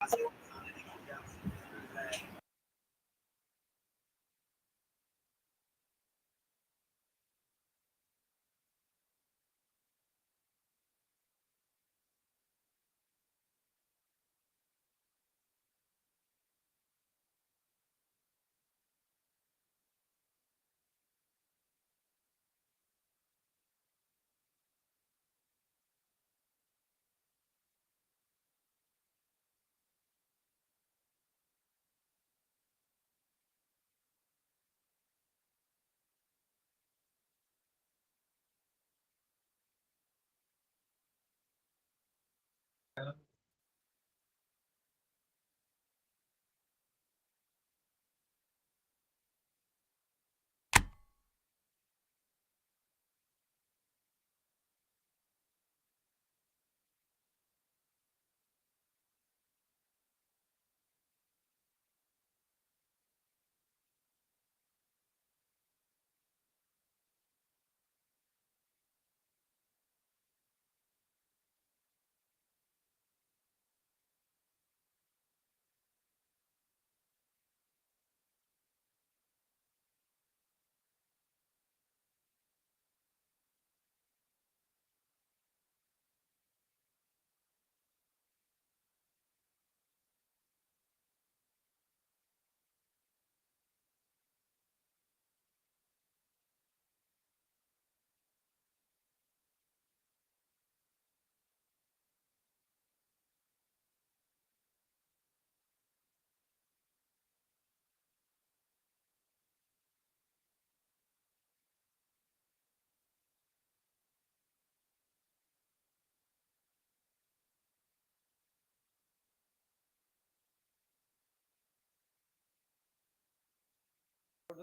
तो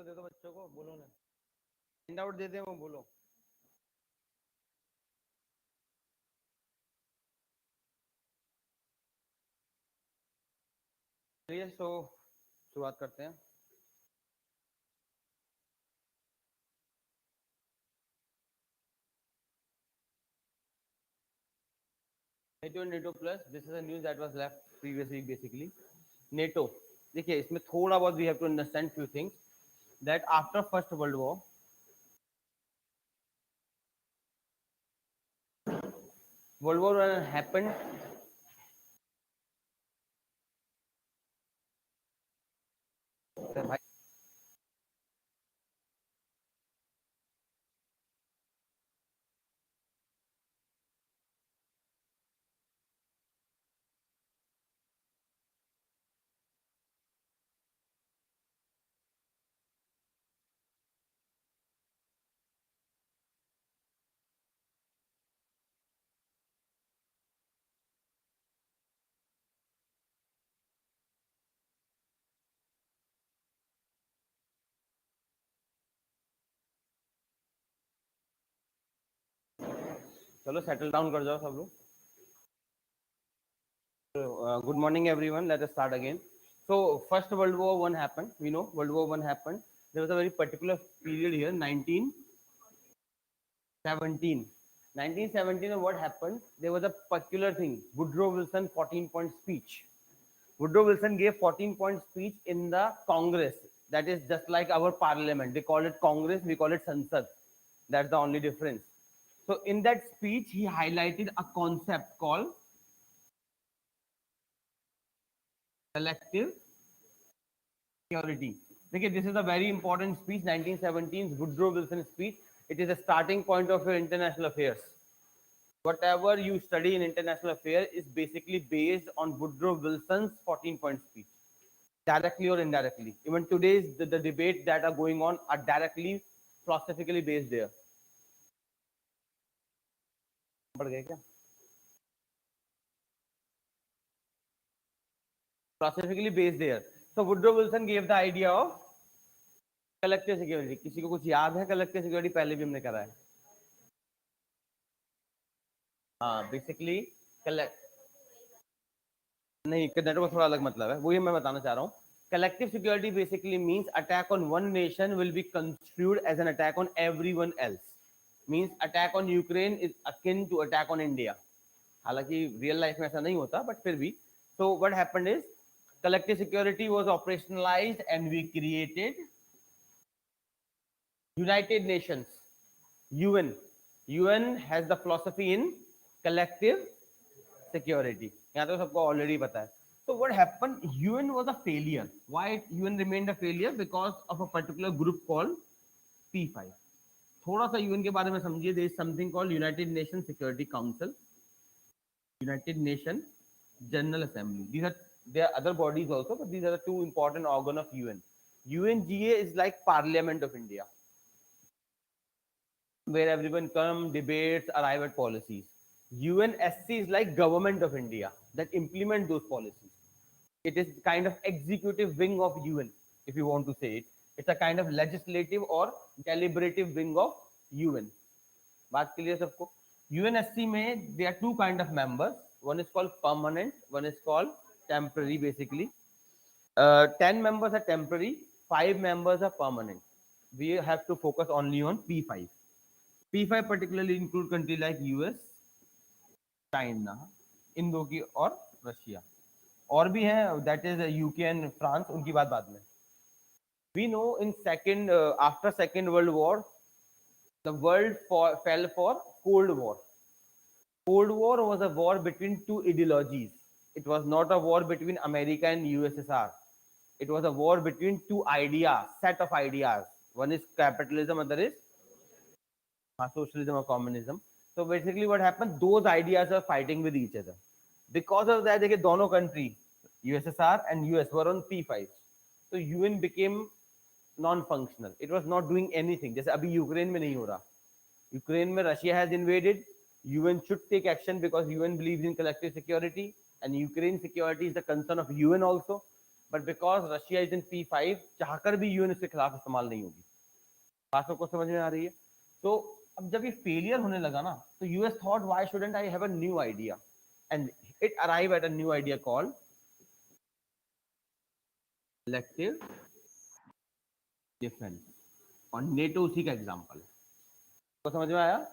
दे दो बच्चों को, बोलो ना हैंड आउट दे दे, वो बोलो। चलिए तो शुरुआत करते हैं। NATO and NATO Plus, this is a news that was left previous week basically. NATO, देखिए इसमें थोड़ा बहुत we have to understand few things that after First World War, World War I happened. भाई चलो सेटल डाउन कर जाओ सब लोग। Good morning everyone, let us start again. So First World War One happened, we know World War One happened. There was a very particular period here, 1917. 1917, and what happened, there was a peculiar thing, Woodrow Wilson 14-point speech. Woodrow Wilson gave 14-point speech in the Congress. That is just like our parliament. They call it Congress, we call it Sansad. That's the only difference. So in that speech, he highlighted a concept called collective security. Okay, this is a very important speech, 1917 Woodrow Wilson speech. It is a starting point of your international affairs. Whatever you study in international affairs is basically based on Woodrow Wilson's 14-point speech, directly or indirectly. Even today's the debates that are going on are directly philosophically based there. Philosophically based there. So Woodrow Wilson gave the idea of collective security. किसी को कुछ याद है collective security? पहले भी हमने करा है. हाँ, basically नहीं, नेटो का थोड़ा अलग मतलब है, वही मैं बताना चाह रहा हूँ. Collective security basically means attack on one nation will be construed as an attack on everyone else. Means attack on Ukraine is akin to attack on India. हालांकि रियल लाइफ में ऐसा नहीं होता, बट फिर भी So what happened is collective security was operationalized and we created United Nations, UN. UN has the philosophy in collective security. यहाँ तो सबको already पता है. So what happened? UN was a failure. Why UN remained a failure? Because of a particular group called P5. थोड़ा सा UN के बारे में समझिए. There is something called United Nations Security Council, United Nations General Assembly. There are other bodies also, but these are the two important organs of UN. UNGA is like Parliament of India, where everyone come, debates, arrive at policies. UNSC is like Government of India that implement those policies. It is kind of executive wing of UN, if you want to say it. It's a kind of legislative or deliberative wing of UN. बात clear सबको? UNSC में there are two kind of members. One is called permanent, one is called temporary. Basically, 10 members are temporary, 5 members are permanent. We have to focus only on P5. P5 particularly include country like US, China, इन दो की और Russia. और भी हैं, that is UK and France. उनकी बात बाद में. We know in after Second World War, the world fell for Cold War. Cold War was a war between two ideologies. It was not a war between America and USSR. It was a war between two ideas, set of ideas. One is capitalism, other is socialism or communism. So basically what happened, those ideas are fighting with each other. Because of that, देखिए दोनों country, USSR and US, were on P5. So UN became non-functional. It was not doing anything. जैसे अभी Ukraine में नहीं हो रहा. Ukraine में Russia has invaded. UN should take action because UN believes in collective security and Ukraine security is the concern of UN also. But because Russia is in P5, चाहकर भी UN उसके खिलाफ इस्तेमाल नहीं होगी. बात को समझ में आ रही है? तो अब जब ये फेलियर होने लगा ना, तो US thought, why shouldn't I have a new idea? And it arrived at a new idea called collective defense. और NATO उसी का एग्जाम्पल है. तो समझ में आया?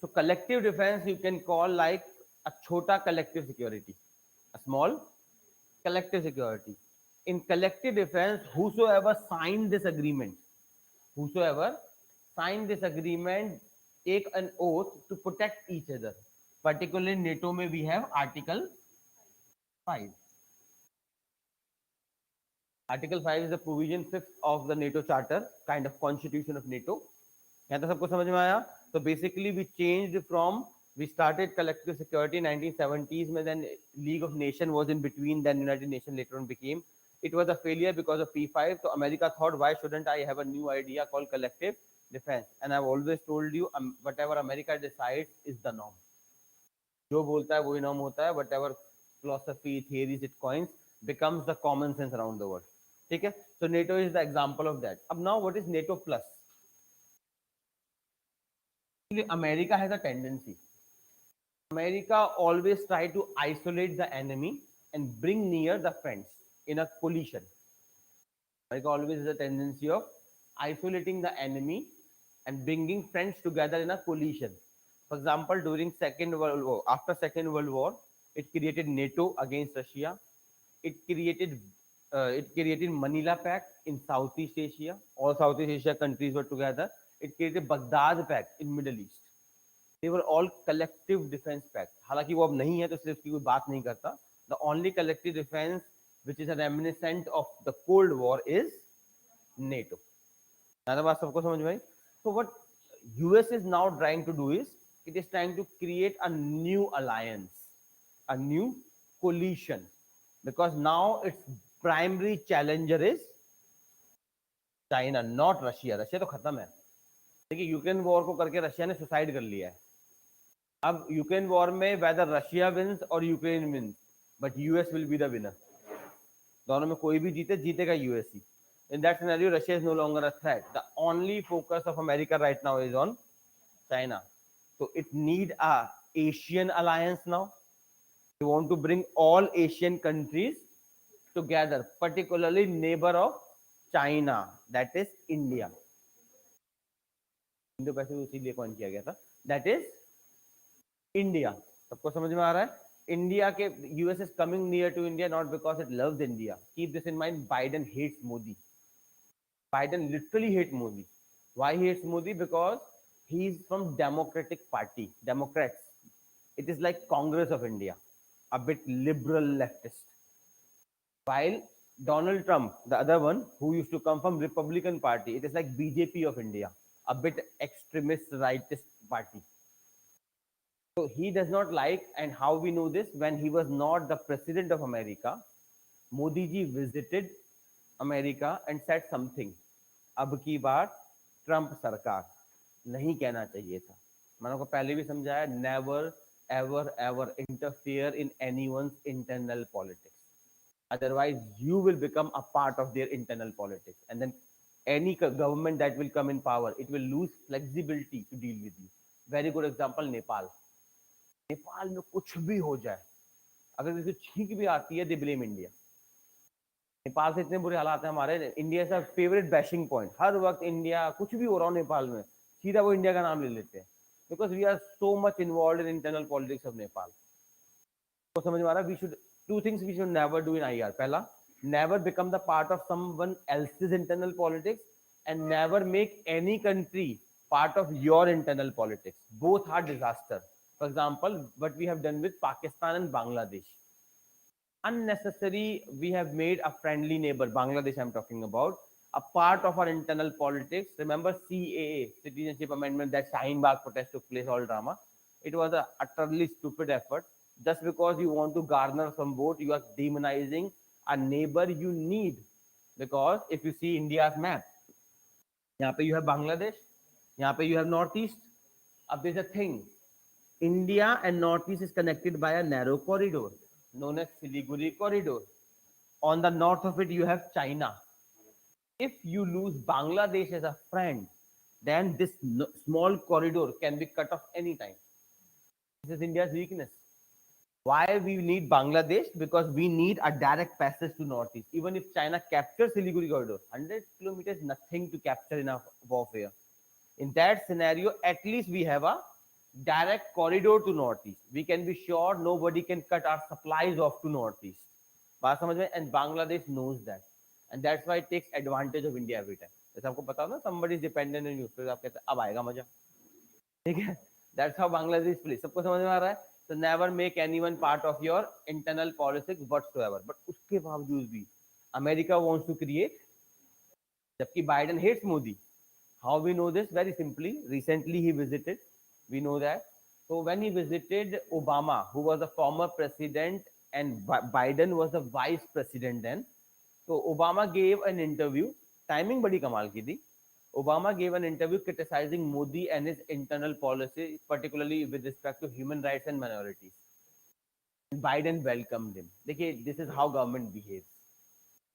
So collective defense you can call like a छोटा collective security, a small collective security. In collective defense, whosoever signed this agreement take an oath to protect each other. Particularly in NATO में we have Article 5. Article 5 is the provision 5th of the NATO Charter, kind of constitution of NATO. यहाँ तो सबको समझ में आया? So basically we started collective security in 1970s में, then League of Nations was in between, then United Nations later on became. It was a failure because of P5. So America thought, why shouldn't I have a new idea called collective defense? And I've always told you, whatever America decides is the norm. जो बोलता है वही norm होता है. Whatever philosophy, theories it coins becomes the common sense around the world. ठीक है? So NATO is the example of that. अब now what is NATO Plus? America has a tendency. America always try to isolate the enemy and bring near the friends in a coalition. America always has a tendency of isolating the enemy and bringing friends together in a coalition. For example, during after Second World War, it created NATO against Russia. It created Manila Pact in Southeast Asia. All Southeast Asia countries were together. It created Baghdad Pact in Middle East. They were all collective defense pact. हालांकि वो अब नहीं है तो इसलिए उसकी कोई बात नहीं करता. The only collective defense which is a reminiscent of the Cold War is NATO. ज़्यादा बात सबको समझ में आई? So what US is now trying to do is it is trying to create a new alliance, a new coalition, because now its primary challenger is China, not Russia. Russia तो खत्म है. देखिए Ukraine war को करके Russia ने suicide कर लिया है. अब यूक्रेन वॉर में वेदर रशिया विंस और Ukraine wins, but US will be the winner. दोनों में कोई भी जीतेगा यूएस ही. In that scenario, Russia is no longer a threat. The only focus of America right now is on China. So it need a Asian alliance now. We want to bring all Asian countries together, particularly neighbor of China, that is India. Indo Pacific इसीलिए कौन किया गया था, that is India. सबको समझ में आ रहा है? India ke US is coming near to India not because it loves India. Keep this in mind. Biden hates Modi. Biden literally hates Modi. Why he hates Modi? Because he's from Democratic Party, Democrats. It is like Congress of India, a bit liberal leftist. While Donald Trump, the other one who used to come from Republican Party, it is like BJP of India, a bit extremist rightist party. So he does not like, and how we know this, when he was not the president of America, Modi ji visited America and said something. अब की बार Trump सरकार नहीं कहना चाहिए था. मैंने आपको पहले भी समझाया, never ever ever interfere in anyone's internal politics. Otherwise, you will become a part of their internal politics, and then any government that will come in power, it will lose flexibility to deal with you. Very good example, Nepal. Nepal में कुछ भी हो जाए, अगर किसी को छींक भी आती है, दे ब्लेम इंडिया. नेपाल से इतने बुरे हालात हैं हमारे. इंडिया का फेवरेट बैशिंग पॉइंट, हर वक्त इंडिया, कुछ भी हो रहा हो नेपाल में, सीधा वो इंडिया का नाम ले लेते हैं, because we are so much involve in internal politics of Nepal. तो समझ में आ रहा है? We should two things we should never do in IR. पहला, never become the part of someone else's internal politics, and never make any country part of your internal politics. Both are disaster. For example, what we have done with Pakistan and Bangladesh. Unnecessary, we have made a friendly neighbor, Bangladesh I'm talking about, a part of our internal politics. Remember CAA, Citizenship Amendment, that Shaheen Bagh protest took place, all drama. It was a utterly stupid effort. Just because you want to garner some vote, you are demonizing a neighbor you need. Because if you see India's map, यहाँ पे you have Bangladesh, यहाँ पे you have Northeast. अब there's a thing. India and Northeast is connected by a narrow corridor known as Siliguri corridor. On the north of it, you have China. If you lose Bangladesh as a friend, then this small corridor can be cut off anytime. This is India's weakness. Why we need Bangladesh? Because we need a direct passage to Northeast. Even if China captures Siliguri corridor, 100 kilometers, nothing to capture in a warfare. In that scenario, at least we have a direct corridor to Northeast. We can be sure nobody can cut our supplies off to Northeast. बात समझ में? And Bangladesh knows that, and that's why it takes advantage of India every time. जैसे आपको पता हो ना, somebody is dependent on you, फिर आप कहते हैं अब आएगा मजा, ठीक है? That's how Bangladesh plays. सबको समझ में आ रहा है? So never make anyone part of your internal politics whatsoever. But उसके बावजूद भी America wants to create, जबकि Biden hates Modi. How we know this? Very simply, recently he visited. We know that. So when he visited Obama, who was a former president, and Biden was the vice president then. So Obama gave an interview. Timing बड़ी कमाल की थी. Obama gave an interview criticizing Modi and his internal policy, particularly with respect to human rights and minorities. Biden welcomed him. देखिए, this is how government behaves.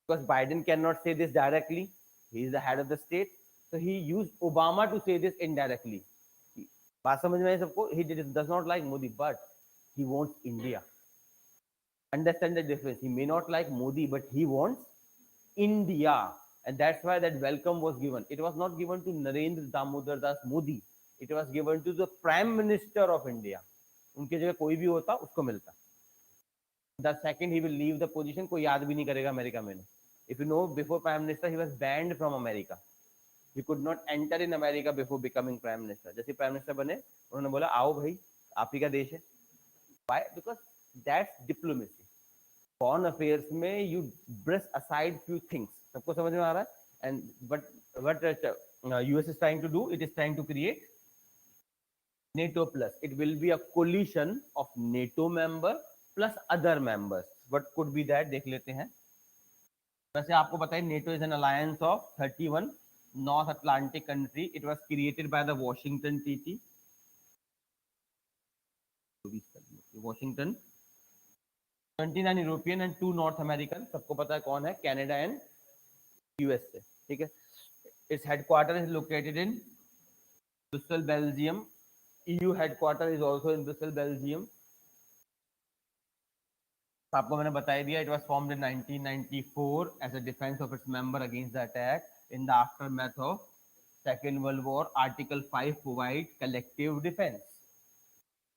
Because Biden cannot say this directly. He is the head of the state. So he used Obama to say this indirectly. बात समझ में है सबको? He does not like Modi, but he wants India. Understand the difference. He may not like Modi, but he wants India. And that's why that welcome was given. It was not given to Narendra Damodar Das Modi. It was given to the Prime Minister of India. उनके जगह कोई भी होता उसको मिलता. The second he will leave the position, कोई याद भी नहीं करेगा अमेरिका में. If you know, before Prime Minister, he was banned from America. He could not enter in America before becoming Prime Minister. जैसे Prime Minister बने, उन्होंने बोला आओ भाई, आप ही का देश है. Why? Because that's diplomacy. Foreign affairs में you brush aside few things. सबको समझ में आ रहा है? And what US is trying to do, it is trying to create NATO Plus. It will be a coalition of NATO member plus other members. What could be that? देख लेते हैं. वैसे आपको पता है, NATO is an alliance of 31 North Atlantic country. It was created by the Washington Treaty. Washington. 29 European and 2 North American. सबको पता है कौन है? Canada and USA. ठीक है? Its headquarters is located in Brussels, Belgium. EU headquarters is also in Brussels, Belgium. आपको मैंने बताया दिया. It was formed in 1994 as a defense of its member against the attack in the aftermath of Second World War. Article 5 provides collective defense.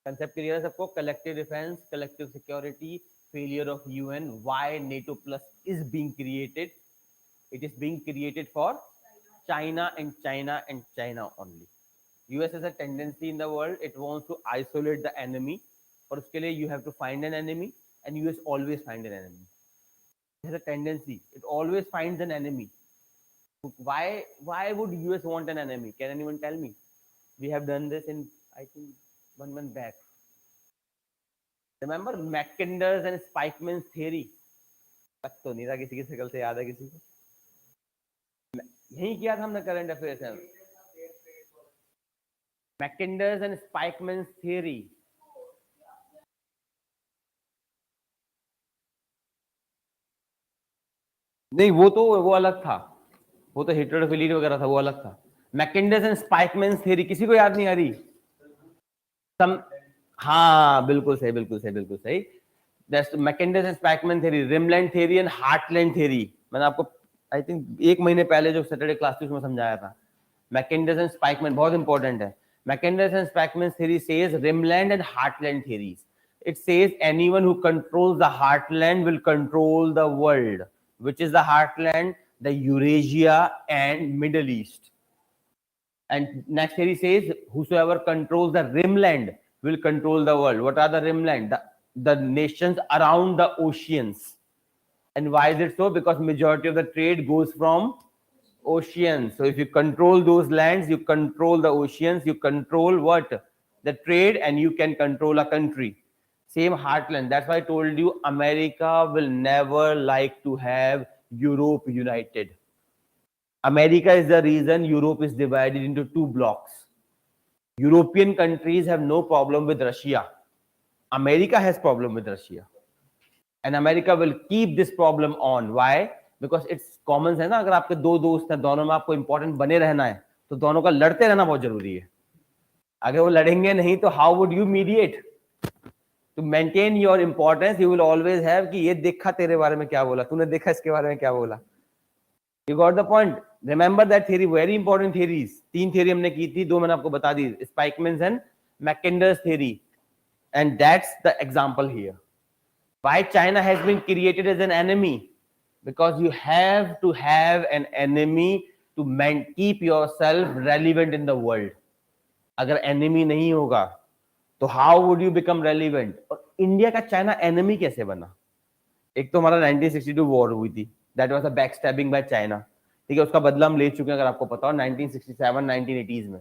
Concept clear है सबको? Collective defence, collective security, failure of UN, why NATO Plus is being created. It is being created for China and China and China only. US has a tendency in the world, it wants to isolate the enemy. और उसके लिए you have to find an enemy, and US always find an enemy. It has a tendency, it always finds an enemy. Why would US want an enemy? Can anyone tell me? We have done this in, I think, 1 month back. Remember Mackinder's and Spikeman's theory? तक तो नहीं था, किसी की शक्ल से याद है किसी को? यही किया था हमने करंट अफेयर्स में, मैकिंडर्स एंड स्पाइकमैन्स थ्योरी. नहीं, वो अलग था, वो तो हेटेरोफिली वगैरह था, वो अलग था. मैकिंडर्स एंड स्पाइकमैन्स थ्योरी किसी को याद नहीं आ रही? हाँ बिल्कुल सही, बिल्कुल सही, बिल्कुल सही. That's Mackinder's and Spykman theory, rimland theory and heartland theory. मैंने आपको आई थिंक 1 महीने पहले जो सैटरडे क्लास में समझाया था. मैकिंडर्स एंड स्पाइकमैन बहुत इंपॉर्टेंट है. Mackinder's and Spykman theory says rimland and heartland theories. It says anyone who controls the heartland will control the world. Which is the heartland? The Eurasia and Middle East. And next theory says whosoever controls the rimland will control the world. What are the rimland? The nations around the oceans. And why is it so? Because majority of the trade goes from oceans. So if you control those lands, you control the oceans, you control what? The trade, and you can control a country. Same heartland. That's why I told you America will never like to have Europe united. America is the reason Europe is divided into 2 blocks. European countries have no problem with Russia. America has problem with Russia. And America will keep this problem on. Why? Because it's common है ना, अगर आपके 2 दोस्त हैं, दोनों में आपको important बने रहना है, तो दोनों का लड़ते रहना बहुत जरूरी है. अगर वो लड़ेंगे नहीं तो how would you mediate? To maintain your importance, you will always have कि ये देखा तेरे बारे में क्या बोला, तूने देखा इसके बारे में क्या बोला. You got the point. Remember that theory, very important theories. 3 theory हमने की थी, 2 मैंने आपको बता दी, Spikeman's and Mackinder's theory. And that's the example here. Why China has been created as an enemy? Because you have to have an enemy to keep yourself relevant in the world. अगर enemy नहीं होगा तो how would you become relevant? और India का China enemy कैसे बना? एक तो हमारा 1962 वॉर हुई थी, that was a backstabbing by China. ठीक है, उसका बदला हम ले चुके हैं, अगर आपको पता हो. 1967 1980s में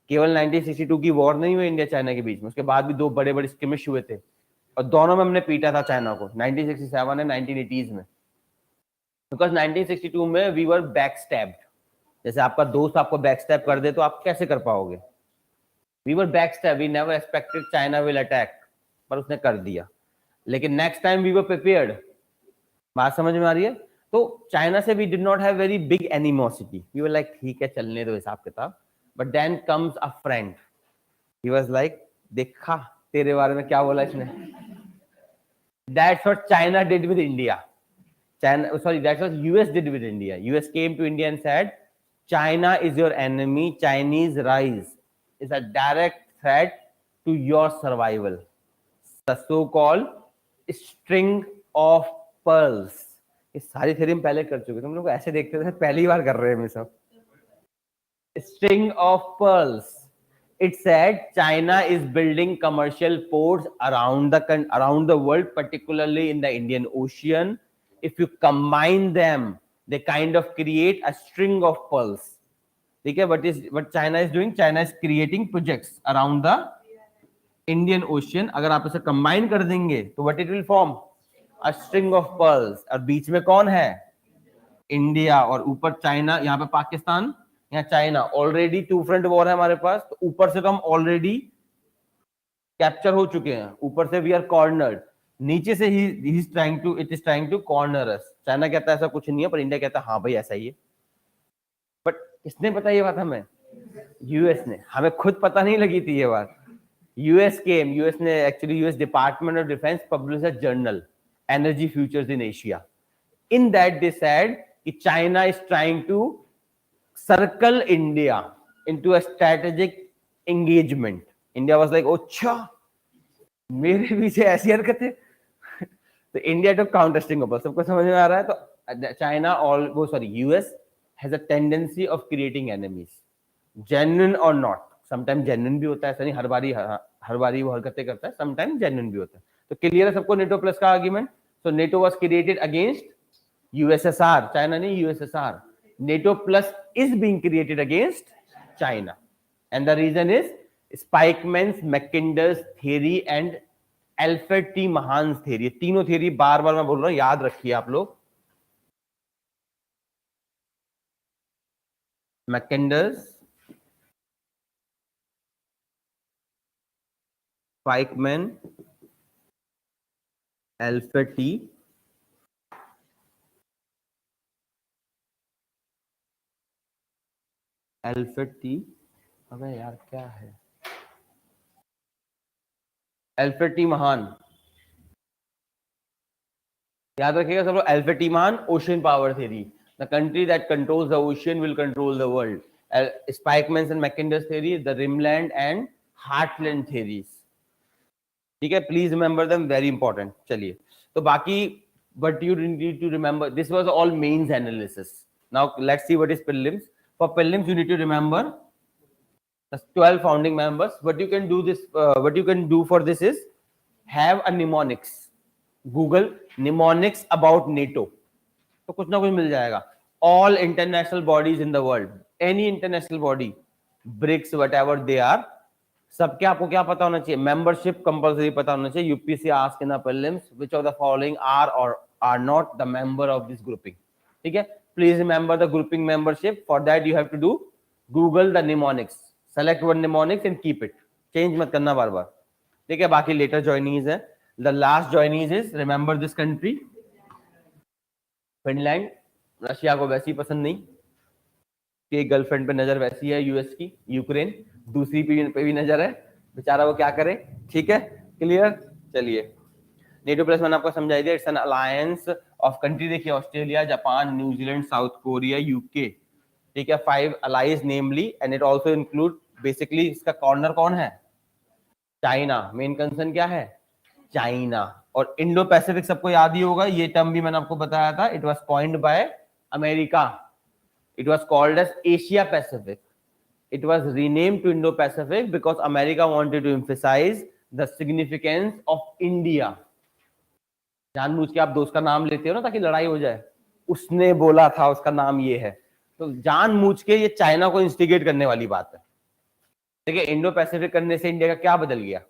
केवल 1962 की वॉर नहीं हुई इंडिया चाइना के बीच में, उसके बाद भी 2 बड़े बड़े स्किमिश हुए थे, और दोनों में हमने पीटा था चाइना को, 1967 एंड 1980s में. बिकॉज 1962 में वी वर बैकस्टैब्ड. जैसे आपका दोस्त आपको बैकस्टैब कर दे तो आप कैसे कर पाओगे? We were backstab, we never expected China will attack, पर उसने कर दिया. लेकिन next time we were prepared. बात समझ में आ रही है? तो चाइना से we did not have very big animosity. We were like ठीक है, चलने दो हिसाब किताब. But then comes a friend. He was like देखा तेरे बारे में क्या बोला इसने. That's what China did with India. That's what US did with India. US came to India and said, China is your enemy. Chinese rise is a direct threat to your survival. The so-called string of pearls. ये सारी theory हम पहले कर चुके. तुम लोग ऐसे देखते थे, पहली बार कर रहे हैं हम सब. String of pearls. It said China is building commercial ports around the world, particularly in the Indian Ocean. If you combine them, they kind of create a string of pearls. Okay, what China is doing? China is creating projects around the Indian Ocean. अगर आप इसे combine कर देंगे, तो what it will form? A string of pearls. और बीच में कौन है? इंडिया, और ऊपर चाइना, यहाँ पे पाकिस्तान, यहाँ चाइना. ऑलरेडी 2 फ्रंट वॉर है हमारे पास, तो ऊपर से तो हम ऑलरेडी कैप्चर हो चुके हैं. ऊपर से वी आर कॉर्नर्ड, नीचे से it is trying to corner us. China कहता है ऐसा कुछ नहीं है, पर इंडिया कहता है हाँ भाई ऐसा ही है. बट किसने पता ये बात हमें? यूएस ने. हमें खुद पता नहीं लगी थी ये बात. यूएस ने actually US department of defence publish a journal, energy futures in Asia. In that they said that China is trying to circle India into a strategic engagement India was like अच्छा मेरे पीछे ऐसी हरकतें तो India to counter sting ऊपर सबको समझ में आ रहा है. तो चाइना ऑल वो sorry US has a tendency of creating enemies genuine और नॉट. समटाइम जेन्युइन भी होता है, ऐसा नहीं हर बारी वो हरकतें करता है, समटाइम जेन्युइन भी होता है. तो क्लियर है सबको नेटो प्लस का argument. So NATO was created against USSR, China नहीं USSR. NATO plus is being created against China and the reason is Spykman's Mackinder's theory and Alfred T Mahan's theory. तीनों theory बार बार मैं बोल रहा हूं, याद रखिए आप लोग. मैकिंडर्स, स्पाइकमैन, एल्फ्रेड टी अबे यार क्या है एल्फ्रेड टी महान. याद रखिएगा सब लोग. Alfred T Mahan ocean power theory. The country that controls the ocean will control the world. Spykman's and Mackinder's theory, the rimland and heartland theories. ठीक है, please remember them, very important. चलिए तो बाकी but you need to remember this was all mains analysis. Now let's see what is prelims. For prelims you need to remember the 12 founding members. What you can do this what you can do for this is have a mnemonics. Google mnemonics about NATO, तो कुछ ना कुछ मिल जाएगा. All international bodies in the world, any international body, BRICS whatever they are, सबके आपको क्या पता होना चाहिए. मेंबरशिप कंपलसरी पता होना चाहिए. UPSC ask in the prelims which of the following are और are not the member of this grouping. ठीक है, please remember the grouping membership. For that you have to do Google the mnemonics, select one mnemonics and keep it, change मत करना बार बार. ठीक है, बाकी लेटर ज्वाइनीज है. The last joinees is remember this country Finland. Russia को वैसी पसंद नहीं कि गर्लफ्रेंड पे नजर वैसी है यूएस की. यूक्रेन दूसरी पे भी नजर है, बेचारा वो क्या करे. ठीक है, क्लियर. चलिए नेटो प्लस मैंने आपको समझाई दिया. It's an alliance of country. देखिए Australia, Japan, New Zealand, South Korea, UK. ठीक है, 5 allies namely and it also include basically इसका कॉर्नर कौन है, चाइना. मेन कंसर्न क्या है, चाइना. और इंडो पैसिफिक सबको याद ही होगा, ये टर्म भी मैंने आपको बताया था. It was coined by America. It was called as Asia Pacific. It was renamed to Indo-Pacific because America wanted to emphasize the significance of India. जानबूझ के आप दोस्त का नाम लेते हो ना ताकि लड़ाई हो जाए. उसने बोला था उसका नाम ये है, तो जानबूझ के ये चाइना को इंस्टिगेट करने वाली बात है. देखिए इंडो पैसिफिक करने से इंडिया का क्या बदल गया.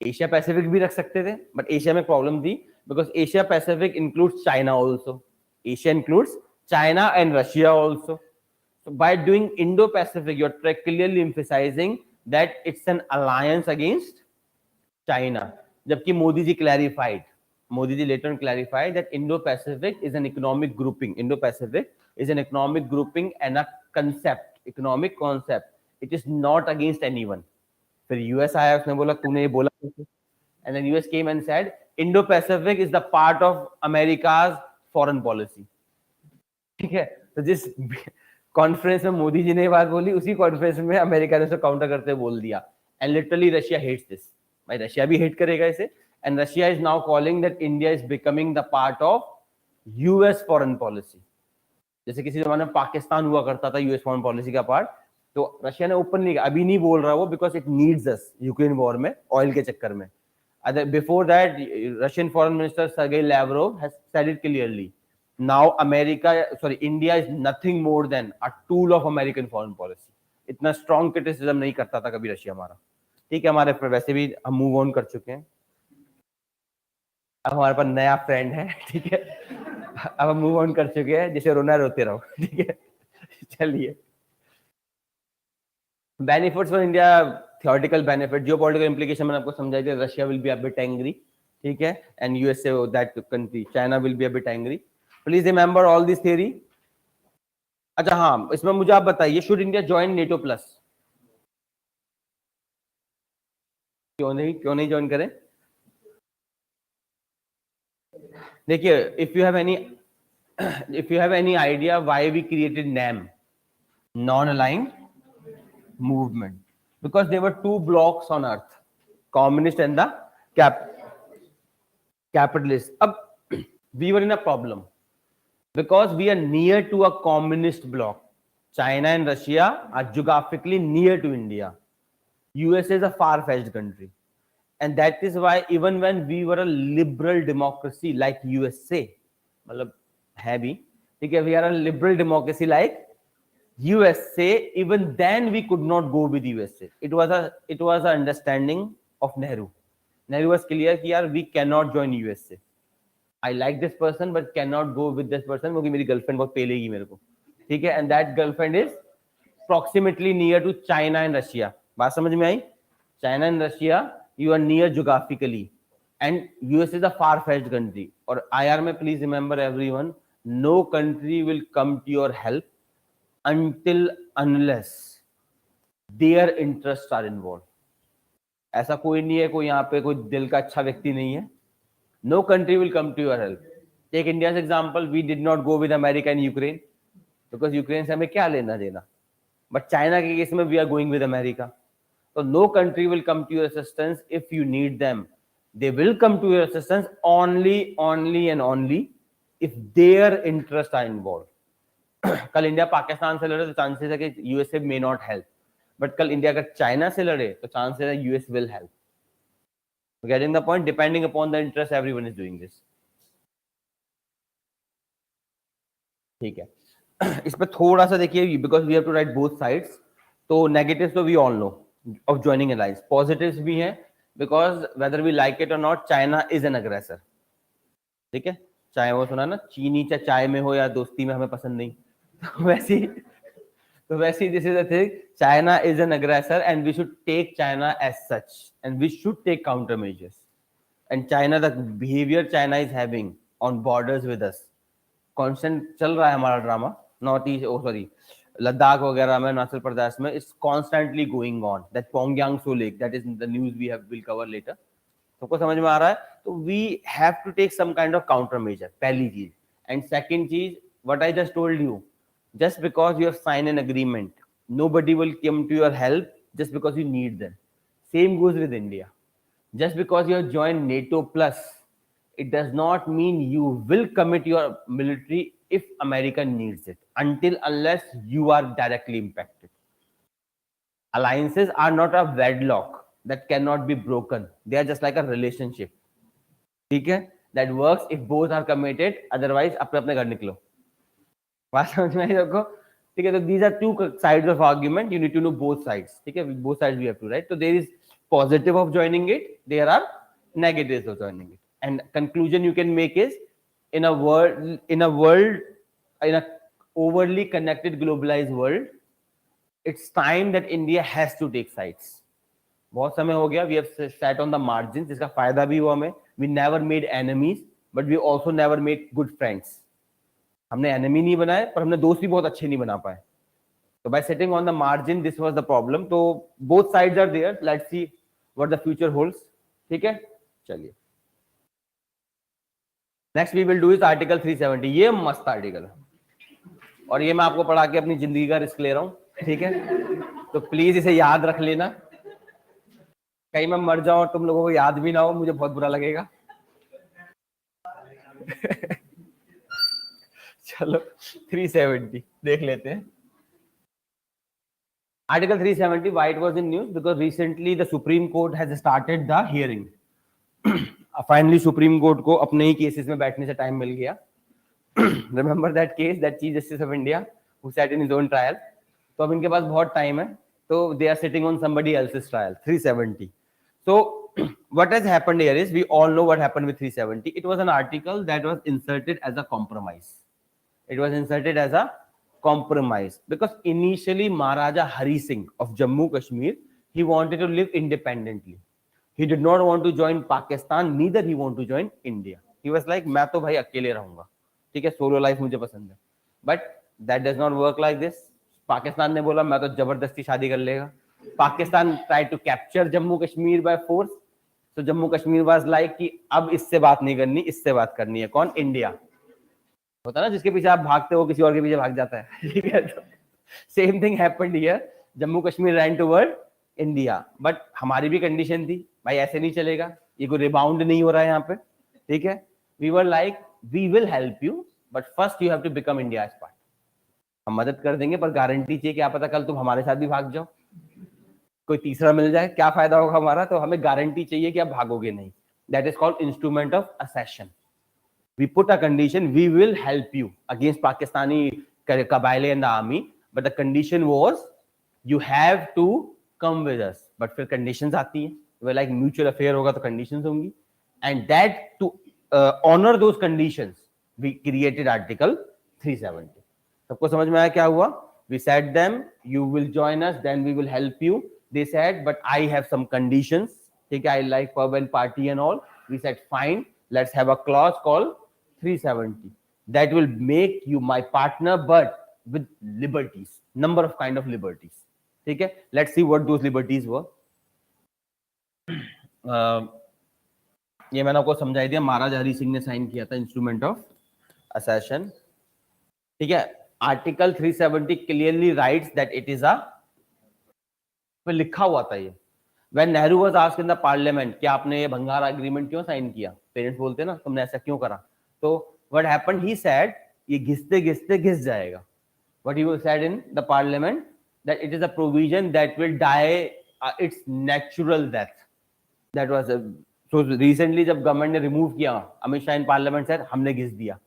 एशिया पैसिफिक भी रख सकते थे बट एशिया में प्रॉब्लम थी because Asia Pacific includes China also. Asia includes China and Russia also. So by doing Indo-Pacific, you're clearly emphasizing that it's an alliance against China. जबकि Modi ji clarified, Modi ji later on clarified that Indo-Pacific is an economic grouping. Indo-Pacific is an economic grouping and a concept, economic concept. It is not against anyone. फिर US आया, उसने बोला तूने ये बोला, and then US came and said Indo-Pacific is the part of America's foreign policy. ठीक है, तो जिस कॉन्फ्रेंस में मोदी जी ने बात बोली, उसी कॉन्फ्रेंस में अमेरिका ने उसको काउंटर करते बोल दिया. And literally Russia hates this. भाई रशिया भी हेट करेगा इसे. And Russia is now calling that India is becoming the part of US foreign policy. जैसे किसी जमाने में पाकिस्तान हुआ करता था यूएस फॉरेन पॉलिसी का पार्ट, तो रशिया ने ओपनली, अभी नहीं बोल रहा वो because it needs us Ukraine war में, ऑयल के चक्कर में. Before that Russian foreign minister Sergey Lavrov has said it clearly. Now India is nothing more than a tool of American foreign policy. इतना strong criticism नहीं करता था कभी Russia हमारा. ठीक है, हमारे वैसे भी हम मूव ऑन कर चुके हैं. अब हमारे पास नया फ्रेंड है. ठीक है, अब हम मूव ऑन कर चुके हैं. जैसे रोना रोते रहो. ठीक है, चलिए. Benefits for India, theoretical benefit, geopolitical implication मैंने आपको समझाई दिया. Russia will be a bit angry. ठीक है, and USA that country, China will be a bit angry. Please remember all this theory. अच्छा हाँ, इसमें मुझे आप बताइए, should India join NATO plus? क्यों नहीं ज्वाइन करें? देखिए, if you have any idea why we created NAM, non aligned movement. because there were two blocks on earth, communist and the capitalist. We were in a problem because we are near to a communist bloc. China and Russia are geographically near to India. USA is a far-fetched country. And that is why even when we were a liberal democracy like USA, मतलब है भी, ठीक है, we are a liberal democracy like USA, even then we could not go with USA. It was an understanding of Nehru. Nehru was clear कि यार we cannot join USA. I like this person but cannot go with this person क्योंकि मेरी girlfriend बहुत पेलेगी मेरे को, ठीक है, and that girlfriend is approximately near to China and Russia. बात समझ में आई? China and Russia, you are near geographically, and US is a far-fetched country. और IR में please remember everyone, no country will come to your help until unless their interests are involved. ऐसा कोई नहीं है, कोई यहाँ पे कोई दिल का अच्छा व्यक्ति नहीं है. No country will come to your help. Take India's example. We did not go with America and Ukraine because Ukraine से हमें क्या लेना देना. But China के केस में we are going with America. So no country will come to your assistance if you need them. They will come to your assistance only and only if their interests are involved. कल India Pakistan से लड़े तो chances है कि USA may not help, but कल India अगर China से लड़े तो चांसेस है US will help. Getting the point? Depending upon the interest everyone is doing this. ठीक है, इस पे थोड़ा सा देखिए, because we have to write both sides. तो नेगेटिव्स तो we all know of joining alliance. Positives भी हैं because whether we like it और नॉट, चाइना इज एन अग्रेसर. ठीक है, चाहे वो सुना ना, चीनी चाहे चाय में हो या दोस्ती में हमें पसंद नहीं. तो वैसी this is the thing, China is an aggressor and we should take China as such and we should take counter measures. And China, the behaviour China is having on borders with us, constant चल रहा है हमारा drama. North east, sorry, Ladakh वगैरह में, अरुणाचल प्रदेश में, it's constantly going on. That Pangong Tso lake, that is the news we have will cover later. सबको समझ में आ रहा है? तो we have to take some kind of counter measure, पहली चीज. एंड सेकंड चीज, what I just told you, just because you have signed an agreement, nobody will come to your help just because you need them. Same goes with India. Just because you have joined NATO Plus, it does not mean you will commit your military if America needs it, unless you are directly impacted. Alliances are not a wedlock that cannot be broken. They are just like a relationship. ठीक है? That works if both are committed, otherwise अपने अपने घर निकलो. बात समझ में आई सबको? ठीक है, तो these are two sides of argument. You need to know both sides. ठीक है, both sides we have to write. So there is positive of joining it, there are negatives of joining it. And conclusion you can make is, in a overly connected, globalized world, it's time that India has to take sides. बहुत समय हो गया, we have sat on the margins. इसका फायदा भी हुआ हमें. We never made enemies, but we also never made good friends. हमने एनिमी नहीं बनाए पर हमने दोस्त भी बहुत अच्छे नहीं बना पाए. तो by sitting on the margin, this was the problem. तो both sides are there. Let's see what the future holds. ठीक है, चलिए next we will do is article 370. ये मस्त आर्टिकल है और ये मैं आपको पढ़ा के अपनी जिंदगी का रिस्क ले रहा हूं. ठीक है, तो प्लीज इसे याद रख लेना. कहीं मैं मर जाऊं और तुम लोगों को याद भी ना हो, मुझे बहुत बुरा लगेगा. चलो 370 देख लेते हैं. Article 370, why it was in news? Because recently the Supreme Court has started the hearing. Finally Supreme Court को अपने ही केसेस में बैठने से टाइम मिल गया. Remember that case, that Chief Justice of India who sat in his own trial. तो अब इनके पास बहुत टाइम है, तो they are sitting on somebody else's trial. 370. So what has happened here is, we all know what happened with 370. It was an article that was inserted as a compromise. It was inserted as a compromise because initially Maharaja Hari Singh of Jammu Kashmir, he wanted to live independently. He did not want to join Pakistan, neither he want to join India. He was like, मैं तो भाई अकेले रहूंगा. ठीक है, solo life मुझे पसंद है. But that does not work like this. Pakistan ने बोला मैं तो जबरदस्ती शादी कर लेगा. Pakistan tried to capture Jammu Kashmir by force. So Jammu Kashmir was like कि अब इससे बात नहीं करनी, इससे बात करनी है. कौन? इंडिया. होता ना, जिसके पीछे आप भागते हो किसी और के पीछे भाग जाता है. ठीक है, तो same thing happened here. Jammu Kashmir ran toward India, but हमारी भी कंडीशन थी भाई ऐसे नहीं चलेगा, ये कोई रिबाउंड नहीं हो रहा है यहाँ पे, ठीक है. We were like we will help you but first you have to become India as part. हम मदद कर देंगे पर गारंटी चाहिए, क्या पता कल तुम हमारे साथ भी भाग जाओ, कोई तीसरा मिल जाए, क्या फायदा होगा हमारा, तो हमें गारंटी चाहिए कि आप भागोगे नहीं. That is called instrument of accession. We put a condition, we will help you against Pakistani Kabyle and the army, but the condition was you have to come with us. But फिर conditions आती हैं, we're like mutual affair होगा तो conditions होंगी, and that to honor those conditions we created article 370. सबको समझ में आया क्या हुआ? We said them you will join us, then we will help you. They said but I have some conditions, ठीक है, I like pub and party and all. We said fine, let's have a clause called 370 that will make you my partner but with liberties, number of kind of liberties, ठीक है. Let's see what those liberties were. ये मैंने आपको समझाई दिया, महाराजा हरि सिंह ने sign किया था इंस्ट्रूमेंट ऑफ असेशन, ठीक है. Article 370 clearly rights that it is a, पे लिखा हुआ था ये. When Nehru was asked in the parliament कि आपने ये भंगार एग्रीमेंट क्यों साइन किया, पेरेंट्स बोलते ना तुमने ऐसा क्यों करा, तो what happened, he said ये घिसते घिसते घिस जाएगा. What he said in the parliament that it is a provision that will die its natural death. That was so recently जब गवर्नमेंट ने रिमूव किया, अमित शाह इन पार्लियामेंट से हमने घिस दिया,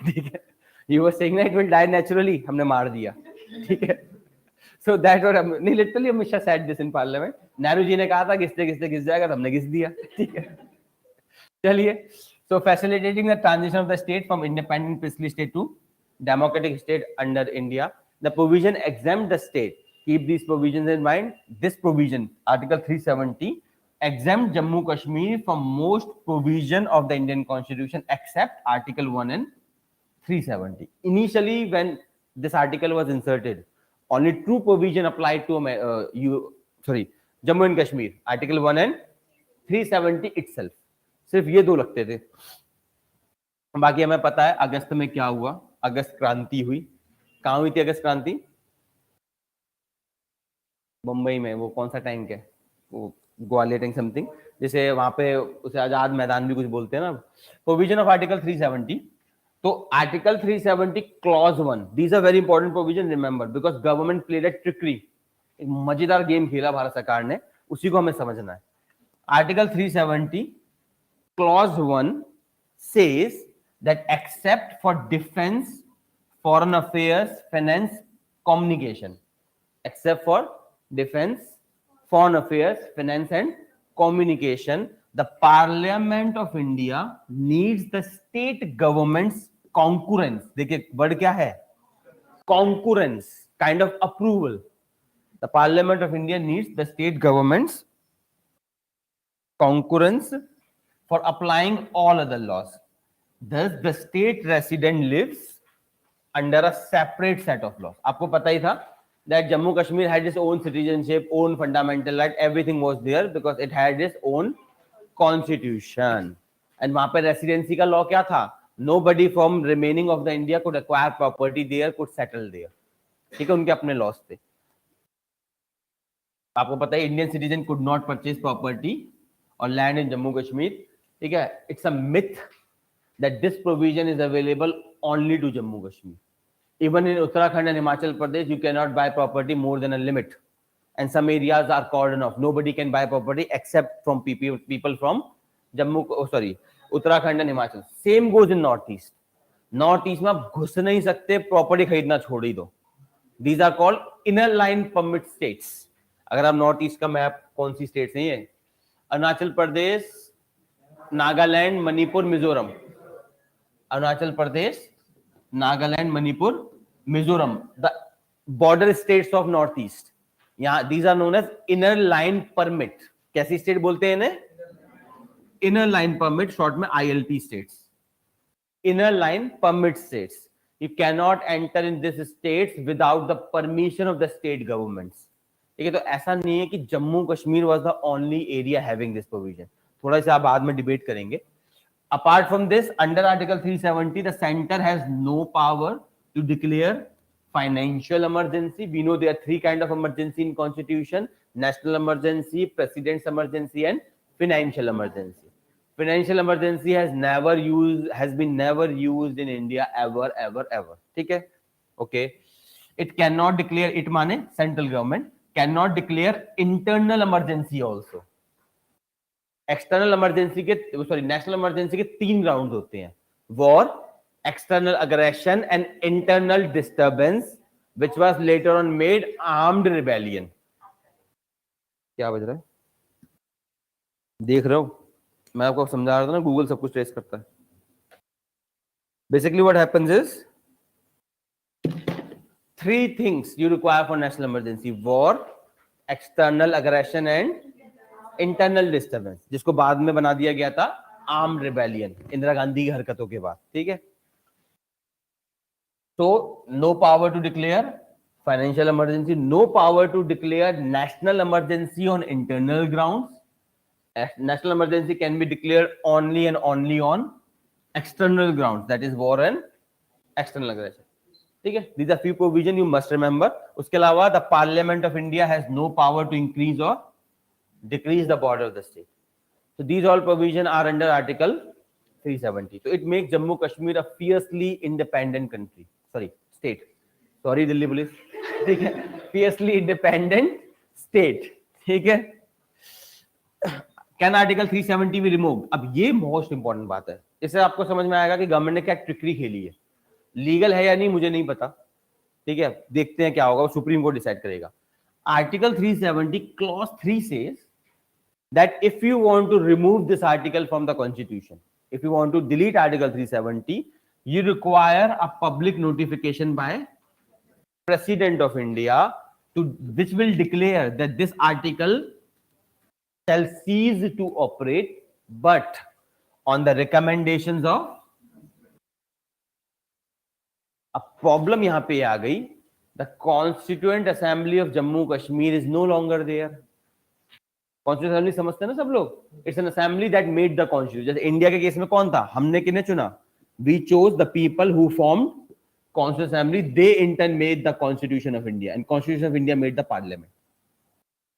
ठीक है. He was saying that it will die naturally, हमने मार दिया, ठीक है. So that was नहीं, literally Amit Shah said this in parliament. Nehru ji ने कहा था घिसते घिसते घिस जाएगा, तो हमने घिस दिया, ठीक है. चलिए. So facilitating the transition of the state from independent princely state to democratic state under India, the provision exempt the state. Keep these provisions in mind. This provision, Article 370, exempt Jammu Kashmir from most provision of the Indian Constitution except Article 1 and 370. Initially, when this article was inserted, only two provision applied to Jammu and Kashmir, Article 1 and 370 itself. सिर्फ ये दो लगते थे. बाकी हमें पता है अगस्त में क्या हुआ, अगस्त क्रांति हुई. कहाँ हुई थी अगस्त क्रांति? मुंबई में. वो कौन सा टैंक है, वो ग्वालियर टैंक समथिंग, जैसे वहां पे उसे आजाद मैदान भी कुछ बोलते हैं ना. Provision of article 370. तो article 370 clause 1, these are very important provision, remember, because government played a trickery. एक मजेदार गेम खेला भारत सरकार ने, उसी को हमें समझना है. Article 370 clause 1 says that except for defense, foreign affairs, finance, communication, except for defense, foreign affairs, finance and communication, the Parliament of India needs the state government's concurrence. देखिए वर्ड क्या है, concurrence, kind of approval. The Parliament of India needs the state government's concurrence for applying all other laws. Thus, the state resident lives under a separate set of laws. आपको पता ही था that Jammu Kashmir had its own citizenship, own fundamental right, everything was there because it had its own constitution. And वहाँ पे residency का law क्या था? Nobody from remaining of the India could acquire property there, could settle there. ठीक है, उनके अपने laws थे. आपको पता है Indian citizen could not purchase property or land in Jammu Kashmir. ठीक है, it's a myth that this provision is available only to Jammu Kashmir. Even in Uttarakhand and Himachal Pradesh, you cannot buy property more than a limit, and some areas are cordoned off. Nobody can buy property except from people from Uttarakhand and Himachal. Same goes in Northeast. Northeast में आप घुस नहीं सकते, property खरीदना छोड़ ही दो. These are called inner line permit states. अगर आप नॉर्थ ईस्ट का मैप, कौन सी स्टेट्स हैं ये? Arunachal Pradesh, Nagaland, Manipur, Mizoram. Arunachal Pradesh, Nagaland, Manipur, Mizoram, the border states of north east. यहाँ these are known as inner line permit. कैसी स्टेट बोलते हैं इन्हें? इनर लाइन परमिट, शॉर्ट में ILP states. Inner line permit states. You cannot enter in this states without the permission of the state governments. ठीक है, तो ऐसा नहीं है कि Jammu Kashmir was the only area having this provision. थोड़ा सा बाद में डिबेट करेंगे. Apart from this, under Article 370, the center has no power to declare financial emergency. We know there are three kind of emergency in constitution: national emergency, president's emergency, and financial emergency. Financial emergency has been never used in India ever. ठीक है? Okay. It cannot declare, it माने central government cannot declare internal emergency also. External emergency के national emergency के तीन ground होते हैं: war, external aggression and internal disturbance, which was later on made armed rebellion. क्या बज रहा है? देख रहे हो, मैं आपको समझा रहा था ना, गूगल सब कुछ ट्रेस करता है। Basically what happens is three things you require for national emergency: war, external aggression and internal disturbance, जिसको बाद में बना दिया गया था आर्म रिबेलियन इंदिरा गांधी की हरकतों के बाद। ठीक है? तो no power to declare financial emergency, no power to declare national emergency on internal grounds. National emergency can be declared only and only on external grounds, that is war and external aggression. ठीक है? These are few provisions you must remember. उसके अलावा the Parliament of India has no power to increase or decrease the border of the state. So these all provisions are under Article 370. So it makes Jammu Kashmir a fiercely independent country. State. Sorry Delhi police. ठीक है? Fiercely independent state. ठीक है? Can Article 370 be removed? अब ये most important बात है, इससे आपको समझ में आएगा कि गवर्नमेंट ने क्या ट्रिकरी खेली है। लीगल है या नहीं मुझे नहीं पता, ठीक है, देखते हैं क्या होगा, वो सुप्रीम कोर्ट डिसाइड करेगा। Article 370 clause 3 says that if you want to remove this article from the constitution, if you want to delete Article 370, you require a public notification by President of India which will declare that this article shall cease to operate, but on the recommendations of. अब problem यहां पे आ गई, the constituent assembly of Jammu Kashmir is no longer there. Constituent assembly समझते हैं ना सब लोग, it's an assembly that made the constitution. जैसे इंडिया के केस में कौन था, हमने किन्हें चुना, we chose the people who formed constituent assembly, they in turn made the constitution of India and constitution of India made the parliament.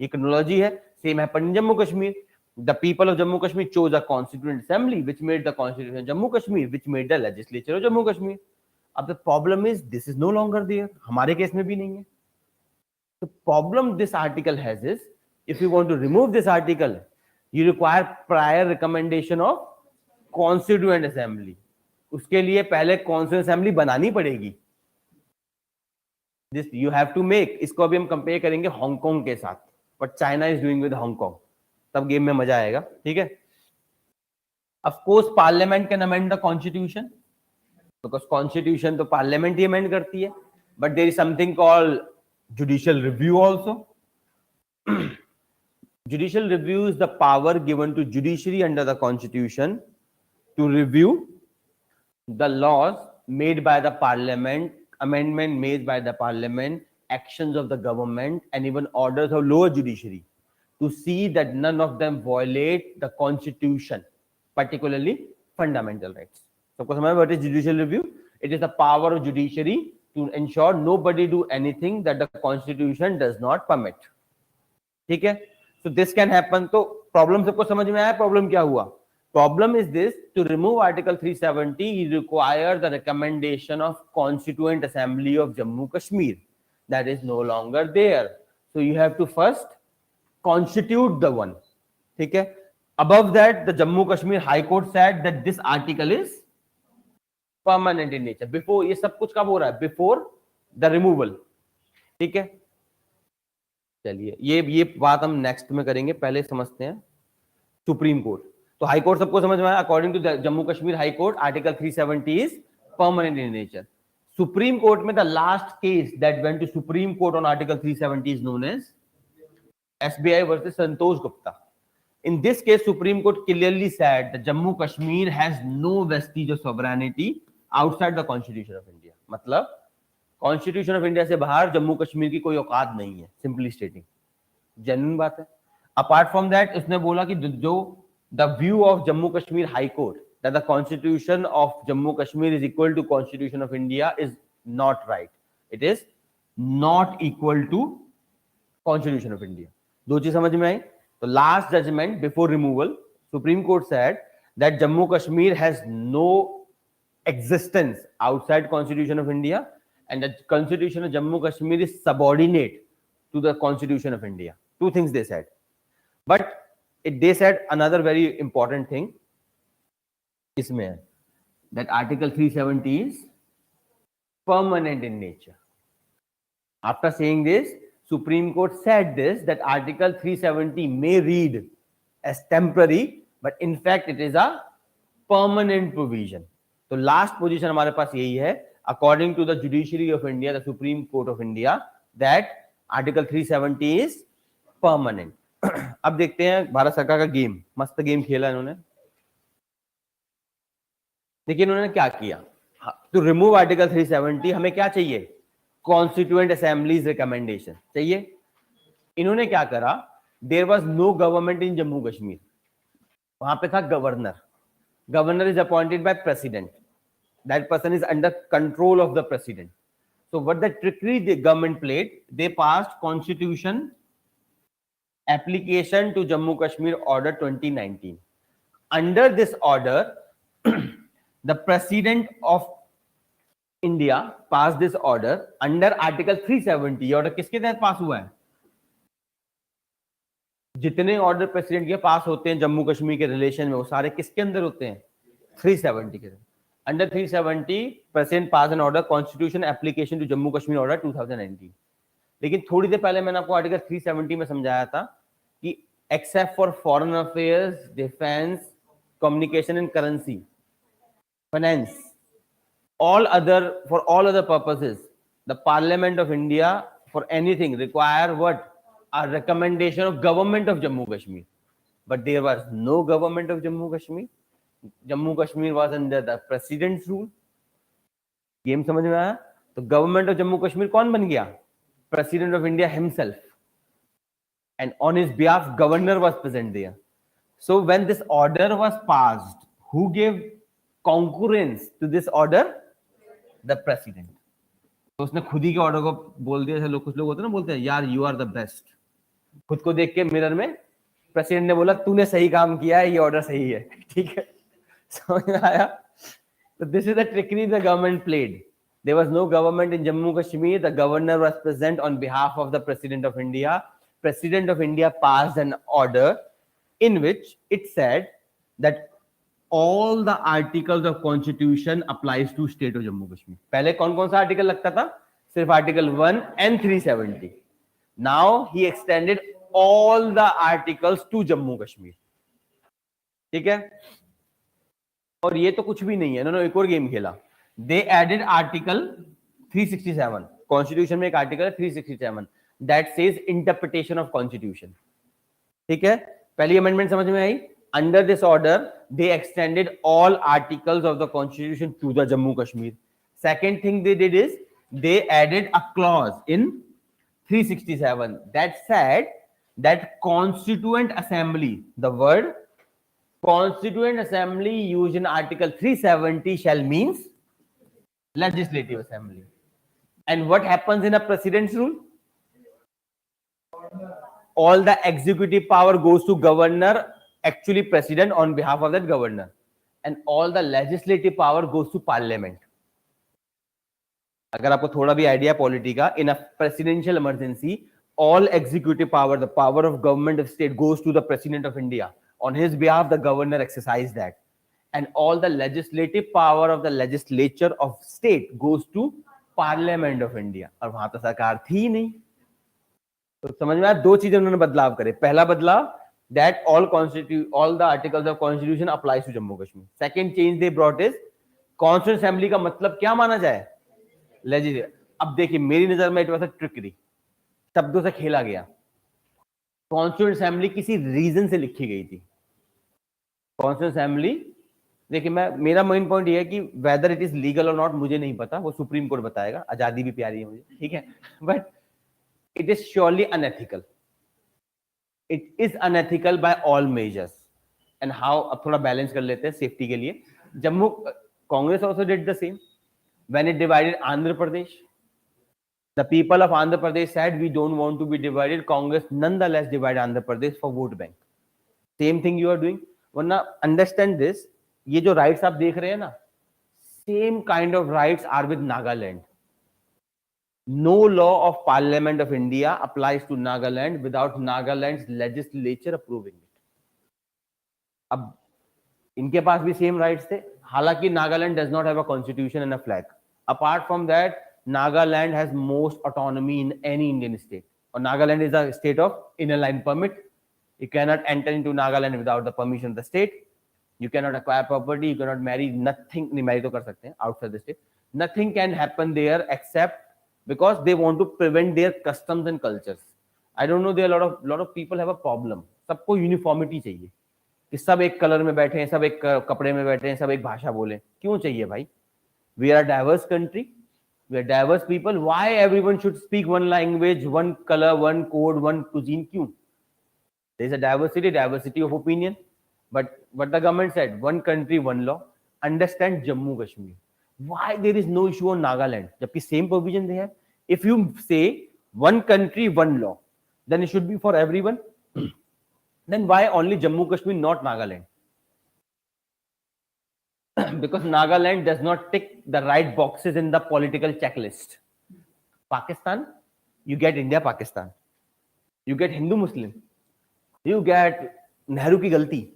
ये chronology है, same happened in Jammu Kashmir. The people of Jammu Kashmir chose a constituent assembly which made the constitution Jammu Kashmir which made the legislature of Jammu Kashmir. अब the problem is this is no longer there, हमारे case में भी नहीं है। The problem this article has is if you want to remove this article you require prior recommendation of constituent assembly. उसके लिए पहले constituent assembly बनानी पड़ेगी। This you have to make. इसको अभी हम कंपेयर करेंगे हांगकांग के साथ, but China is doing with Hong Kong, तब गेम में मजा आएगा। ठीक है? Of course parliament can amend the constitution, because constitution तो पार्लियामेंट ही अमेंड करती है, but there is something called judicial review also. Judicial review is the power given to judiciary under the constitution to review the laws made by the parliament, amendment made by the parliament, actions of the government, and even orders of lower judiciary, to see that none of them violate the constitution, particularly fundamental rights. So what is judicial review? It is the power of judiciary to ensure nobody do anything that the constitution does not permit. ठीक है? So this can happen. तो problem सबको समझ में आया? problem क्या हुआ? Problem is this: to remove Article 370, you require the recommendation of Constituent Assembly of Jammu Kashmir. That is no longer there. So you have to first constitute the one. ठीक है? Above that, the Jammu Kashmir High Court said that this article is permanent in nature. Before, ये सब कुछ कब हो रहा है? Before the removal. ठीक है? चलिए, ये बात हम नेक्स्ट में करेंगे, पहले समझते हैं सुप्रीम कोर्ट। तो हाई कोर्ट सबको समझ में आया? According to Jammu Kashmir high court, article 370 is permanent in nature. Supreme court में the last case that went to supreme court on article 370 is known as SBI versus Santosh Gupta. In this case, Supreme Court clearly said that Jammu Kashmir has no vestige of sovereignty outside the Constitution of India. मतलब Constitution of India से बाहर जम्मू कश्मीर की कोई औकात नहीं है, simply स्टेटिंग। Genuine बात है। अपार्ट फ्रॉम दैट, उसने बोला कि जो the view of Jammu Kashmir High Court that the Constitution of Jammu Kashmir is equal to Constitution of India is not right. It is not equal to constitution of India. दो चीज समझ में आई। तो last judgement before removal, supreme court said that Jammu Kashmir has no existence outside constitution of India, and the constitution of Jammu Kashmir is subordinate to the constitution of India. Two things they said, but they said another very important thing isme hai, that article 370 is permanent in nature. After saying this, Supreme Court said this, that article 370 may read as temporary, but in fact it is a permanent provision. तो last position हमारे पास यही है, according to the judiciary of India, the supreme court of India, that article 370 is permanent. अब देखते हैं भारत सरकार का गेम, मस्त गेम खेला इन्होंने। देखिए इन्होंने क्या किया, टू रिमूव आर्टिकल 370 हमें क्या चाहिए, कॉन्स्टिट्यूएंट असेंबलीज रिकमेंडेशन चाहिए। इन्होंने क्या करा, there was no government in Jammu Kashmir, वहां पे था governor. Governor is appointed by president. That person is under control of the president. So what the trickery the government played, they passed constitution application to Jammu Kashmir order 2019. Under this order, the president of India passed this order under article 370. ये order किसके तहत पास हुआ है? जितने order president के पास होते हैं जम्मू कश्मीर के रिलेशन में, वो सारे किसके अंदर होते हैं? 370 के under. 370 president pass an order constitution application to Jammu Kashmir order 2019। लेकिन थोड़ी देर पहले मैंने आपको आर्टिकल 370 में समझाया था कि except for foreign affairs, defence, communication and currency, finance, all other for all other purposes, the Parliament of India for anything require what? A recommendation of government of Jammu Kashmir. But there was no government of Jammu Kashmir. Jammu Kashmir was under the president's rule. Game समझ में आया? तो government of Jammu Kashmir कौन बन गया? President of India himself, and on his behalf governor was present there. So when this order was passed, who gave concurrence to this order? The president. तो उसने खुद ही के ऑर्डर को बोल दिया। लोग, कुछ लोग होते हैं ना, बोलते हैं यार यू आर द बेस्ट, खुद को देख के मिरर में प्रेसिडेंट ने बोला तूने सही काम किया है, ये ऑर्डर सही है, ठीक है, समझ में आया? तो this is the trickery the government played. There was no government in Jammu Kashmir, the governor was present on behalf of the president of India. President of India passed an order in which it said that all the articles of constitution applies to state of Jammu Kashmir. पहले कौन कौन सा article लगता था? सिर्फ article 1 and 370. Now he extended all the articles to Jammu Kashmir. ठीक है, और ये तो कुछ भी नहीं है, इन्होंने एक और गेम खेला। They added article 367. कॉन्स्टिट्यूशन में एक आर्टिकल है 367 that says interpretation of constitution. ठीक है, पहली अमेंडमेंट समझ में आई। Under this order they extended all articles of the constitution to the Jammu Kashmir. Second thing they did is they added a clause in 367 that said that constituent assembly, the word constituent assembly used in article 370 shall means legislative assembly. And what happens in a president's rule? All the executive power goes to governor, actually president on behalf of that governor, and all the legislative power goes to parliament. अगर आपको थोड़ा भी idea polity का, in a presidential emergency, all executive power, the power of government of state goes to the president of India. On his behalf, the governor exercises that, and all the legislative power of the legislature of state goes to parliament of India. और वहां तो सरकार थी नहीं। तो समझ में आया? दो चीजें उन्होंने बदलाव करे। पहला बदलाव that all the articles of constitution applies to Jammu Kashmir. Second change they brought is constituent assembly का मतलब क्या माना जाए? लेजिस्लेटिव। अब देखिए मेरी नजर में इट वाज अ ट्रिकरी, शब्दों से खेला गया। कॉन्स्टिट्यूएंट असेंबली किसी रीजन से लिखी गई थी। कॉन्स्टिट्यूएंट असेंबली, देखिए मेरा मेन पॉइंट ये है कि वेदर इट इज लीगल और नॉट मुझे नहीं पता, वो सुप्रीम कोर्ट बताएगा। आजादी भी प्यारी है मुझे, ठीक है, but it is surely unethical. It is unethical by all measures. And how? अब थोड़ा बैलेंस कर लेते हैं सेफ्टी के लिए। Jammu Congress also did the same when it divided Andhra Pradesh, The people of Andhra Pradesh said we don't want to be divided. Congress nonetheless divided Andhra Pradesh for vote bank. Same thing you are doing. वरना understand this. ये जो rights आप देख रहे हैं ना, same kind of rights are with Nagaland. No law of Parliament of India applies to Nagaland without Nagaland's legislature approving it. अब इनके पास भी same rights थे. हालांकि Nagaland does not have a constitution and a flag. Apart from that, Nagaland has most autonomy in any Indian state. Or Nagaland is a state of inner line permit. You cannot enter into Nagaland without the permission of the state. You cannot acquire property. You cannot marry. Nothing. नहीं marry तो कर सकते हैं outside the state. Nothing can happen there except because they want to prevent their customs and cultures. I don't know. There are lot of people have a problem. सबको uniformity चाहिए कि सब एक कलर में बैठे हैं, सब एक कपड़े में बैठे हैं, सब एक भाषा बोलें. क्यों चाहिए भाई? We are a diverse country. We are diverse people. Why everyone should speak one language, one color, one code, one cuisine? क्यों? There is a diversity of opinion. But what the government said, one country, one law. Understand Jammu Kashmir. Why there is no issue on Nagaland? जबकि same provision they have. If you say one country, one law, then it should be for everyone. Then why only Jammu Kashmir, not Nagaland? Because Nagaland does not tick the right boxes in the political checklist. Pakistan, you get India, Pakistan. You get Hindu, Muslim. You get Nehru ki galti.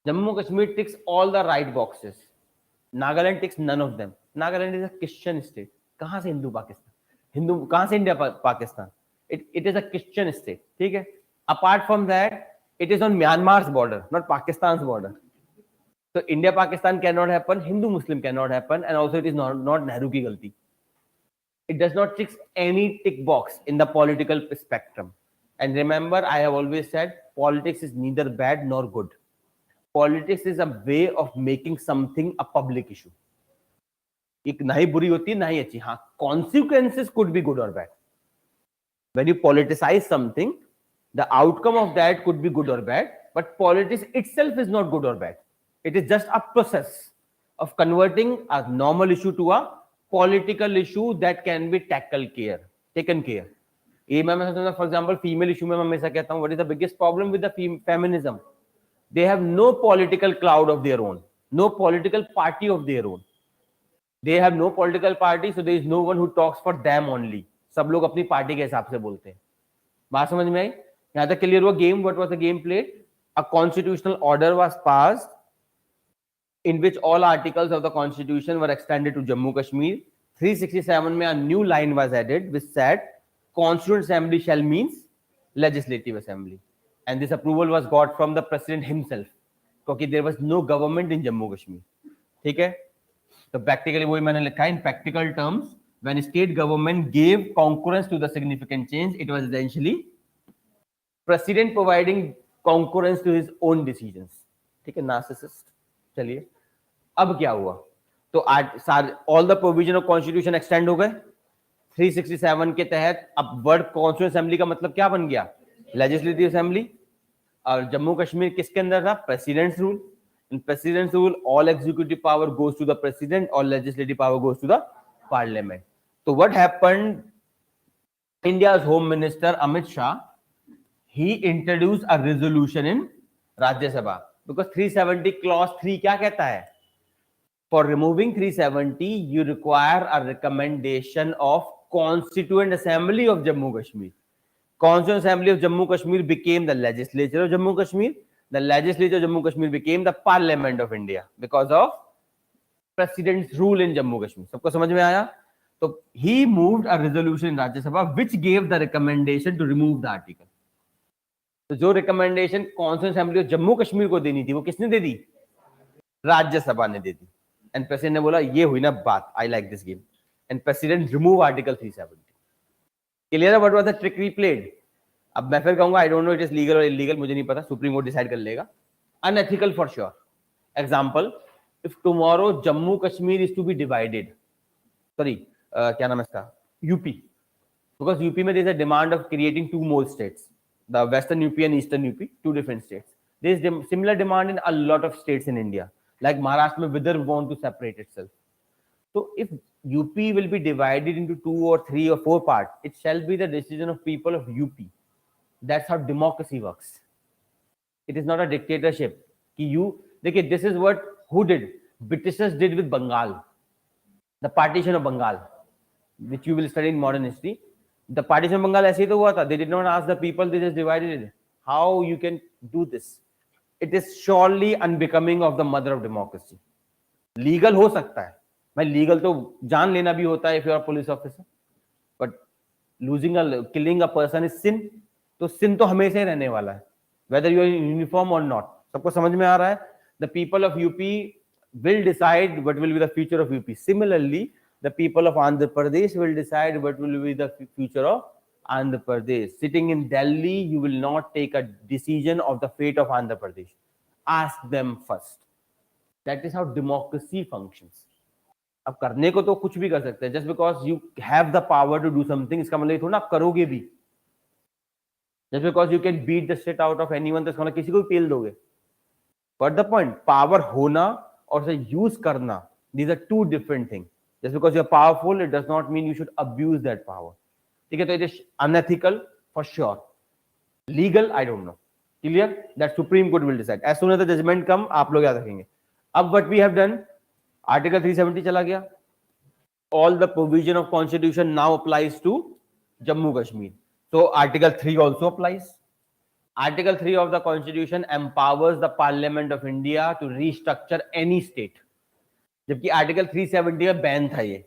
Jammu Kashmir ticks all the right boxes. Nagaland ticks none of them. Nagaland is a Christian state. कहाँ से हिंदू पाकिस्तान? हिंदू कहाँ से India Pakistan? It is a Christian state. ठीक है? Apart from that, it is on Myanmar's border, not Pakistan's border. So India Pakistan cannot happen, Hindu Muslim cannot happen, and also it is not Nehru ki galti. It does not tick any tick box in the political spectrum. And remember, I have always said politics is neither bad nor good. Politics is a way of making something a public issue. एक ना ही बुरी होती है ना ही अच्छी. हाँ, consequences could be good or bad. When you politicize something, the outcome of that could be good or bad, but politics itself is not good or bad. It is just a process of converting a normal issue to a political issue that can be taken care. ये मैं समझता हूँ, for example, female issue में मैं हमेशा कहता हूँ, what is the biggest problem with the feminism? They have no political cloud of their own, no political party of their own. They have no political party, so there is no one who talks for them only. सब लोग अपनी party के हिसाब से बोलते हैं. बात समझ में आई? यहाँ तक क्लियर हुआ game? What was the game played? A constitutional order was passed in which all articles of the constitution were extended to Jammu Kashmir. 367 में a new line was added which said Constituent Assembly shall means Legislative Assembly. And this approval was got from the president himself. क्योंकि there was no government in Jammu Kashmir. ठीक है? तो practically वही मैंने लिखा है in practical terms. When state government gave concurrence to the significant change, it was essentially president providing concurrence to his own decisions. ठीक है? Narcissist. चलिए अब क्या हुआ? तो आज all the provision of constitution extend हो गए. 367 के तहत अब वर्ड कॉन्स्टिट्यूएंट असेंबली का मतलब क्या बन गया? Legislative assembly. और जम्मू कश्मीर किसके अंदर था? President's rule. In president's rule all executive power goes to the president और legislative power goes to the parliament. तो what happened? India's home minister Amit Shah he introduce a resolution in Rajya Sabha because 370 clause 3 क्या कहता है? For removing 370, you require a recommendation of Constituent Assembly of Jammu Kashmir. Constituent Assembly of Jammu Kashmir became the legislature of Jammu Kashmir. The legislature of Jammu Kashmir became the Parliament of India because of President's rule in Jammu Kashmir. सबको समझ में आया? तो he moved a resolution in Rajya Sabha which gave the recommendation to remove the article. तो जो recommendation Constituent Assembly of Jammu Kashmir को देनी थी वो किसने दे दी? राज्य सभा ने दे दी. एंड प्रेसिडेंट ने बोला ये हुई ना बात, I like this game, and president remove article 370. Clear है what was the trick we played? अब मैं फिर कहूंगा I don't know it is legal और इलीगल, मुझे नहीं पता, सुप्रीम कोर्ट डिसाइड कर लेगा. Unethical for sure. Example, if tomorrow Jammu Kashmir is to be divided, sorry क्या नाम है इसका, यूपी, बिकॉज यूपी में there is a demand of creating two more states, the western UP and eastern UP, two different states. There is similar demand in a lot of states in India. Like Maharashtra, Vidarbha want to separate itself. So if UP will be divided into 2 or 3 or 4 parts, it shall be the decision of people of UP. That's how democracy works. It is not a dictatorship. कि you देखिए, this is what who did? Britishers did with Bengal, the partition of Bengal, which you will study in modern history. The partition of Bengal ऐसे ही तो हुआ था. They did not ask the people, they just divided it. How you can do this? It is surely unbecoming of the mother of democracy. Legal हो सकता है भाई, legal तो जान लेना भी होता है if you are a police officer, but killing a person is sin. तो sin तो हमेशा ही रहने वाला है, whether you are in uniform or not. सबको समझ में आ रहा है? The people of UP will decide what will be the future of UP. Similarly, the people of Andhra Pradesh will decide what will be the future of Andhra Pradesh. Sitting in Delhi, you will not take a decision of the fate of Andhra Pradesh. Ask them first. That is how democracy functions. अब करने को तो कुछ भी कर सकते हैं. Just because you have the power to do something, इसका मतलब थोड़ा ना आप करोगे भी. Just because you can beat the shit out of anyone, तो इसका मतलब किसी को भी पेल दोगे. But the point, power होना और उसे use करना, these are two different things. Just because you are powerful, it does not mean you should abuse that power. ठीक है, तो it is unethical for sure. Legal, I don't know. Clear? That Supreme Court will decide. As soon as the judgment come, आप लोग याद रखेंगे. अब what we have done, Article 370 चला गया. All the provision of Constitution now applies to Jammu Kashmir. So Article 3 also applies. Article 3 of the Constitution empowers the Parliament of India to restructure any state. जबकि Article 370 में ban था ये.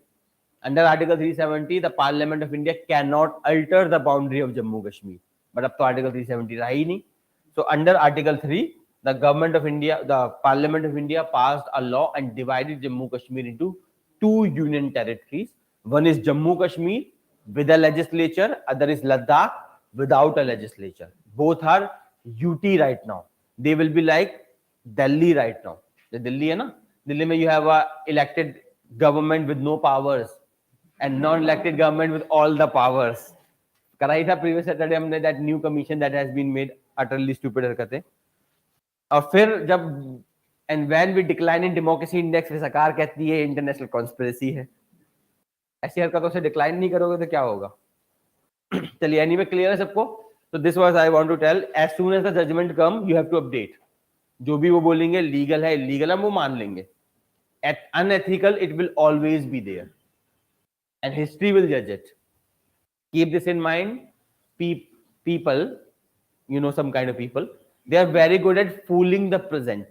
Under Article 370, the Parliament of India cannot alter the boundary of Jammu Kashmir. But अब तो Article 370 रहा ही नहीं. So under Article 3, the government of India, the Parliament of India passed a law and divided Jammu Kashmir into 2 union territories. One is Jammu Kashmir with a legislature, other is Ladakh without a legislature. Both are UT right now. They will be like Delhi right now. The Delhi है ना? Delhi में you have a elected government with no powers and non-elected government with all the powers. कराई था previous Saturday हमने that new commission that has been made utterly stupid हरकतें. और फिर जब and when we decline in democracy index, फिर सरकार कहती है international conspiracy है. ऐसी हरकतों से डिक्लाइन नहीं करोगे तो क्या होगा? चलिए, एनीवे क्लियर है सबको? तो this was I want to tell, as soon as the judgement come you have to update. जो भी वो बोलेंगे लीगल है, इलीगल है, वो मान लेंगे. At unethical it will always be there and history will जज it. Keep this in mind. people, you know, some kind of people, they are very good at fooling the present,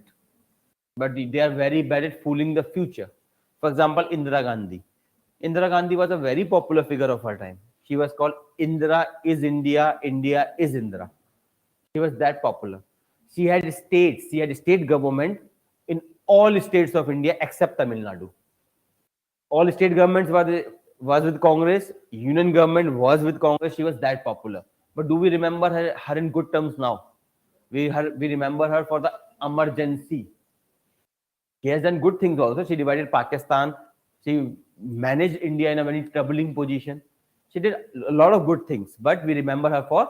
but they are very bad at fooling the future. For example, Indira Gandhi was a very popular figure of her time. She was called Indira is India, India is Indira. She was that popular. She had states, she had state government in all states of India except Tamil Nadu. All state governments was with Congress, union government was with Congress. She was that popular. But do we remember her in good terms now? We remember her for the emergency. She has done good things also. She divided Pakistan. She managed India in a very troubling position. She did a lot of good things, but we remember her for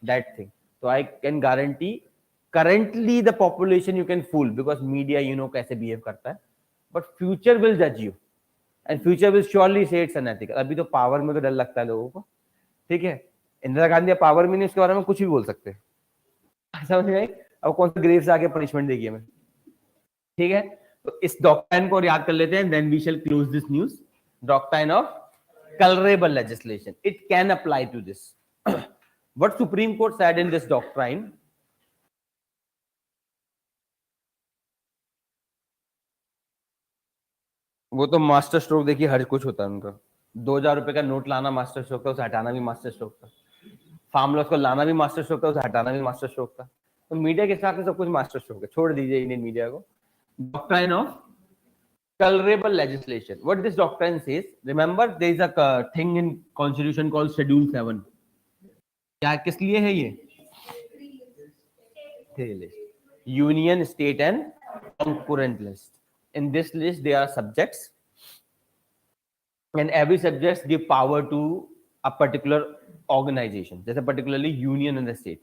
that thing. So I can guarantee, currently the population you can fool because media, you know, कैसे behave करता है. But future will judge you, and future will surely say it's unethical. अभी तो power में तो डर लगता है लोगों को, ठीक है? इंदिरा गांधी पावर में नहीं, उसके बारे में कुछ भी बोल सकते हैं. समझ में आई? अब कौन सा ग्रेव से आके पनिशमेंट देगी हमें, ठीक है? तो इस डॉक्ट्राइन को याद कर लेते हैं, then we shall close this news. Doctrine of colorable legislation. It can apply to this. What Supreme Court said in this doctrine? वो तो मास्टर स्ट्रोक देखिए, हर कुछ होता है उनका. 2000 रुपए का नोट लाना मास्टर स्ट्रोक था, उसे हटाना भी मास्टर स्ट्रोक था. फार्म लॉस को लाना भी मास्टर स्ट्रोक था, उसे हटाना भी मास्टर स्ट्रोक था. तो मीडिया के हिसाब से सब कुछ मास्टर स्ट्रोक है. छोड़ दीजिए इंडियन मीडिया को. Doctrine of colorable legislation. What this doctrine says, remember there is a thing in constitution called Schedule 7. क्या किस लिए है ये? Union, state and concurrent list. In this list there are subjects, and every subject give power to a particular organization, जैसे particularly union and the state.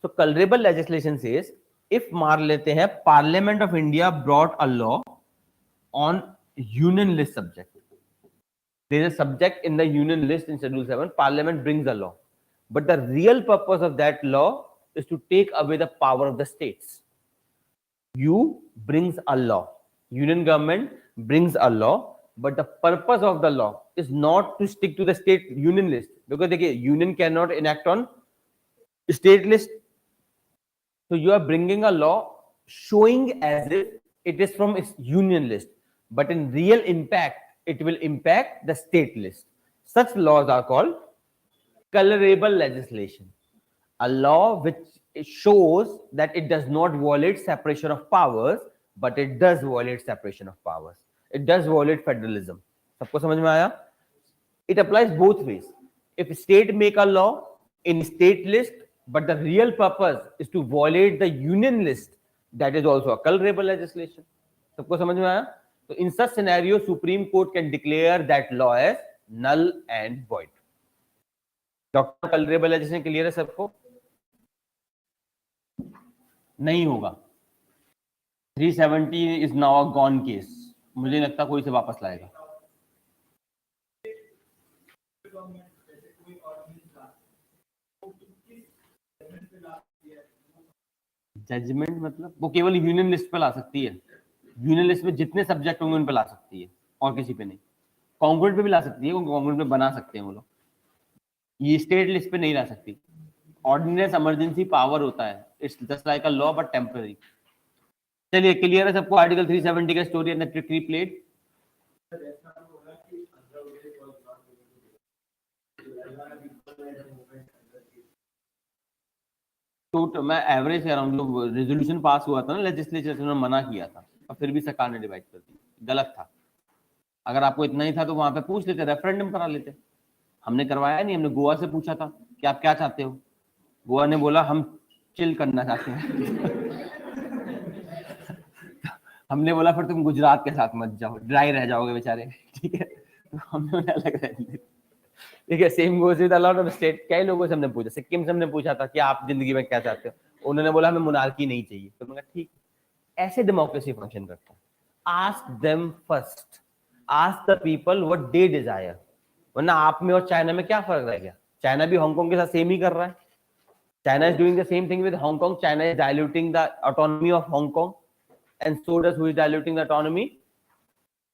So colorable legislation says, if मान लेते हैं Parliament of India brought a law on union list subject. There is a subject in the union list in Schedule 7. Parliament brings a law. But the real purpose of that law is to take away the power of the states. You brings a law. Union government brings a law, but the purpose of the law is not to stick to the state union list, because again, union cannot enact on state list. So you are bringing a law showing as if it is from its union list, but in real impact, it will impact the state list. Such laws are called colorable legislation. A law which shows that it does not violate separation of powers, but it does violate separation of powers. It does violate federalism. सबको समझ में आया? It applies both ways. If state make a law in state list, but the real purpose is to violate the union list, that is also a colorable legislation. सबको समझ में आया? So in such scenario, Supreme Court can declare that law as null and void. Doctor colourable legislation clear है सबको? नहीं होगा. 370 is now a gone case. मुझे नहीं लगता कोई से वापस लाएगा. जजमेंट मतलब वो केवल यूनियन लिस्ट पे ला सकती है. यूनियन लिस्ट में जितने सब्जेक्ट होंगे उन पे ला सकती है, और किसी पे नहीं. कांग्रेस पे भी ला सकती है, वो कांग्रेस पे बना सकते हैं वो लोग. ये स्टेट लिस्ट पे नहीं ला सकती. ऑर्डिनेंस इमरजेंसी पावर होता है. It's just like a law but temporary. चलिए क्लियर है सबको आर्टिकल 370 का story and the trick replayed. तो मैं एवरेज कह रहा हूँ, जो रेजोल्यूशन पास हुआ था ना लेजिस्लेचर ने मना किया था, और फिर भी सरकार ने डिवाइड कर दी. गलत था. अगर आपको इतना ही था तो वहां पे पूछ लेते, रेफरेंडम करा लेते. हमने करवाया नहीं. हमने गोवा से पूछा था कि आप क्या चाहते हो. गोवा ने बोला हम चिल करना चाहते हैं. हमने बोला फिर तुम गुजरात के साथ मत जाओ, ड्राई रह जाओगे बेचारे. ठीक है, तो हमने उन्हें अलग रह दिया. ठीक है, same goes with a lot of state. कई लोगों से हमने पूछा, सिक्किम से हमने पूछा था कि आप जिंदगी में क्या चाहते हो. उन्होंने बोला हमें मोनार्की नहीं चाहिए. तो मैंने कहा ठीक. ऐसे डेमोक्रेसी फंक्शन करता है. Ask them first. Ask the people what they desire. वरना आप में और चाइना में क्या फर्क रह गया? चाइना भी हांगकांग के साथ सेम ही कर रहा है. China is doing the same thing with Hong Kong. China is diluting the autonomy of Hong Kong, and so does who is diluting the autonomy?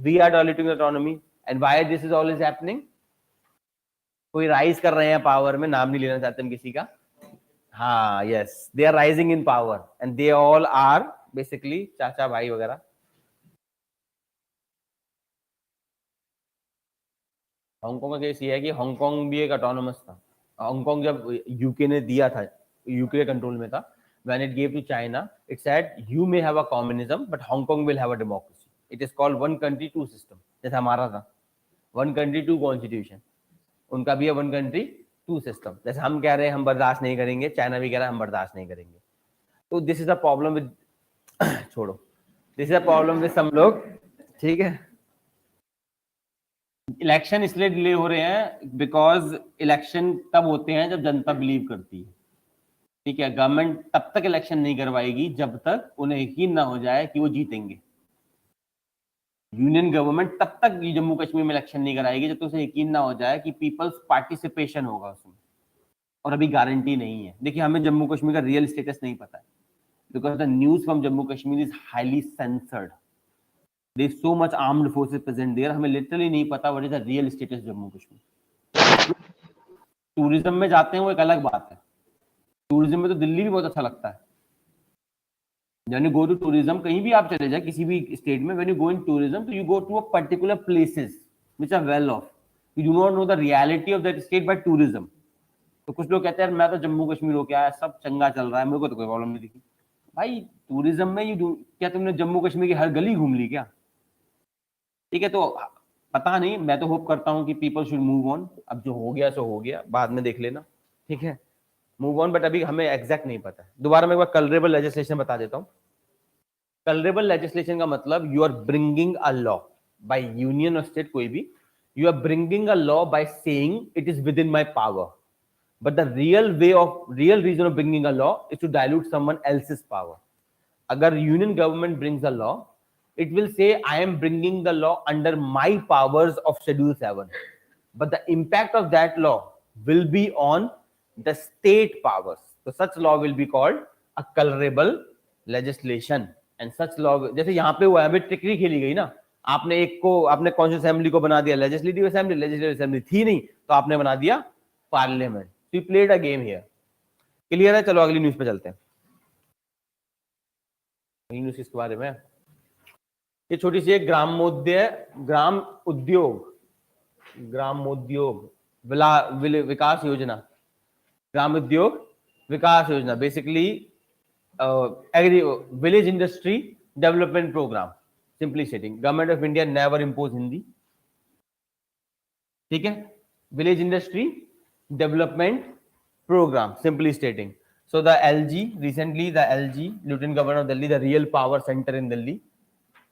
We are diluting the autonomy. And why this is all is happening? कोई rise कर रहे हैं power में, नाम नहीं लेना चाहते हम किसी का. हाँ, yes, they are rising in power and they all are basically चाचा भाई वगैरह. हांगकांग का केस ये है कि हांगकांग भी एक ऑटोनोमस था. हांगकांग जब यूके ने दिया था, यूके कंट्रोल में था. When it gave to China, it said you may have a communism, but Hong Kong will have a democracy. It is called one country two system. जैसा हमारा था one country two constitution, उनका भी है one country two system. जैसे हम कह रहे हैं हम बर्दाश्त नहीं करेंगे, चाइना भी कह रहा है हम बर्दाश्त नहीं करेंगे. तो this is a problem with छोड़ो, this is a problem with some लोग. ठीक है, इलेक्शन इसलिए डिले हो रहे हैं बिकॉज इलेक्शन तब होते हैं जब जनता बिलीव करती है. ठीक है, गवर्नमेंट तब तक इलेक्शन नहीं करवाएगी जब तक उन्हें यकीन ना हो जाए कि वो जीतेंगे. यूनियन गवर्नमेंट तब तक जम्मू कश्मीर में इलेक्शन नहीं कराएगी जब तक उसे यकीन ना हो जाए कि पीपल्स पार्टिसिपेशन होगा उसमें. और अभी गारंटी नहीं है. देखिए, हमें जम्मू कश्मीर का रियल स्टेटस नहीं पता है because the news from Jammu Kashmir is highly censored. There is so much armed forces present there. हमें लिटरली नहीं पता what is the real status Jammu Kashmir. Tourism में जाते हैं वो एक अलग बात है. टूरिज्म में तो दिल्ली भी बहुत अच्छा लगता है. यानी गो टू टूरिज्म, कहीं भी आप चले जाए किसी भी स्टेट में, when you go in tourism तो you go to a particular places which are well off. You do not know the reality of that state by tourism. तो कुछ लोग कहते हैं मैं तो जम्मू कश्मीर होके आया, सब चंगा चल रहा है, मेरे को तो कोई प्रॉब्लम नहीं दिखी. भाई टूरिज्म में क्या तुमने जम्मू कश्मीर की हर गली घूम ली क्या? ठीक है, तो पता नहीं. मैं तो होप करता हूँ कि पीपल शुड मूव ऑन. अब जो हो गया सो हो गया, बाद में देख लेना. ठीक है, मूव ऑन. बट अभी हमें एग्जैक्ट नहीं पता है. दोबारा मैं एक बार कलरेबल लेजिस्लेशन बता देता हूं. कलरेबल लेजिस्लेशन का मतलब you are bringing a law by union और स्टेट, कोई भी. You are bringing a law by saying it is within my power, but the real reason of bringing a law is to dilute someone else's power. अगर union government brings a law it will say I am bringing the law under my powers of Schedule 7. But the impact of that law will be on the state powers. So such law will be called a colorable legislation. And such law, जैसे यहाँ पे वो अभी trickery खेली गई ना, आपने एक को आपने कॉन्स्टिट्यूशन असेंबली को बना दिया लेजिस्लेटिव असेंबली थी नहीं तो आपने बना दिया parliament. So you played a game here. Clear है? चलो अगली न्यूज पे चलते हैं. अगली न्यूज किसके बारे में? ये छोटी सी एक ग्रामोद्योग विकास योजना. ग्रामोद्योग विकास योजना basically village industry development programme. Simply stating, government of India never impose Hindi. ठीक है, village industry development program, simply stating. So the LG, recently the LG, Lieutenant Governor of Delhi, the real power center in Delhi,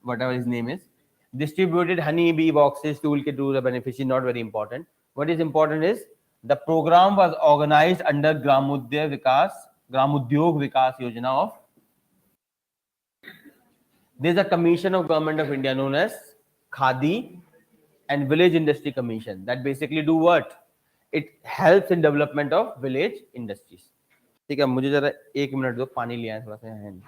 whatever his name is, distributed honey bee boxes toolkit to the beneficiary. Not very important. What is important is the program was organized under Gramodyog Vikas Yojana of. There is a commission of Government of India known as Khadi and Village Industry Commission that basically do what? It helps in development of village industries. ठीक है, मुझे जरा 1 minute दो, पानी लिया है थोड़ा सा यहाँ.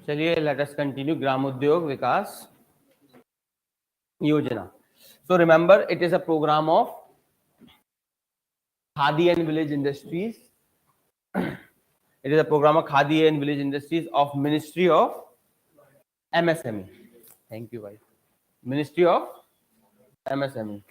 चलिए, let us continue. Gramodyog Vikas Yojana. So remember, it is a program of Khadi and Village Industries. It is a program of Khadi and Village Industries of Ministry of MSME. Thank you, guys. Ministry of MSME.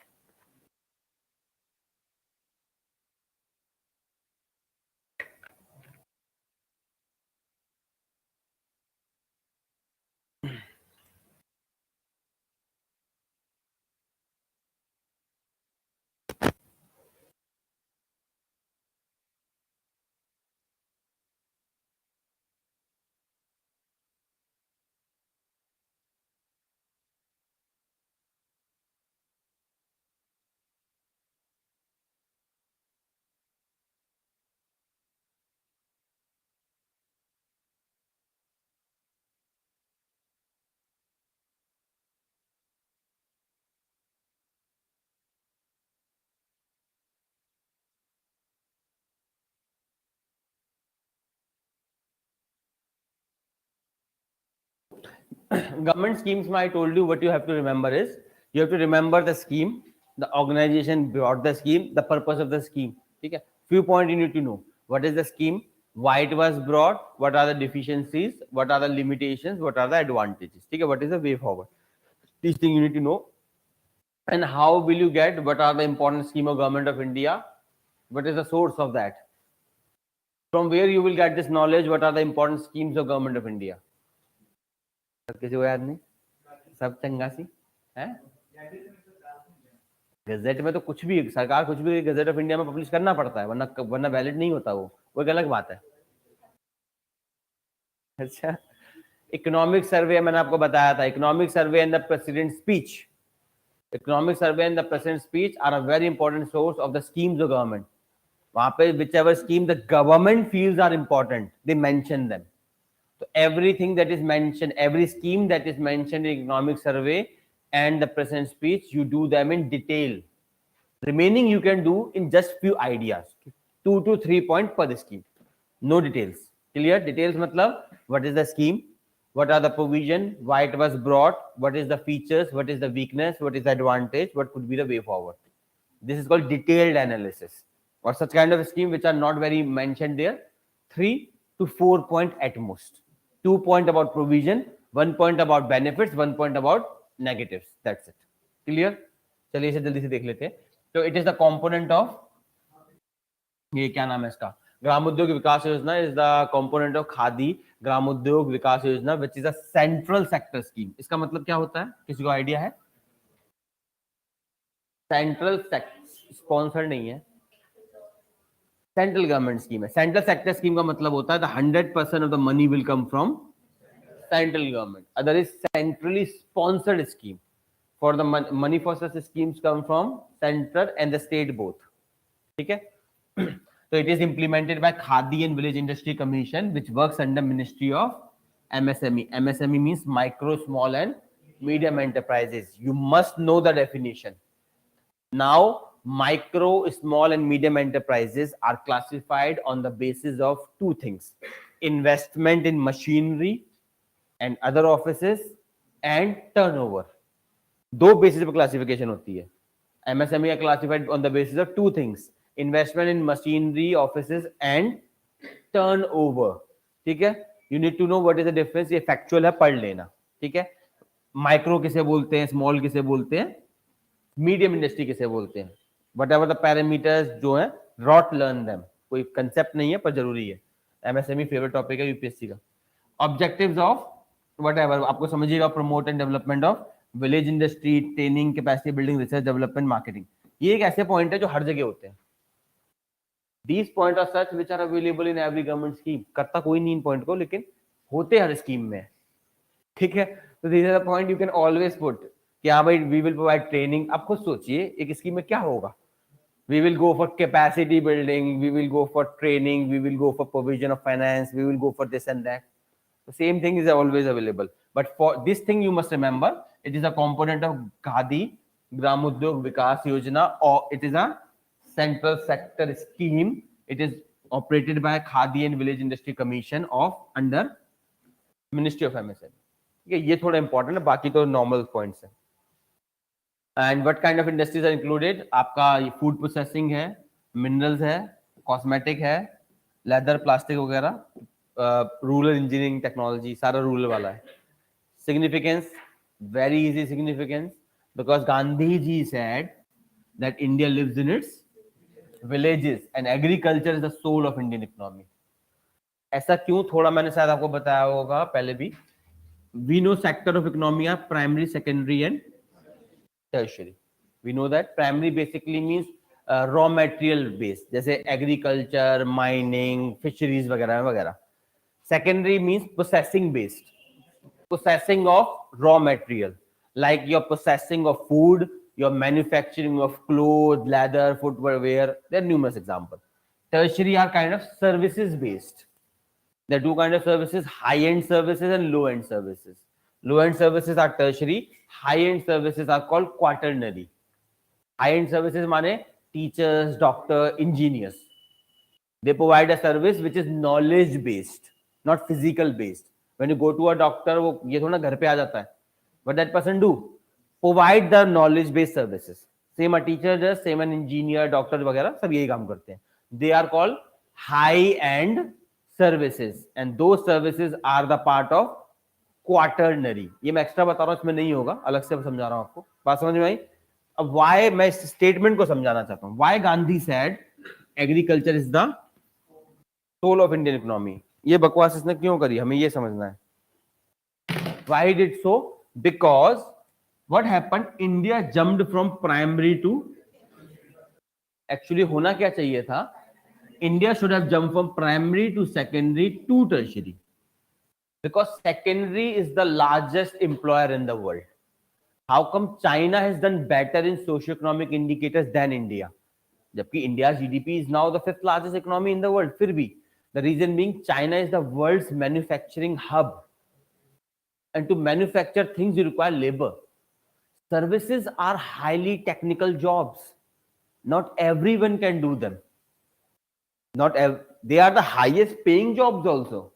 Government schemes, I told you what you have to remember is you have to remember the scheme, the organization brought the scheme, the purpose of the scheme. Okay, few points you need to know. What is the scheme, why it was brought, what are the deficiencies, what are the limitations, what are the advantages. Okay, what is the way forward. These things you need to know. And how will you get, what are the important scheme of Government of India, what is the source of that, from where you will get this knowledge, what are the important schemes of Government of India. किसी को याद नहीं? सब चंगा सी है. Gazette में तो कुछ भी सरकार कुछ भी गजेट ऑफ इंडिया में पब्लिश करना पड़ता है, वरना वैलिड नहीं होता. वो एक अलग बात है. अच्छा, इकोनॉमिक सर्वे मैंने आपको बताया था. Economic survey and the president speech. Economic survey and the president speech are a very important source of the schemes of government. वहां पे whichever scheme the government feels are important, they mention them. So everything that is mentioned, every scheme that is mentioned in economic survey and the present speech, you do them in detail. Remaining you can do in just few ideas, 2 to 3 points per the scheme. No details. Clear? Details matlab, what is the scheme, what are the provision, why it was brought, what is the features, what is the weakness, what is the advantage, what could be the way forward. This is called detailed analysis. Or such kind of scheme which are not very mentioned there, 3 to 4 points at most. 2 points about provision, 1 point about benefits, 1 point about negatives. That's it. Clear? चलिए इसे जल्दी से देख लेते हैं. तो it is the component of, ये क्या नाम है इसका, ग्रामोद्योग विकास योजना is the component of khadi ग्रामोद्योग विकास योजना which is a central sector scheme. इसका मतलब क्या होता है, किसी को आइडिया है? सेंट्रल स्पॉन्सर नहीं है, सेंट्रल गवर्नमेंट स्कीम है. सेंट्रल सेक्टर स्कीम का मतलब होता है the 100% of the money will come from central government. Other is centrally sponsored scheme. For the money for such schemes come from central and the state both. ठीक है. So it is implemented by Khadi and Village Industry Commission, which works under Ministry of MSME. MSME means micro, small and medium enterprises. You must know the definition. Now, micro, small and medium enterprises are classified on the basis of two things: investment in machinery and other offices and turnover. दो basis पर classification होती है. MSME are classified on the basis of two things: investment in machinery, offices and turnover. ठीक है. You need to know what is the difference. ये factual है, पढ़ लेना. ठीक है. माइक्रो किसे बोलते हैं, स्मॉल किसे बोलते हैं, मीडियम इंडस्ट्री किसे बोलते हैं. whatever the parameters जो है, rot learn them. कोई कंसेप्ट नहीं है पर जरूरी है. एमएसएमई फेवरेट टॉपिक है यूपीएससी का. ऑब्जेक्टिव्स ऑफ whatever आपको समझिएगा, promote and development of village industry, training, capacity building, research, development, marketing. ये एक ऐसे पॉइंट है जो हर जगह होते हैं. These points are such which are available in every government scheme. करता कोई नहीं इन पॉइंट को, लेकिन होते हर स्कीम में. ठीक है. तो this is the point you can always put कि हाँ भाई वी विल प्रोवाइड ट्रेनिंग. आप खुद सोचिए एक स्कीम में क्या होगा. We will go for capacity building, we will go for training, we will go for provision of finance, we will go for this and that. The same thing is always available, but for this thing you must remember it is a component of Khadi Gramodyog Vikas Yojana, or it is a central sector scheme. It is operated by Khadi and Village Industry Commission of under Ministry of MSME. Okay, ये थोड़ा important है, बाकी तो normal points है. And what kind of industries are included? आपका food processing है, minerals है, cosmetic है, leather, plastic वगैरह, रूरल इंजीनियरिंग टेक्नोलॉजी, सारा रूरल वाला है. Significance, very easy significance, because Gandhi ji said that India lives in its villages and agriculture is the soul of Indian economy. ऐसा क्यों, थोड़ा मैंने शायद आपको बताया होगा पहले भी. We know sector of economy are primary, secondary and tertiary. We know that primary basically means raw material based, जैसे एग्रीकल्चर, माइनिंग, फिशरीज वगैरह वगैरह. Secondary means processing based, processing of raw material, like your processing of food, your manufacturing of clothes, leather, footwear. There are numerous examples. Tertiary are kind of services based. There are two kinds of services: high-end services and low-end services. Low-end services are tertiary. High-end services are called quaternary. High-end services माने teachers, doctor, engineers. They provide a service which is knowledge based, not physical based. When you go to a doctor, वो ये थोड़ा घर पे आ जाता है. What that person do? Provide the knowledge based services. Same a teacher does, same an engineer, doctor वगैरह सब यही काम करते हैं. They are called high end services, and those services are the part of quaternary. ये मैं extra बता रहा हूँ, इसमें नहीं होगा, अलग से समझा रहा हूँ आपको. बात समझ में आई? अब why मैं इस स्टेटमेंट को समझाना चाहता हूँ. Why Gandhi said agriculture is the soul of Indian economy. ये बकवास इसने क्यों करी, हमें ये समझना है. Why he did so? Because what happened? India jumped from primary to, actually होना क्या चाहिए था? India should have jumped from primary to secondary to tertiary, because secondary is the largest employer in the world. How come China has done better in socio-economic indicators than India? जबकि India's GDP is now the 5th largest economy in the world. फिर भी the reason being China is the world's manufacturing hub, and to manufacture things you require labor. Services are highly technical jobs. Not everyone can do them. They are the highest paying jobs also.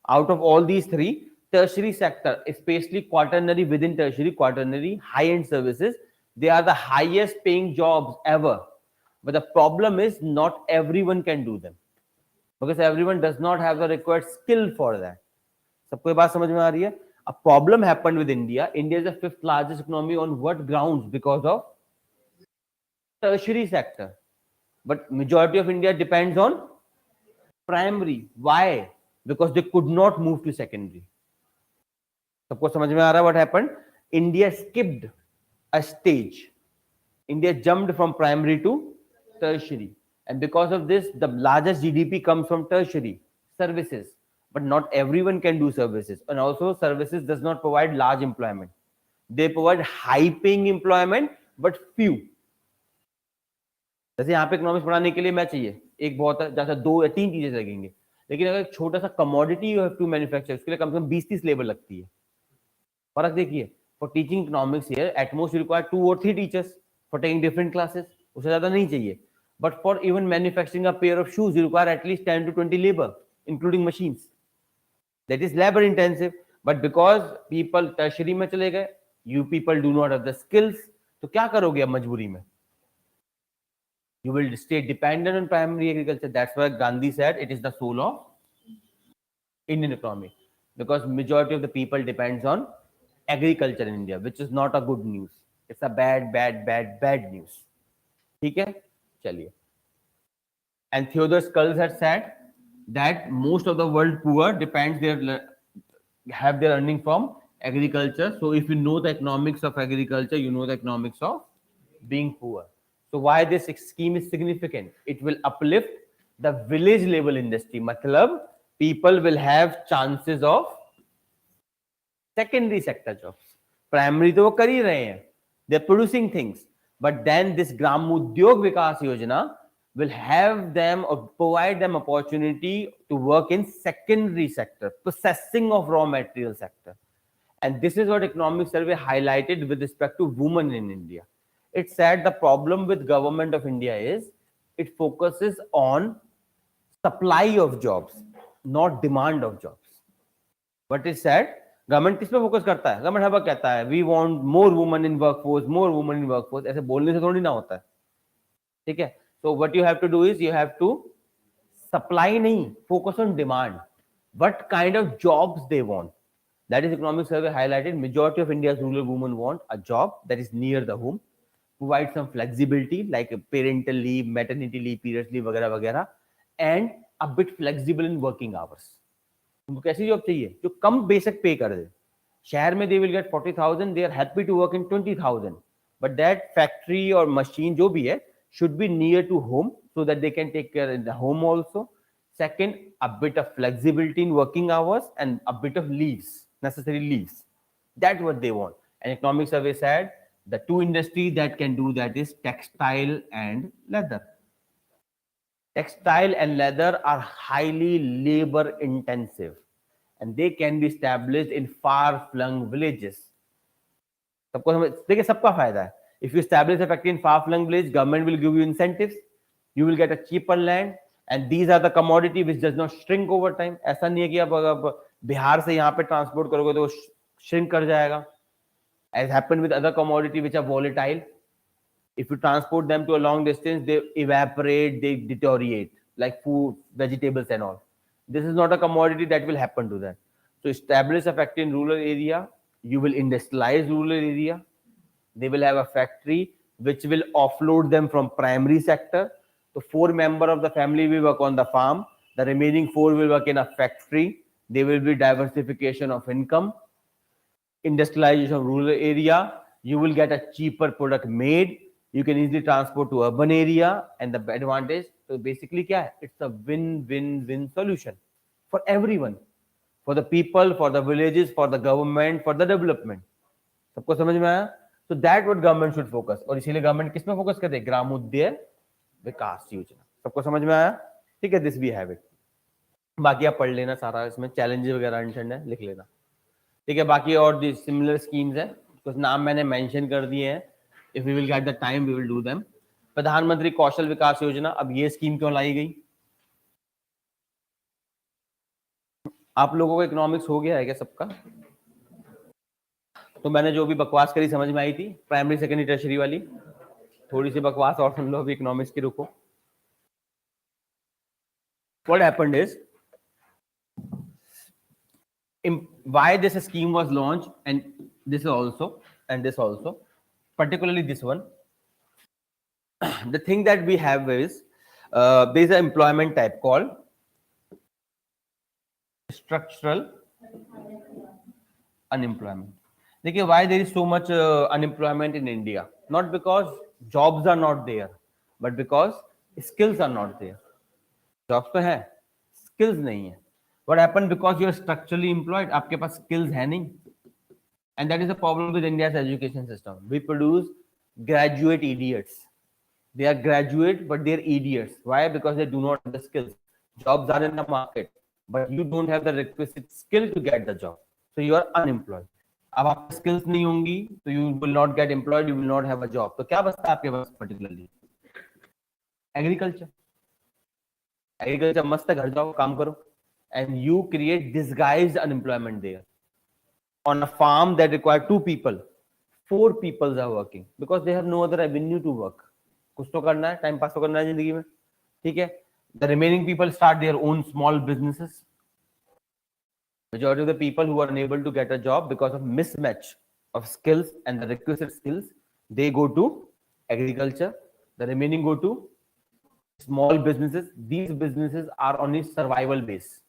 Out of all these three, tertiary sector, especially quaternary, within tertiary, quaternary, high-end services, they are the highest paying jobs ever. But the problem is not everyone can do them, because everyone does not have the required skill for that. सबको ये बात समझ में आ रही है? A problem happened with India. India is the fifth largest economy on what grounds? Because of tertiary sector. But majority of India depends on primary. Why? Because they could not move to secondary. सबको समझ में आ रहा है what happened? India skipped a stage. India jumped from primary to tertiary. And because of this, the largest GDP comes from tertiary services. But not everyone can do services. And also services does not provide large employment. They provide high paying employment, but few. जैसे यहाँ पे economics पढ़ाने के लिए मैं चाहिए एक बहुत जैसा 2 या 3 चीजें लगेंगे, लेकिन अगर एक छोटा सा commodity you have to manufacture, उसके लिए कम से कम 20-30 लेबर लगती है. फर्क देखिए. For teaching economics here at most you require 2 or 3 teachers for taking different classes. उससे ज्यादा नहीं चाहिए. But for even manufacturing a pair of shoes you require at least 10 to 20 labour including machines. That is labour intensive. But because people tertiary में चले गए, you people do not have the skills, तो क्या करोगे अब मजबूरी में? You will stay dependent on primary agriculture. That's why Gandhi said it is the soul of Indian economy, because majority of the people depends on agriculture in India, which is not a good news. It's a bad news. ठीक है, चलिए. And Theodore Skulls had said that most of the world poor have their earning from agriculture. So if you know the economics of agriculture, you know the economics of being poor. So why this scheme is significant? It will uplift the village level industry. मतलब people will have chances of secondary sector jobs. Primary तो वो कर ही रहे हैं. They're producing things. But then this Gramodyog Vikas Yojana will have them or provide them opportunity to work in secondary sector, processing of raw material sector. And this is what economic survey highlighted with respect to women in India. It said the problem with government of India is it focuses on supply of jobs, not demand of jobs. But it said government किस पे focus करता है? Government हमें कहता है we want more women in workforce, more women in workforce. ऐसे बोलने से थोड़ी ना होता है. ठीक है. So what you have to do is you have to supply नहीं, focus on demand. What kind of jobs they want. That is economic survey highlighted. Majority of India's rural women want a job that is near the home, provide some flexibility like parental leave, maternity leave, periods leave वगैरह वगैरह, and a bit flexible in working hours. उनको कैसी job चाहिए जो कम basic पे कर दे. शहर में they will get 40,000, they are happy to work in 20,000, but that factory or machine जो भी है should be near to home so that they can take care in the home also. Second, a bit of flexibility in working hours and a bit of leaves, necessary leaves. That's what they want. And economic survey said the two industries that can do that is textile and leather. Textile and leather are highly labor intensive and they can be established in far flung villages. सबको समझ देखिए, सबका फायदा है. If you establish a factory in far flung village, government will give you incentives, you will get a cheaper land, and these are the commodity which does not shrink over time. ऐसा नहीं है कि आप बिहार से यहाँ पे transport करोगे तो shrink कर जाएगा. As happened with other commodity which are volatile, if you transport them to a long distance, they evaporate, they deteriorate, like food, vegetables and all. This is not a commodity that will happen to that. So establish a factory in rural area, you will industrialize rural area, they will have a factory which will offload them from primary sector. So 4 members of the family will work on the farm, the remaining 4 will work in a factory. There will be diversification of income, industrialization of rural area, you will get a cheaper product made, you can easily transport to urban area, and the advantage, so basically क्या है? It's a win-win-win solution for everyone, for the people, for the villages, for the government, for the development. सबको समझ में आया? So that what government should focus. और इसीलिए government किस में focus करते हैं? ग्रामोद्योग विकास योजना. सबको समझ में आया? ठीक है, this we have it. बाकी आप पढ़ लेना सारा, इसमें चैलेंजेस वगैरह इंटेंड है, लिख लेना. ठीक है. बाकी और दी सिमिलर स्कीम्स है, कुछ नाम मैंने मेंशन कर दिए हैं. If we will get the time we will do them. प्रधानमंत्री कौशल विकास योजना, अब ये स्कीम क्यों लाई गई? आप लोगों को इकोनॉमिक्स हो गया है क्या सबका? तो मैंने जो भी बकवास करी समझ में आई थी, प्राइमरी सेकेंडरी टर्शरी वाली, थोड़ी सी बकवास और सुन लो अभी इकोनॉमिक्स की. रुको. What happened is why this scheme was launched, and this also, and this also, particularly this one. The thing that we have is there is an employment type called structural unemployment. देखिए, why there is so much unemployment in India? Not because jobs are not there, but because skills are not there. Jobs तो है, skills नहीं है. What happened? Because you are structurally employed, आपके पास skills है नहीं. And that is the problem with India's education system. We produce graduate idiots. They are graduate, but they are idiots. Why? Because they do not have the skills. Jobs are in the market, but you don't have the requisite skill to get the job. So you are unemployed. अब आपके skills नहीं होंगी, तो you will not get employed. You will not have a job. तो क्या बचता है आपके पास particularly? Agriculture. Agriculture मस्त है, घर जाओ काम करो, and you create disguised unemployment there. On a farm that require 2 people, 4 people are working because they have no other avenue to work. कुछ तो करना है, टाइम पास तो करना है जिंदगी में, ठीक है. The remaining people start their own small businesses. Majority of the people who are unable to get a job because of mismatch of skills and the requisite skills, they go to agriculture. The remaining go to small businesses. These businesses are on a survival base.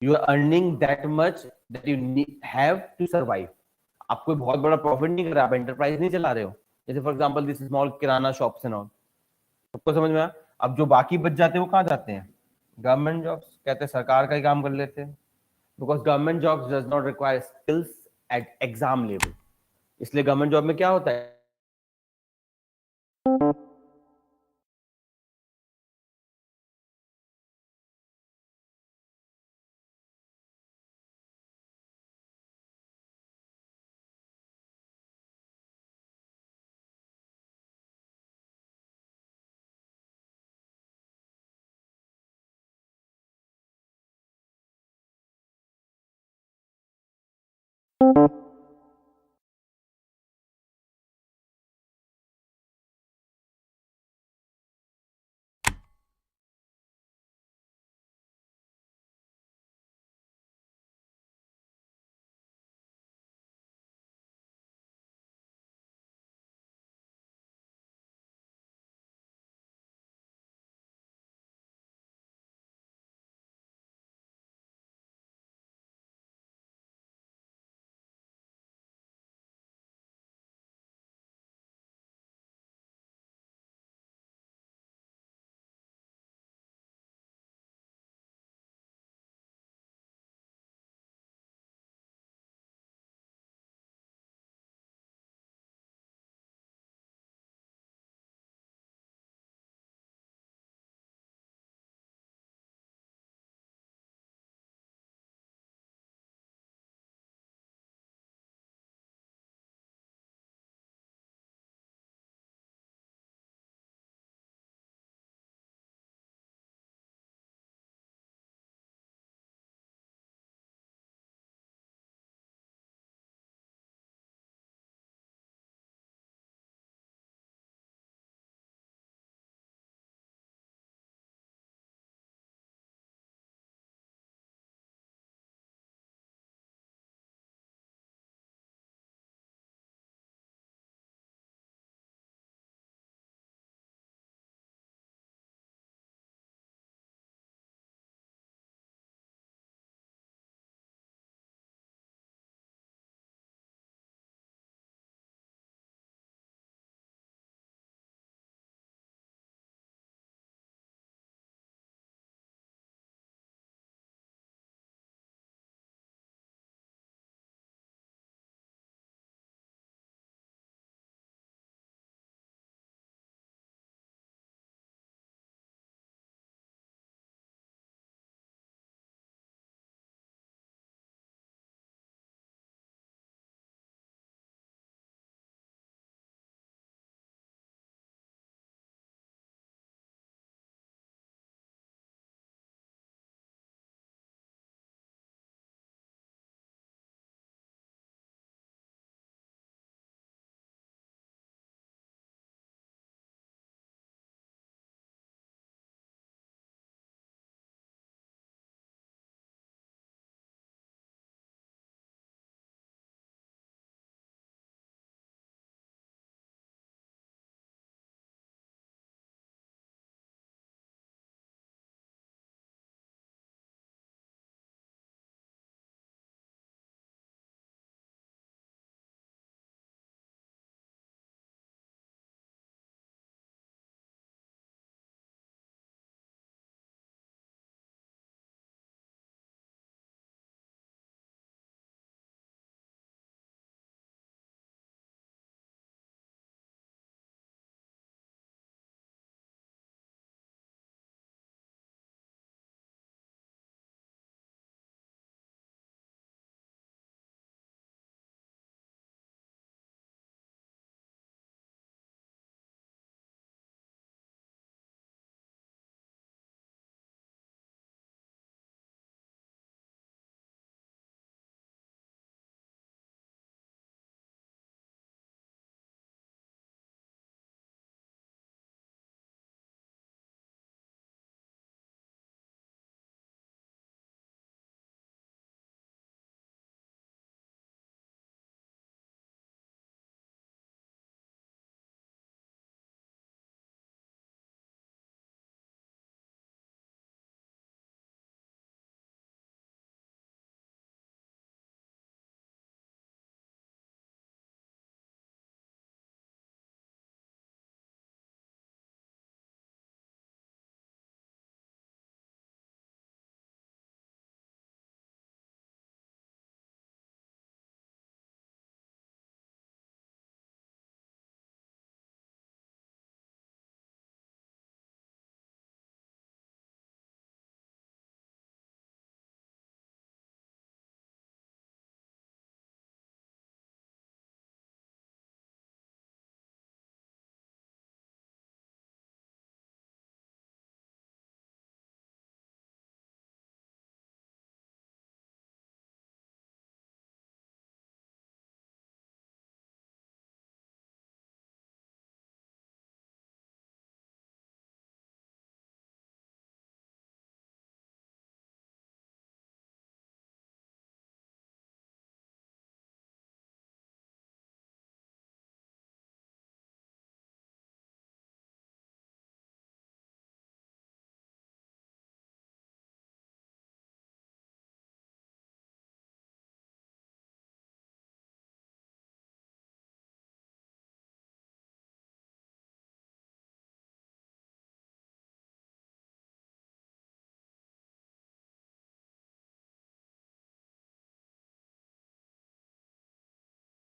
You are earning that much that you have to survive. आप कोई बहुत बड़ा profit नहीं कर रहे, आप enterprise नहीं चला रहे हो. जैसे for example this small kirana shops and all, सबको समझ में आया. अब जो बाकी बच जाते हैं वो कहाँ जाते हैं? Government jobs. कहते हैं सरकार का ही काम कर लेते हैं, because government jobs does not require skills at exam level. इसलिए गवर्नमेंट जॉब में क्या होता है,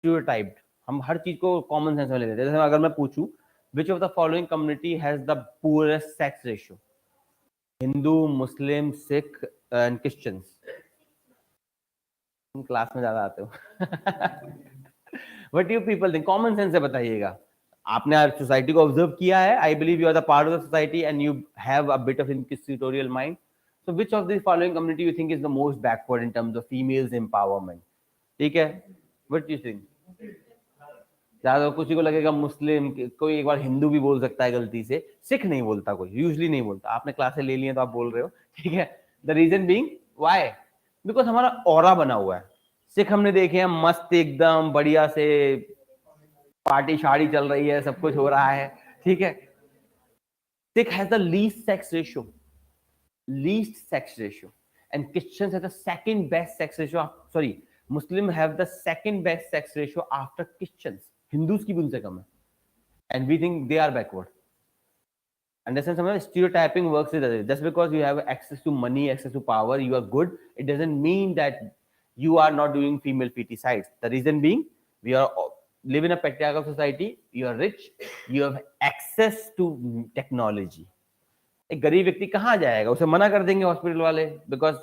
स्टीरियोटाइप्ड, हम हर चीज को कॉमन सेंस में ले लेते हैं। जैसे अगर मैं पूछूं which of the following community has the poorest sex ratio, Hindu, Muslim, Sikh and Christians. Class में ज्यादा आते हो। What you people think, common sense से बताइएगा। आपने सोसाइटी को ऑब्जर्व किया है, I believe you are the part of the society and you have a bit of inquisitorial mind. So which of the following community you think is the most backward in terms of females empowerment? ठीक है, what you think? ज्यादा किसी को लगेगा मुस्लिम, कोई एक बार हिंदू भी बोल सकता है गलती से, सिख नहीं बोलता, कोई यूजली नहीं बोलता। आपने क्लासेस ले ली हैं तो आप बोल रहे हो, ठीक है। The reason being why? Because हमारा ऑरा बना हुआ है। सिख हमने देखे हैं मस्त एकदम बढ़िया से, पार्टी शाड़ी चल रही है, सब कुछ हो रहा है, ठीक है। Sikh has the least sex ratio and Christians have the second best sex ratio, sorry, Muslim have the second best sex ratio after Christians, Hindus की भी उनसे कम है, and we think they are backward. Understand? Some stereotyping works with others. Just because you have access to money, access to power, you are good, it doesn't mean that you are not doing female feticides. The reason being, we are live in a patriarchal society, you are rich, you have access to technology. एक गरीब व्यक्ति कहाँ जाएगा, उसे मना कर देंगे hospital वाले, बिकॉज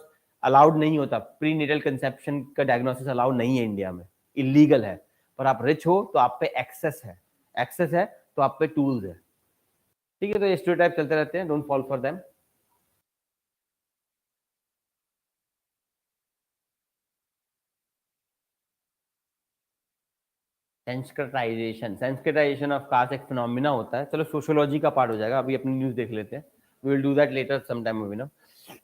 अलाउड नहीं होता, प्री नेटल कंसेप्शन का डायग्नोसिस अलाउड नहीं है इंडिया में, इलीगल है। पर आप रिच हो तो आप पे एक्सेस है तो आप पे टूल्स है, ठीक है। तो ये स्टीरियोटाइप चलते रहते हैं, don't fall for them. Sanskritization of caste एक फिनोमिना होता है, चलो सोशियोलॉजी का पार्ट हो जाएगा, अभी अपनी न्यूज देख लेते हैं, we will do that later some time, we know,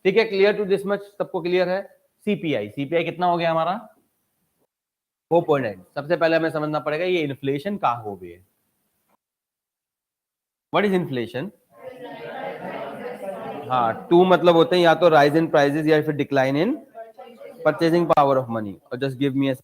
ठीक है। क्लियर टू दिस मच, सबको क्लियर है? सीपीआई कितना हो गया हमारा? 4.8। सबसे पहले हमें समझना पड़ेगा ये इन्फ्लेशन कहाँ हो गई है। What is inflation? हाँ, 2 मतलब होते हैं या तो राइज इन प्राइसेस या फिर decline in purchasing power of money. और just give me a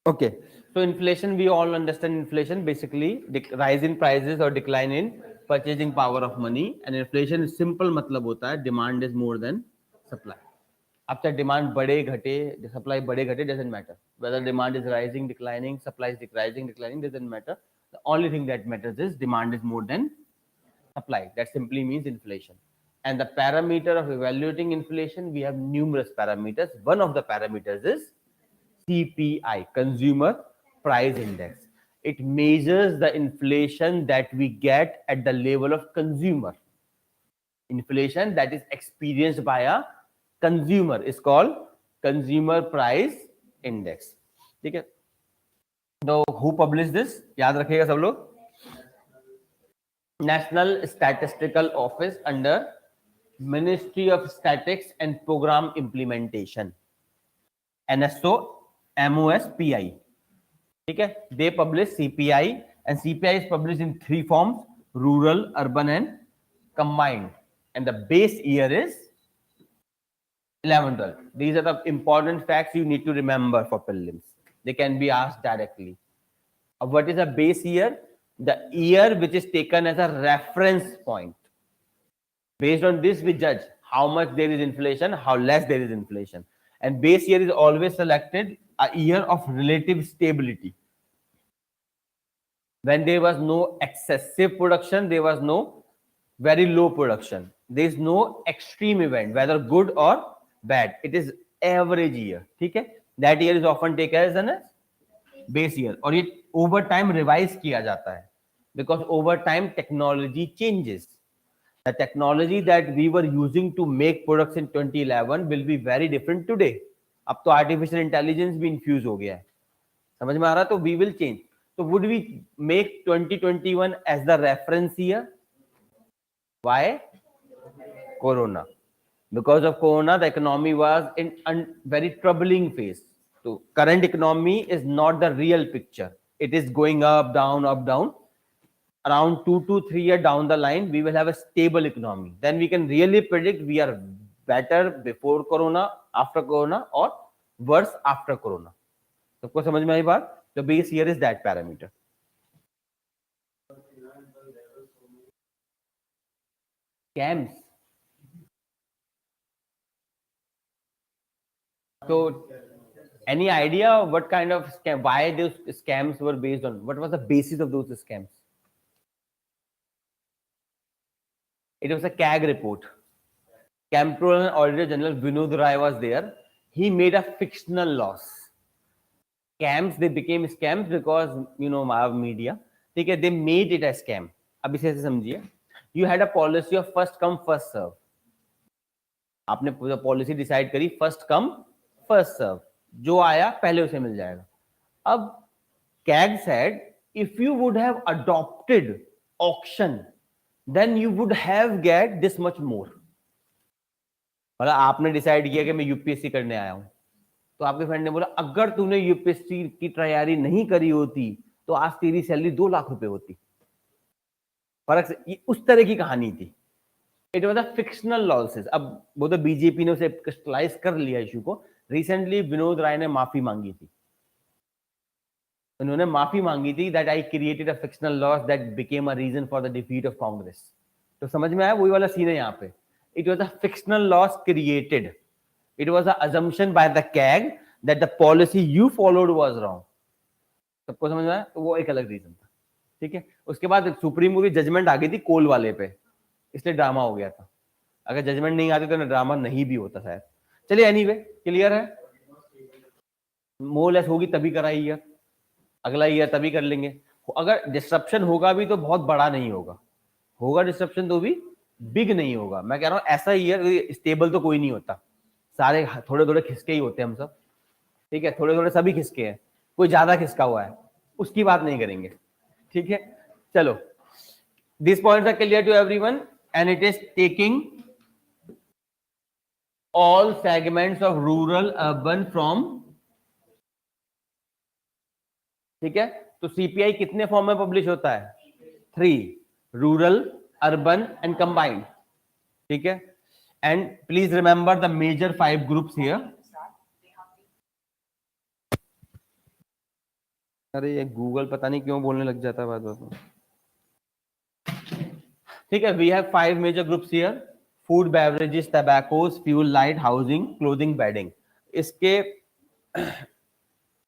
Okay, so inflation, we all understand inflation, basically rise in prices or decline in purchasing power of money, and inflation simple मतलब होता है demand is more than supply. अब चाहे demand बढ़े घटे, supply बढ़े घटे, doesn't matter whether demand is rising, declining, supply is declining, doesn't matter. The only thing that matters is demand is more than supply. That simply means inflation. And the parameter of evaluating inflation, we have numerous parameters. One of the parameters is CPI, Consumer Price Index. It measures the inflation that we get at the level of consumer. Inflation that is experienced by a consumer is called Consumer Price Index. ठीक है? So who published this? याद रखिएगा सब लोग. National Statistical Office under Ministry of Statistics and Program Implementation. NSO MOSPI. Okay, they publish CPI, and CPI is published in 3 forms: rural, urban, and combined. And the base year is 11-12. These are the important facts you need to remember for prelims. They can be asked directly. What is a base year? The year which is taken as a reference point. Based on this, we judge how much there is inflation, how less there is inflation. And base year is always selected a year of relative stability. When there was no excessive production, there was no very low production. there is no extreme event whether good or bad, it is average year. ठीक है, that year is often taken as an base year, और ये over time revise किया जाता है because over time technology changes. The technology that we were using to make products in 2011 will be very different today. अब तो artificial intelligence भी infuse हो गया है, समझ में आ रहा? तो we will change. So would we make 2021 as the reference year? Why? Corona. Because of Corona, the economy was in a very troubling phase. So current economy is not the real picture. It is going up, down, up, down. Around 2 to 3 years down the line, we will have a stable economy. Then we can really predict we are better before Corona, after Corona, or worse after Corona. सबको समझ में आई बात? The base year is that parameter. Scams. So, any idea what kind of scam? Why those scams were based on? What was the basis of those scams? It was a CAG report. Comptroller and Auditor General Vinod Rai was there. He made a fictional loss. Scams, they became scams because our media. Okay, they made it a scam. अब इसे समझिए. You had a policy of first come first serve. आपने पूरा policy decide करी first come first serve, जो आया पहले उसे मिल जाएगा. अब CAG said if you would have adopted auction then you would have get this much more. मतलब आपने डिसाइड किया कि मैं यूपीएससी करने आया हूं, तो आपके फ्रेंड ने बोला अगर तूने यूपीएससी की तैयारी नहीं करी होती तो आज तेरी सैलरी 2 लाख रुपए होती. फर्क से उस तरह की कहानी थी. It was a fictional losses. अब वो तो बीजेपी ने उसे क्रिस्टलाइज कर लिया इशू को. रिसेंटली विनोद राय ने माफी मांगी थी. उन्होंने माफी मांगी थी that I created a fictional loss that became a reason for the defeat of Congress. तो समझ में आया? वही वाला सीन है यहाँ पे. It was a fictional loss created. It was a assumption by the CAG that the policy you followed was wrong. सबको समझ में आया? तो वो एक अलग रीजन था. ठीक है. उसके बाद सुप्रीम कोर्ट की जजमेंट आ गई थी कोल वाले पे, इसलिए ड्रामा हो गया था. अगर जजमेंट नहीं आती तो ड्रामा नहीं भी होता शायद. चलिए एनीवे, क्लियर है? मोरलेस होगी तभी कराई ईयर, अगला ईयर तभी कर लेंगे. अगर डिस्ट्रप्शन होगा भी तो बहुत बड़ा नहीं होगा. होगा डिस्ट्रप्शन तो भी बिग नहीं होगा. मैं कह रहा हूं ऐसा ईयर स्टेबल तो कोई नहीं होता. सारे थोड़े थोड़े खिसके ही होते हैं हम सब. ठीक है, थोड़े थोड़े सभी खिसके हैं. कोई ज्यादा खिसका हुआ है उसकी बात नहीं करेंगे. ठीक है, चलो. This points are clear to everyone and it is taking all segments of rural urban from. ठीक है, तो सीपीआई कितने फॉर्म में पब्लिश होता है? 3, रूरल, अर्बन एंड कंबाइंड. ठीक है, and please remember the major 5 groups here. अरे ये गूगल पता नहीं क्यों बोलने लग जाता है बात बात में. ठीक है, we have 5 major groups here. Food, beverages, tobaccos, fuel, light, housing, clothing, bedding. इसके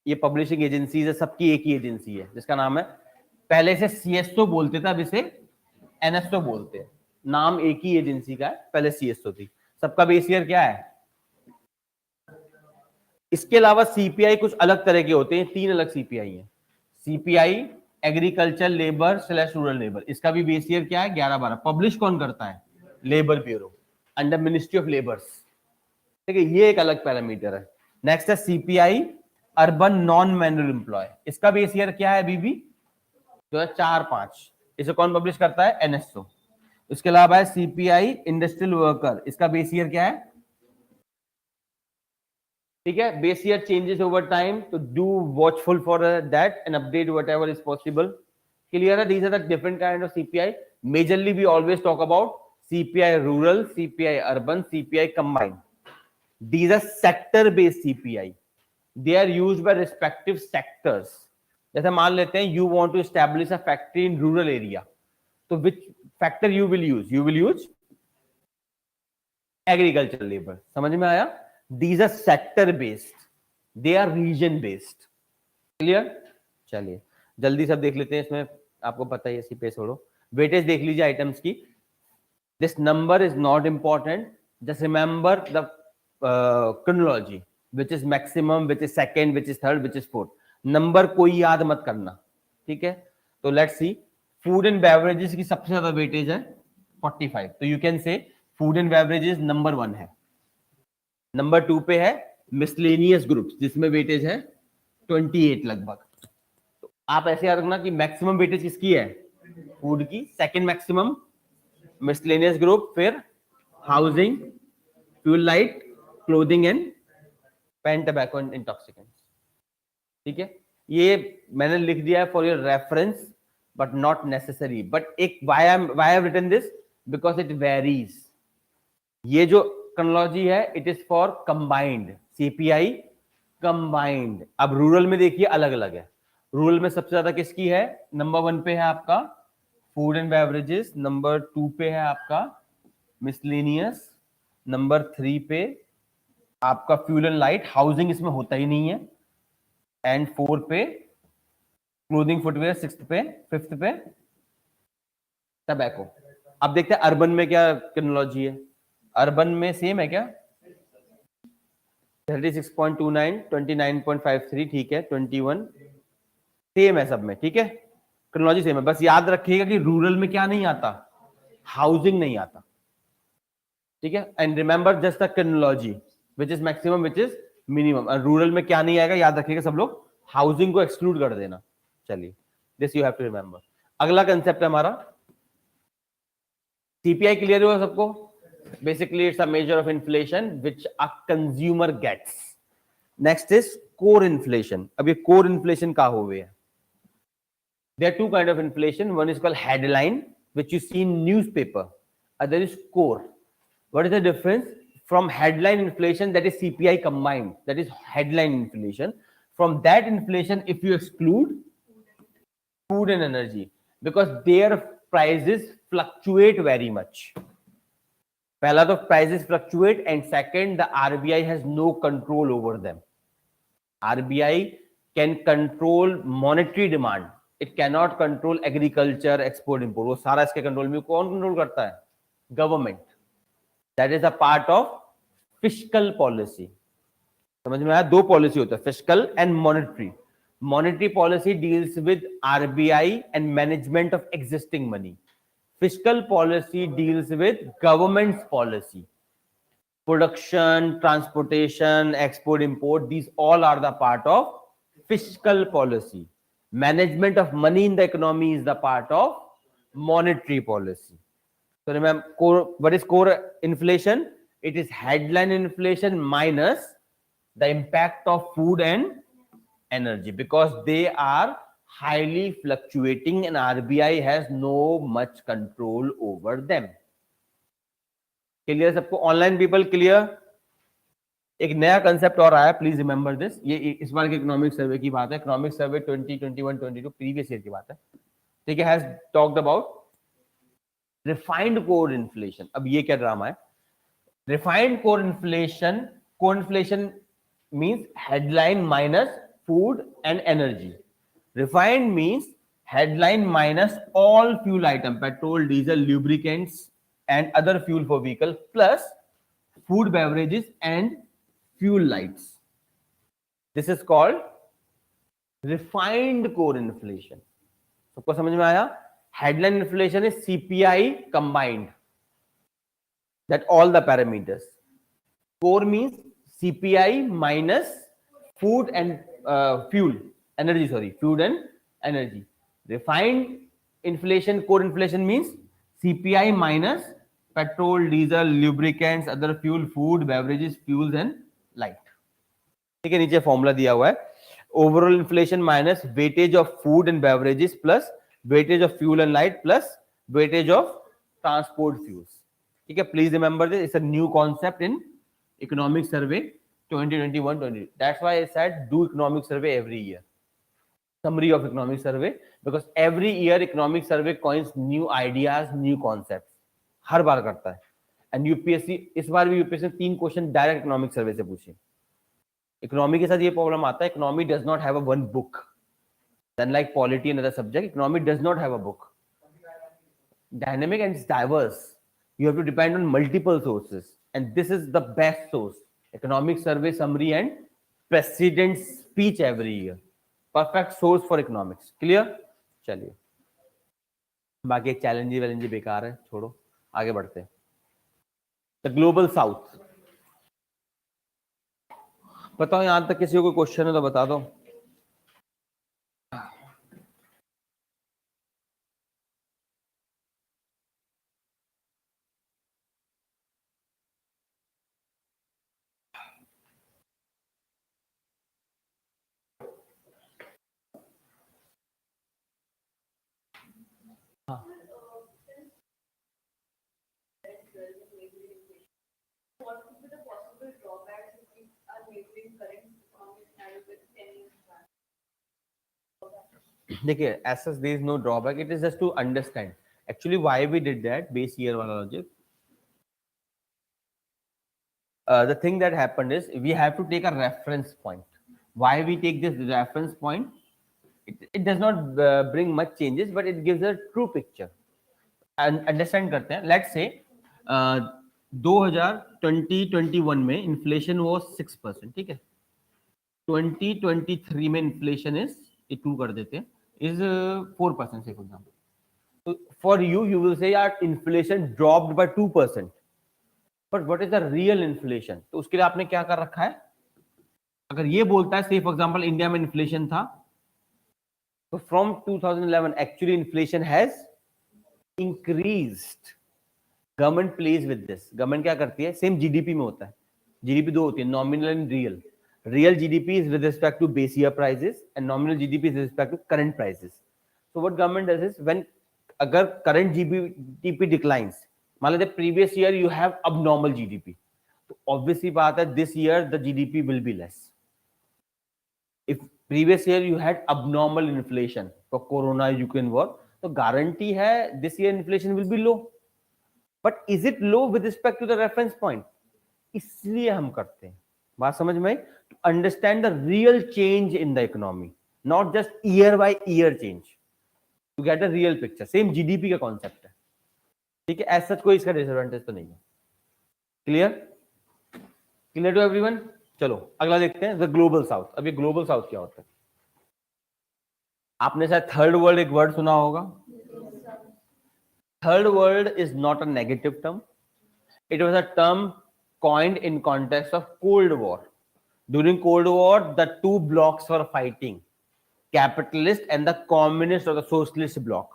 ये पब्लिशिंग एजेंसीज है, सबकी एक ही एजेंसी है जिसका नाम है, पहले से सीएसओ बोलते थे, अब इसे एनएसओ बोलते हैं. नाम एक ही एजेंसी का है, पहले सीएसओ थी. सबका बेस ईयर क्या है? इसके अलावा सीपीआई कुछ अलग तरह के होते हैं. 3 अलग सीपीआई हैं. CPI agriculture labour / rural labour. इसका भी बेस ईयर क्या है? 11-12. पब्लिश कौन करता है? Labour bureau under ministry of labours. ठीक है, ये एक अलग पैरामीटर है. नेक्स्ट है CPI urban non manual employ. इसका बेस ईयर क्या है? अभी भी 2004-5. इसे कौन पब्लिश करता है? एनएसओ. इसके अलावा है सीपीआई इंडस्ट्रियल वर्कर. इसका बेस ईयर क्या है? ठीक है, base year changes over time, तो do watchful for that and update whatever is possible. Clear है? These are the different kind of CPI. Majorly we always talk about CPI rural, CPI urban, CPI combined. These are sector based CPI. They are used by respective sectors. जैसे मान लेते हैं you want to establish a factory in rural area, तो which factor you will use? You will use agricultural labor. समझ में आया? These are sector based. They are region based. Clear? चलिए जल्दी सब देख लेते हैं. इसमें आपको पता ही है, सीपीआई छोड़ो. वेटेज देख लीजिए आइटम्स की. This number is not important. Just remember the chronology, which is maximum, which is second, which is third, which is fourth. Number कोई याद मत करना, ठीक है? तो let's see, food and beverages की सबसे ज्यादा वेटेज है 45, तो you can say food and beverages number 1 है. नंबर 2 पे है मिसलेनियस ग्रुप्स, जिसमें वेटेज है 28 लगभग. तो आप ऐसे याद रखना कि मैक्सिमम वेटेज किसकी है? फूड की. सेकंड मैक्सिमम मिसलेनियस ग्रुप, फिर housing, fuel light, clothing and pan, tobacco and intoxicants. ठीक है, ये मैंने लिख दिया है for your reference, but not necessary. But एक why I have written this, because it varies. ये जो क्रोनोलॉजी है it is for combined, CPI combined. अब रूरल में देखिए अलग अलग है. रूरल में सबसे ज्यादा किसकी है? नंबर 1 पे है आपका फूड एंड बेवरेजेस, नंबर 2 पे है आपका मिसलेनियस, नंबर 3 पे आपका फ्यूल एंड लाइट, हाउसिंग इसमें होता ही नहीं है, एंड 4 पे क्लोथिंग फुटवेयर, 6th पे, 5th पे टबैको. अब देखते हैं अर्बन में क्या क्रोनोलॉजी है. अर्बन में सेम है क्या? 36.29, 29.53, ठीक है, 21 सेम है सब में. ठीक है, क्रोनोलॉजी सेम है. बस याद रखिएगा कि रूरल में क्या नहीं आता? हाउसिंग नहीं आता. ठीक है, and remember just the chronology, which is maximum, which is minimum. Rural में क्या नहीं आएगा याद रखिएगा सब लोग, हाउसिंग को एक्सक्लूड कर देना. चलिए, this you have to remember. अगला कंसेप्ट है हमारा सीपीआई. क्लियर हुआ सबको? Basically it's a major of inflation which a consumer gets. Next is core inflation. अब ये कोर इन्फ्लेशन का हो गया? There are two kind of inflation. One is called headline, which you see in newspaper. Other is core. What is the difference? From headline inflation, that is CPI combined, that is headline inflation. From that inflation, if you exclude food and energy, because their prices fluctuate very much. पहला तो prices fluctuate, and second, the RBI has no control over them. RBI can control monetary demand. It cannot control agriculture, export, import. वो सारा इसके control में. कौन control करता है? Government. That is a part of fiscal policy. समझ में आया? दो पॉलिसी होता है, fiscal and monetary. Monetary policy deals with RBI and management of existing money. Fiscal policy deals with government's policy, production, transportation, export, import. These all are the part of fiscal policy. Management of money in the economy is the part of monetary policy. So remember, what is core inflation? It is headline inflation minus the impact of food and energy, because they are highly fluctuating and RBI has no much control over them. Clear सबको? Online people clear? एक नया concept और आया, please remember this. ये इस बार के economic survey की बात है. इकोनॉमिक सर्वे 2021-22 प्रीवियस ईयर की बात है. ठीक है, has talked about refined core inflation. अब ये क्या ड्रामा है? Refined core inflation. Core inflation means headline minus food and energy. Refined means headline minus all fuel item, petrol, diesel, lubricants and other fuel for vehicle, plus food, beverages and fuel lights. This is called refined core inflation. सबको समझ में आया? Headline inflation is CPI combined, that all the parameters. Core means CPI minus food and fuel and energy. Refined inflation, core inflation means CPI minus petrol, diesel, lubricants, other fuel, food, beverages, fuels and light. ठीक है, नीचे formula दिया हुआ है. Overall inflation minus weightage of food and beverages plus weightage of fuel and light plus weightage of transport fuels. ठीक है, please remember this. It's a new concept in economic survey 2021-22. That's why I said do economic survey every year. Summary of economic survey, because every year economic survey coins new ideas, new concepts. हर बार करता है. And UPSC, इस बार भी UPSC 3 question direct economic survey से पूछे. Economy के साथ ये problem आता है, economy does not have a one book. Unlike polity and other subject, economy does not have a book. Dynamic and it's diverse. You have to depend on multiple sources, and this is the best source. Economic survey summary and president's speech every year. Perfect source for economics. Clear? चलिए, बाकी challenge वैलेंज बेकार है, छोड़ो, आगे बढ़ते हैं. The global south. बताओ यहां तक किसी को कोई क्वेश्चन है तो बता दो. हाँ. देखिए, as such there is no drawback. It is just to understand actually why we did that base year वाला logic. The thing that happened is we have to take a reference point. Why we take this reference point? It does not bring much changes, but it gives a true picture. And understand करते हैं. Let's say 2020-21 में inflation वो 6%. ठीक है. 2023 में inflation is 2 कर देते हैं, इज 4% से फॉर एग्जाम्पल. तो फॉर यू विल से यार inflation dropped by 2%, but what is the real inflation? तो उसके लिए आपने क्या कर रखा है? अगर ये बोलता है से फॉर एग्जाम्पल इंडिया में इन्फ्लेशन था, तो from 2011 actually inflation has increased. Government plays with this. Government क्या करती है? सेम जीडीपी में होता है. जीडीपी दो होती है, nominal and real. Real GDP is with respect to base year prices and nominal GDP is with respect to current prices. So what government does is when agar current GDP declines, मान लीजिए previous year you have abnormal GDP, तो obviously बात है this year the GDP will be less. If previous year you had abnormal inflation for Corona Ukraine war, तो guarantee है this year inflation will be low. But is it low with respect to the reference point? इसलिए हम करते हैं. बात समझ में? To understand the real change in the economy, not just year by year change, to get a real picture. Same GDP का concept है. ठीक है. As such कोई इसका disadvantage तो नहीं है. Clear? Clear to everyone? चलो अगला देखते हैं, the global south. अब ये global south क्या होता है? आपने शायद थर्ड वर्ल्ड एक वर्ड सुना होगा. Third world is not a negative term. It was a term coined in context of Cold War. During Cold War, the two blocks were fighting, capitalist and the communist or the socialist bloc.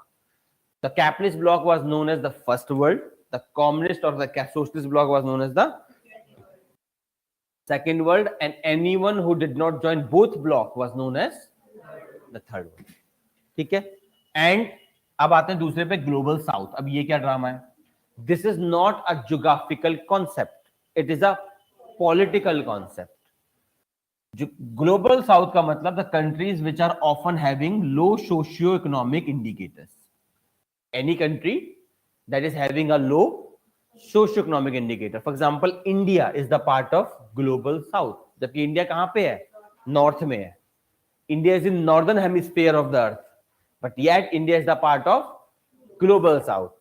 The capitalist bloc was known as the first world. The communist or the socialist bloc was known as the second world. And anyone who did not join both bloc was known as the third world. ठीक है. And अब आते हैं दूसरे पे, global south. अब ये क्या ड्रामा है? This is not a geographical concept. It is a political concept. Global South का मतलब the countries which are often having low socio-economic indicators. Any country that is having a low socio-economic indicator. For example, India is the part of Global South. जबकि India कहाँ पे है? North में है. India is in northern hemisphere of the earth, but yet India is the part of Global South.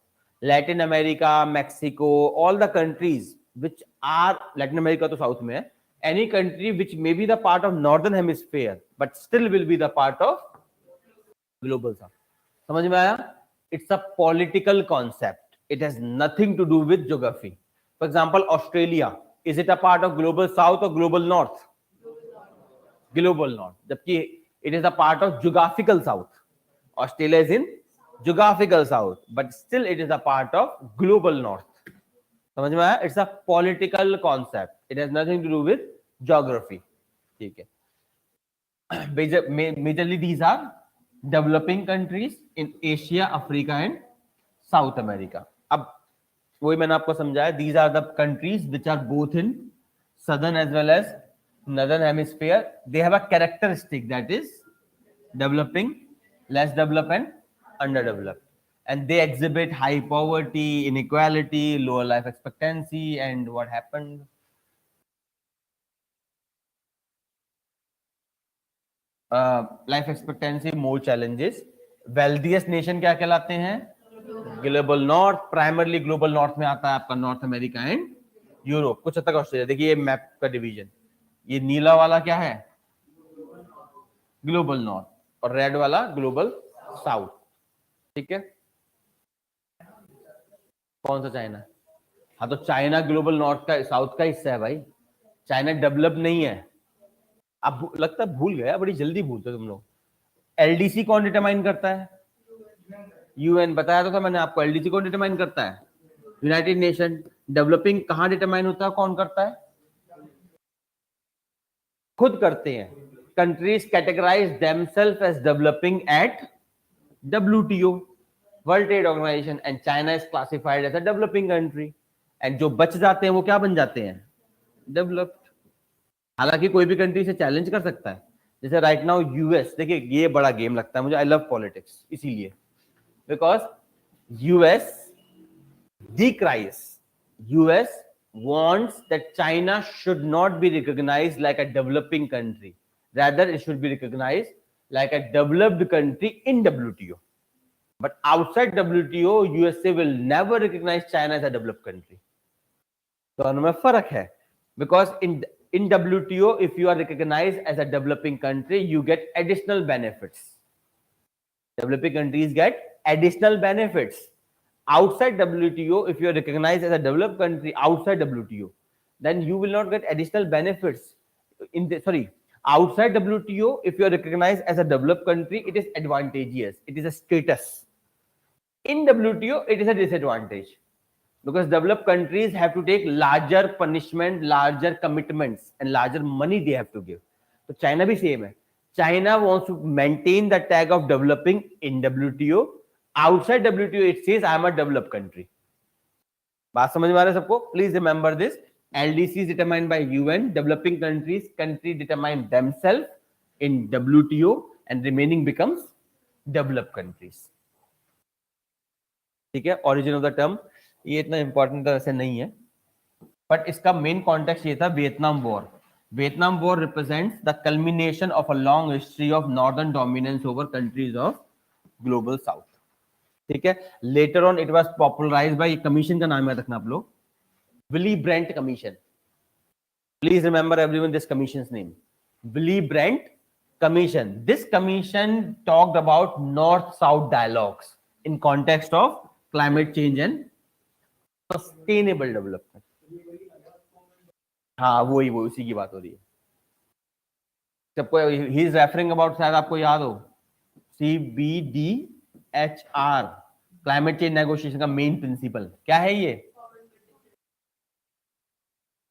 Latin America, Mexico, all the countries which are Latin America तो south में है. Any country which may be the part of northern hemisphere but still will be the part of global south. समझ में आया? It's a political concept. It has nothing to do with geography. For example, Australia, is it a part of global south or global north? Global north. जबकि it is a part of geographical south. Australia is in geographical south, but still it is a part of global north. समझ में आया? It's a political concept. It has nothing to do with geography. ठीक है. Majorly these are developing countries in Asia, Africa and South America. अब वही मैंने आपको समझाया. These are the countries which are both in southern as well as northern hemisphere. They have a characteristic that is developing, less developed and underdeveloped. And they exhibit high poverty, inequality, lower life expectancy, and what happened? Life expectancy, more challenges. Wealthiest nation क्या कहलाते हैं? Global north, primarily global north में आता है आपका north America and Europe, कुछ हद तक ऑस्ट्रेलिया। देखिए ये मैप का डिवीजन, ये नीला वाला क्या है, ग्लोबल नॉर्थ, और रेड वाला ग्लोबल साउथ। ठीक है, कौन सा चाइना? हाँ तो चाइना ग्लोबल नॉर्थ का साउथ का हिस्सा है भाई, चाइना डेवलप नहीं है। अब लगता है भूल गया, बड़ी जल्दी भूलते हो तुम लोग। एलडीसी कौन डिटरमाइन करता है? यूएन, बताया तो था मैंने आपको, एलडीसी कौन डिटरमाइन करता है? United Nation. डेवलपिंग कहां डिटरमाइन होता है, कौन करता है? खुद करते हैं। Countries categorise themselves as developing at WTO, World Trade Organization, and China is classified as a developing country. And जो बच जाते हैं वो क्या बन जाते हैं? डेवलप्ड। हालांकि कोई भी कंट्री से चैलेंज कर सकता है, जैसे राइट नाउ यूएस, देखिए ये बड़ा गेम लगता है मुझे, आई लव पॉलिटिक्स इसीलिए, because US decries, US wants that China should not be recognized like a developing country, rather it should be recognized like a developed country in WTO. But outside WTO, USA will never recognize China as a developed country. दोनों में फर्क है, because in WTO, if you are recognized as a developing country, you get additional benefits. Developing countries get additional benefits. Outside WTO, if you are recognized as a developed country outside WTO, then you will not get additional benefits. Outside WTO, if you are recognized as a developed country, it is advantageous. It is a status. In WTO, it is a disadvantage, because developed countries have to take larger punishment, larger commitments, and larger money they have to give. So China भी same है. China wants to maintain the tag of developing in WTO. Outside WTO, it says I am a developed country. बात समझ में आ रहा है सबको? Please remember this. LDC is determined by UN. Developing countries determine themselves in WTO, and remaining becomes developed countries. ठीक है, origin of the term ये इतना इंपॉर्टेंट ऐसे नहीं है, बट इसका मेन कॉन्टेक्स्ट ये था, Vietnam war. Vietnam war represents the culmination of a long history of northern dominance over countries of global south. ठीक है, later on it was popularised by, commission का नाम याद रखना आप लोग, Willy Brandt commission. Please remember everyone this commission's name, Willy Brandt commission. This commission talked about north south dialogues in context of climate change and sustainable development. हाँ वही उसी की बात हो रही है. सबको ही इज रेफरिंग अबाउट, शायद आपको याद हो, CBDHR, क्लाइमेट चेंज नेगोशिएशन का मेन प्रिंसिपल क्या है? ये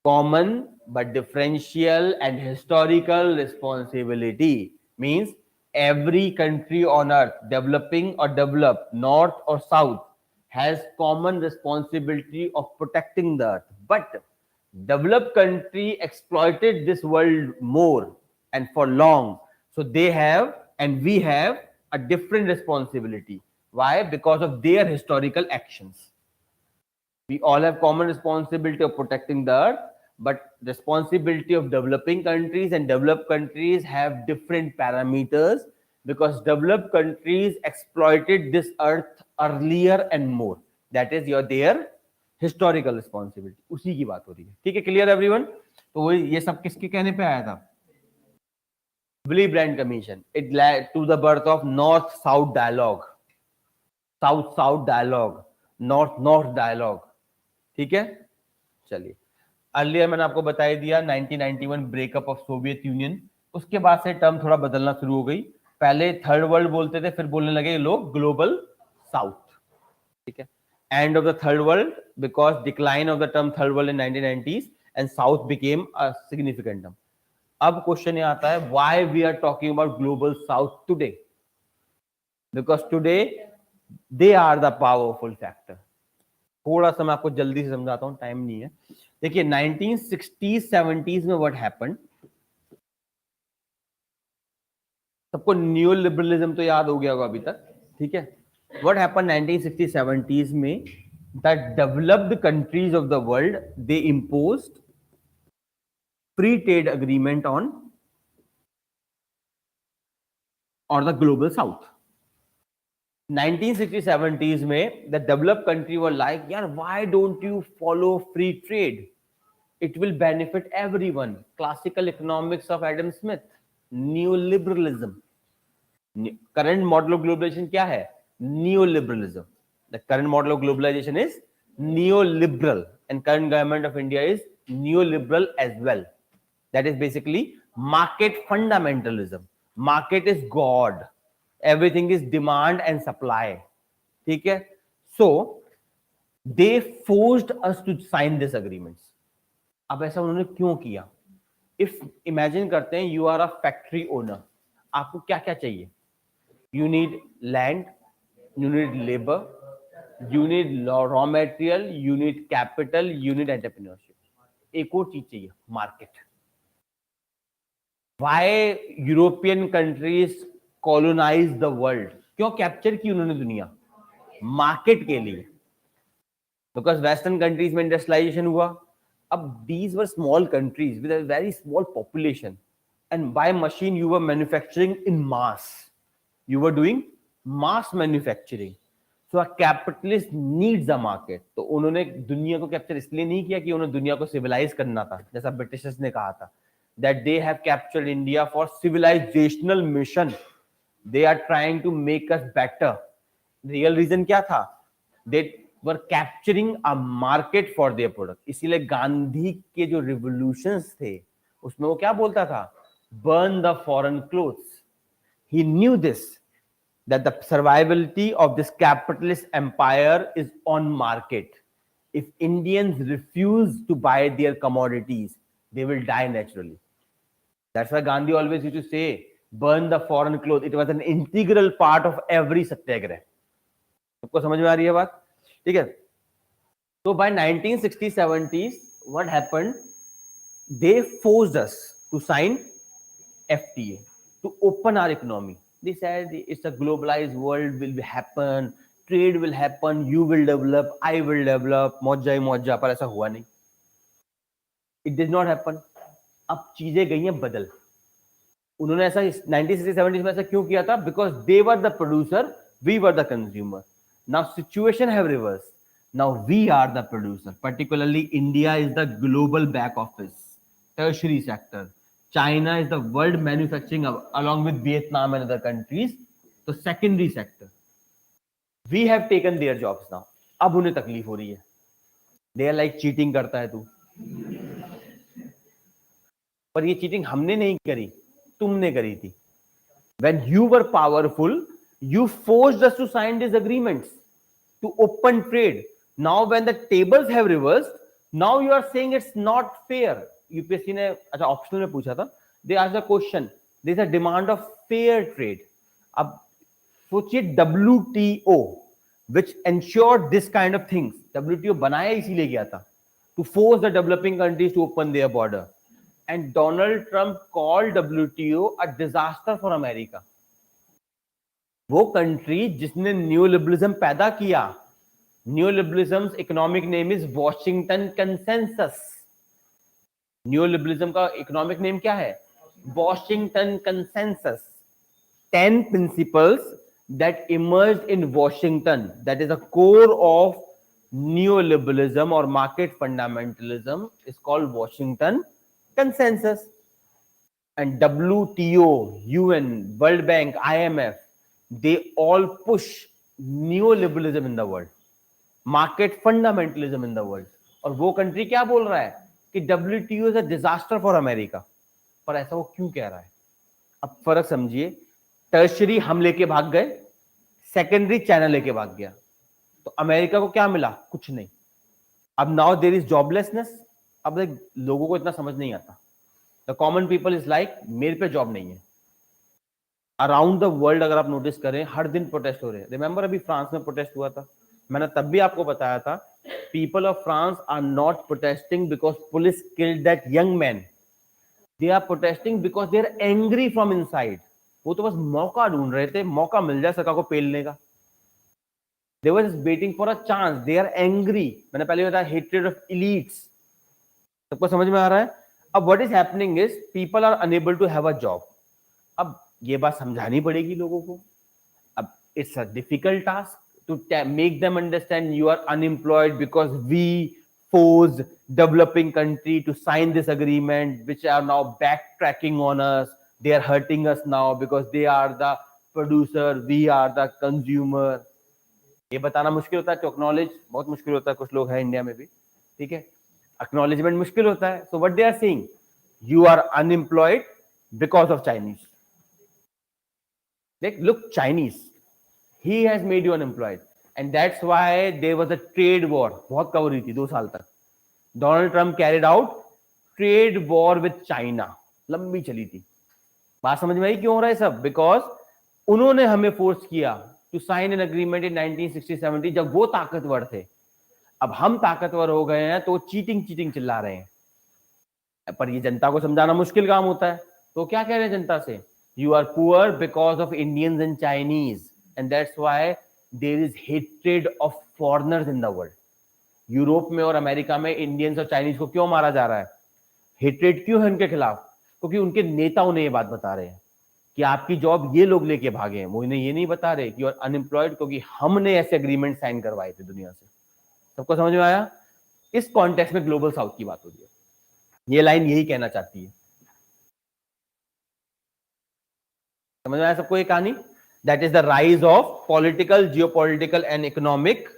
common but differential and historical responsibility, means every country on earth, developing or developed, north or south, has common responsibility of protecting the earth. But developed country exploited this world more and for long, so they have and we have a different responsibility. Why? Because of their historical actions. We all have common responsibility of protecting the earth, but responsibility of developing countries and developed countries have different parameters, because developed countries exploited this earth earlier and more. That is their historical responsibility. उसी की बात हो रही है. ठीक है, clear everyone? तो वो ये सब किसके कहने पे आया था? Willy Brandt commission. It led to the birth of north south dialogue, south south dialogue, north north dialogue. ठीक है, चलिए. अर्लियर मैंने आपको बता दिया 1991 ब्रेकअप ऑफ सोवियत यूनियन. उसके बाद से टर्म थोड़ा बदलना शुरू हो गई. पहले थर्ड वर्ल्ड बोलते थे, फिर बोलने लगे लोग ग्लोबल साउथ. ठीक है, end of the third world, because decline of the term third world in 1990s and south became a significant term. अब क्वेश्चन ये आता है, why we are talking about global south today? Because today they are the powerful factor. थोड़ा सा मैं आपको जल्दी से समझाता हूं, टाइम नहीं है. देखिए 1960s 70s में व्हाट हैपेंड, सबको न्यू लिबरलिज्म तो याद हो गया होगा अभी तक. ठीक है, व्हाट हैपेंड 1960s 70s में, the developed countries of the world they imposed free trade agreement on और द ग्लोबल साउथ. 1960-70s में the developed country were like, यार why don't you follow free trade? It will benefit everyone. Classical economics of Adam Smith, neoliberalism. Current model of globalization क्या है? Neoliberalism. The current model of globalization is neoliberal, and current government of India is neoliberal as well. That is basically market fundamentalism. Market is God. Everything is demand and supply. ठीक है? So they forced us to sign this agreements. अब ऐसा उन्होंने क्यों किया? If imagine करते हैं you are a factory owner, आपको क्या क्या चाहिए? You need land, you need labour, you need raw material, you need capital, you need entrepreneurship. एक और चीज चाहिए, market. Why European countries colonise the world? क्यों कैप्चर की उन्होंने दुनिया? मार्केट के लिए. बिकॉज वेस्टर्न कंट्रीज में इंडस्ट्रियलाइजेशन हुआ. अब these were small countries with a very small population, and by machine you were manufacturing in mass. You were doing mass manufacturing. So a capitalist needs a market. तो उन्होंने दुनिया को capture इसलिए नहीं किया कि उन्होंने दुनिया को सिविलाइज करना था, जैसा ब्रिटिशर्स ने कहा था, that they have captured India for civilizational mission. They are trying to make us better. Real reason क्या था? They were capturing a market for their product. इसीलिए गांधी के जो revolutions थे उसमें वो क्या बोलता था? Burn the foreign clothes. He knew this, that the survivability of this capitalist empire is on market. If Indians refuse to buy their commodities, they will die naturally. That's why Gandhi always used to say, burn the foreign clothes. It was an integral part of every satyagrah. सबको समझ में आ रही है बात? ठीक है. So by 1960-70s, what happened? They forced us to sign FTA to open our economy. They said it's a globalized world, will happen, trade will happen, you will develop, I will develop, मौजा ही मौजा. पर ऐसा हुआ नहीं. It did not happen. अब चीजें गई हैं बदल. उन्होंने ऐसा 1960-70s में ऐसा क्यों किया था? Because they were the producer, we were the consumer. Now situation have reversed. Now we are the producer. Particularly India is the global back office, tertiary sector. China is the world manufacturing along with Vietnam and other countries. So secondary sector. We have taken their jobs now. अब उन्हें तकलीफ हो रही है. They are like cheating करता है तू. पर ये चीटिंग हमने नहीं करी, तुमने करी थी. When you were powerful, you forced us to sign these agreements to open trade. Now when the tables have reversed, now you are saying it's not fair. UPSC ने अच्छा ऑप्शनल में पूछा था. They asked the question. There is a demand of fair trade. अब सोचिए WTO, which ensured this kind of things. WTO बनाया इसीलिए गया था, to force the developing countries to open their border. And Donald Trump called WTO a disaster for America. वो country जिसने neoliberalism पैदा किया. Neoliberalism economic name is Washington consensus. Neoliberalism का economic name क्या है? Washington consensus. 10 principles that emerged in Washington, that is the core of neoliberalism or market fundamentalism, is called Washington consensus. And WTO, UN, World Bank, IMF, they all push neoliberalism in the world, market fundamentalism in the world. और वो country क्या बोल रहा है कि WTO is a disaster for America. पर ऐसा वो क्यों कह रहा है? अब फर्क समझिए. टर्शरी हम लेके भाग गए, सेकेंडरी चाइना लेके भाग गया. तो अमेरिका को क्या मिला? कुछ नहीं. अब नाउ देयर इज जॉबलेसनेस. अब लोगों को इतना समझ नहीं आता. The common people is like, मेरे पे जॉब नहीं है. अराउंड द वर्ल्ड अगर आप नोटिस करें, हर दिन प्रोटेस्ट हो रहे हैं. रिमेंबर अभी फ्रांस में प्रोटेस्ट हुआ था, मैंने तब भी आपको बताया था. People of France are not protesting because police killed that young man. They are protesting because they are angry from inside. वो तो बस मौका ढूंढ रहे थे, मौका मिल जाए सरकार को पेलने का. They were just waiting for a chance. They are angry. मैंने पहले बताया, हेट्रेड ऑफ एलीट्स. सबको समझ में आ रहा है? अब what is happening is people are unable to have a job. अब ये बात समझानी पड़ेगी लोगों को. अब it's a difficult task to make them understand you are unemployed because we forced developing country to sign this agreement, which are now backtracking on us. They are hurting us now because they are the producer, we are the consumer. ये बताना मुश्किल होता है, to acknowledge बहुत मुश्किल होता है, कुछ लोग हैं इंडिया में भी, ठीक है, acknowledgement मुश्किल होता है. So what they are saying, you are unemployed because of Chinese. Look, Chinese, he has made you unemployed, and that's why there was a trade war. बहुत कवर हुई थी 2 साल तक. Donald Trump carried out trade war with China. लंबी चली थी. बात समझ में आई क्यों हो रहा है सब? Because उन्होंने हमें फोर्स किया to sign an agreement in 1960-70 जब वो ताकतवर थे. अब हम ताकतवर हो गए हैं तो चीटिंग चीटिंग चिल्ला रहे हैं. पर ये जनता को समझाना मुश्किल काम होता है. तो क्या कह रहे हैं जनता से? You are poor because of Indians and Chinese, and that's why there is hatred of foreigners in the world. Europe में और अमेरिका में इंडियंस और चाइनीज को क्यों मारा जा रहा है? हेट्रेड क्यों है उनके खिलाफ? क्योंकि उनके नेता उन्हें ये बात बता रहे हैं कि आपकी जॉब ये लोग लेके भागे हैं. वो इन्हें ये नहीं बता रहे कि यू आर अनएम्प्लॉयड क्योंकि हमने ऐसे एग्रीमेंट साइन करवाए थे दुनिया से. सबको समझ में आया? इस कॉन्टेक्स्ट में ग्लोबल साउथ की बात हो रही है. ये लाइन यही कहना चाहती है. समझ में आया सबको ये कहानी? That is the rise of political, geopolitical and economic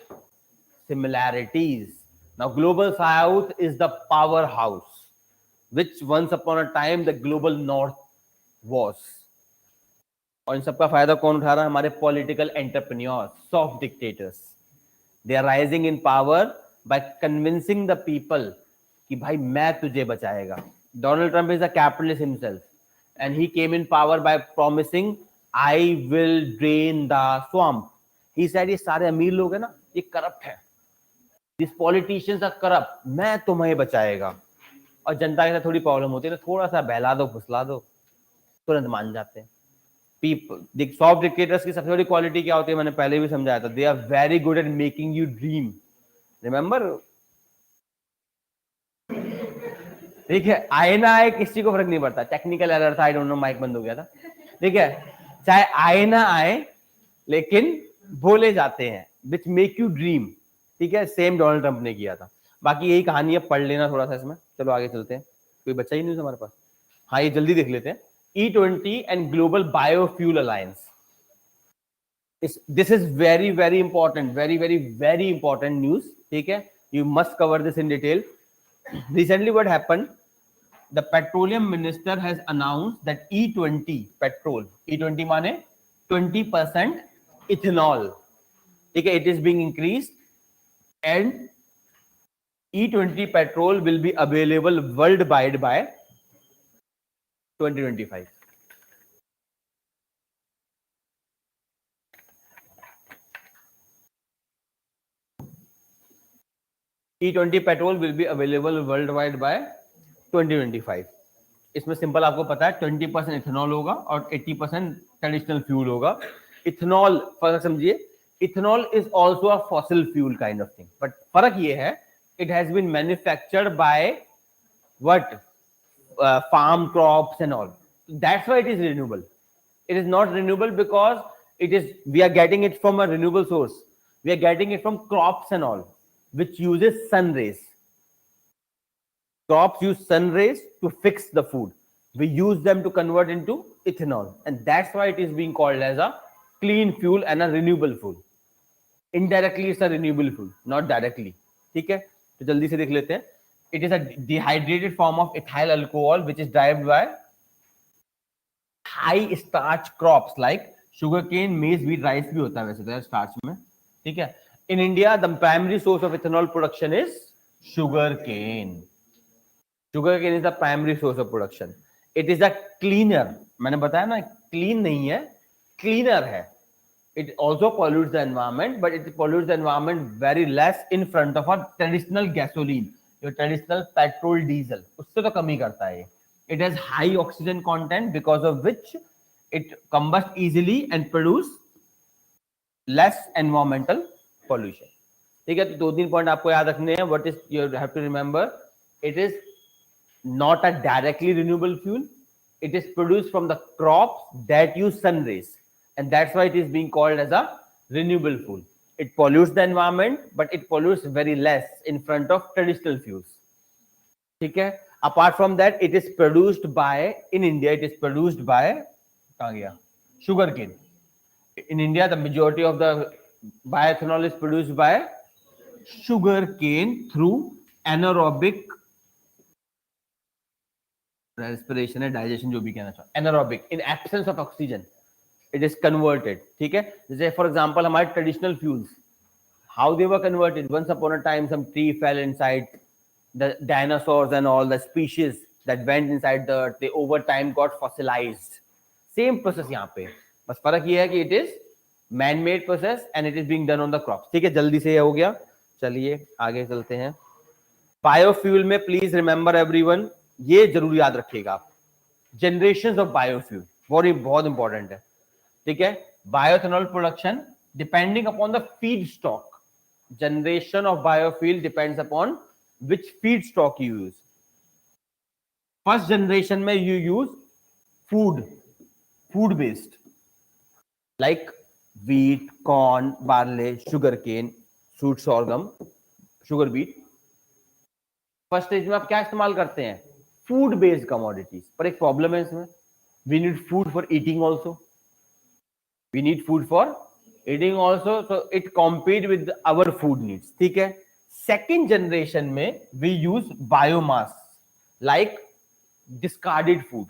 similarities. Now global south is the powerhouse which once upon a time the global north was. और इन सबका फायदा कौन उठा रहा है? हमारे political entrepreneurs, soft dictators. They are rising in power by convincing the people कि भाई मैं तुझे बचाएगा. Donald Trump is a capitalist himself and he came in power by promising I will drain the swamp. He said ये सारे अमीर लोग हैं ना, ये करप्ट है. These politicians are corrupt. मैं तुम्हें बचाएगा. और जनता के साथ थोड़ी प्रॉब्लम होती है ना, थोड़ा सा बहला दो, फुसला दो, तुरंत मान जाते हैं. पीपल सॉफ्ट डिक्टेटर्स की सबसे बड़ी क्वालिटी क्या होती है? मैंने पहले भी समझाया था. They are very good at making you dream. Remember? ठीक है, आए ना आए किसी को फर्क नहीं पड़ता. टेक्निकल एरर था, आई डोंट नो, माइक बंद हो गया था. ठीक है, चाहे आए ना आए लेकिन बोले जाते हैं विच मेक यू ड्रीम. ठीक है, सेम डोनाल्ड ट्रंप ने किया था. बाकी यही कहानी है, पढ़ लेना थोड़ा सा इसमें. चलो आगे चलते हैं. कोई बच्चा ही नहीं हमारे पास. हाँ, ये जल्दी देख लेते हैं. E20 and global biofuel alliance. This is very very important, very very very important news. ठीक है, you must cover this in detail. Recently what happened, the petroleum minister has announced that E20 petrol, E20 माने 20% ethanol. ठीक है, it is being increased and E20 petrol will be available worldwide by 2025. E20 petrol will be available worldwide by 2025. इसमें simple आपको पता है 20% ethanol होगा और 80% traditional fuel होगा. इथेनॉल फर्क समझिए, ethanol is also a fossil fuel kind of thing, but farak ye hai, it has been manufactured by what, farm crops and all. That's why it is renewable. It is not renewable because we are getting it from a renewable source. We are getting it from crops and all, which uses sun rays. Crops use sun rays to fix the food. We use them to convert into ethanol, and that's why it is being called as a clean fuel and a renewable fuel. Indirectly it's a renewable fuel, not directly. ठीक है, तो जल्दी से देख लेते हैं. It is a dehydrated form of ethyl alcohol which is derived by high starch crops like sugarcane, maize, wheat, rice भी होता है वैसे तो स्टार्च में. ठीक है, in India the primary source of ethanol production is sugarcane. Sugarcane is the primary source of production. It is a cleaner. मैंने बताया ना, clean नहीं है, cleaner है. It also pollutes the environment, but it pollutes the environment very less in front of a traditional gasoline, your traditional petrol, diesel. उससे तो कम ही करता है. It has high oxygen content because of which it combusts easily and produce less environmental pollution. ठीक है, तो 2-3 point आपको याद रखने हैं. What is you have to remember? It is not a directly renewable fuel. It is produced from the crops that use sun rays. and that's why it is being called as a renewable fuel. It pollutes the environment, but it pollutes very less in front of traditional fuels. ठीक है. Apart from that, it is produced by, in India, it is produced by, कहाँ गया, sugarcane. In India, the majority of the bioethanol is produced by sugarcane through anaerobic respiration and digestion, जो भी कहना चाहो, anaerobic, in absence of oxygen, it is converted. ठीक है. जैसे for example हमारे traditional fuels, how they were converted. Once upon a time, some tree fell inside, the dinosaurs and all the species that went inside the earth, they over time got fossilized. Same process यहाँ पे, बस फर्क ये है कि it is man-made process and it is being done on the crops. ठीक है, जल्दी से ये हो गया. चलिए आगे चलते हैं. बायोफ्यूल में प्लीज रिमेंबर एवरीवन, ये जरूर याद रखिएगा आप, जनरेशंस ऑफ बायोफ्यूल बहुत इंपॉर्टेंट है. ठीक है. Bioethanol production depending upon the feed stock. Generation of biofuel depends upon which feedstock you use. First generation में you use food based, like wheat, corn, barley, sugarcane, sweet sorghum, sugar beet. First stage में आप क्या इस्तेमाल करते हैं? Food based commodities. पर एक problem है इसमें, we need food for eating also. We need food for eating also, so it compete with our food needs. ठीक है. सेकेंड जनरेशन में we use biomass, like discarded food.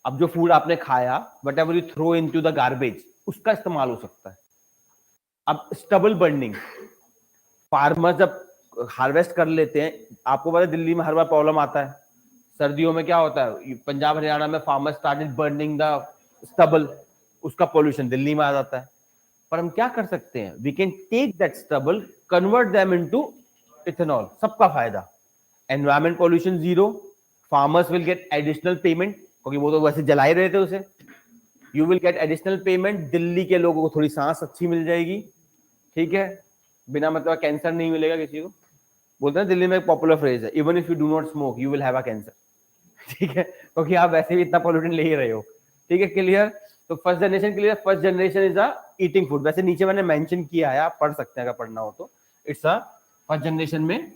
अब जो food आपने खाया, whatever you throw into the garbage, उसका इस्तेमाल हो सकता है. अब स्टबल बर्निंग, फार्मर जब हार्वेस्ट कर लेते हैं, आपको पता है दिल्ली में हर बार प्रॉब्लम आता है. सर्दियों में क्या होता है, पंजाब हरियाणा में farmer started burning the stubble, उसका पोल्यूशन दिल्ली में आ जाता है. पर हम क्या कर सकते हैं, we can take that stubble, convert them into ethanol. सबका फायदा, environment pollution zero, farmers will get additional payment, क्योंकि वो तो वैसे जला ही रहे थे उसे. You will get additional payment, Delhi के लोगों को थोड़ी सांस अच्छी मिल जाएगी. ठीक है. बिना मतलब कैंसर नहीं मिलेगा किसी को. बोलते हैं दिल्ली में एक पॉपुलर फ्रेज है, even if you do not smoke you will have a cancer. ठीक है, क्योंकि आप वैसे भी इतना पोल्यूटेंट ले ही रहे हो. ठीक है, क्लियर. तो first generation clear. First generation is a eating food. वैसे नीचे मैंने मेंशन किया है, आप पढ़ सकते हैं अगर पढ़ना हो तो. इट्स अ फर्स्ट जनरेशन में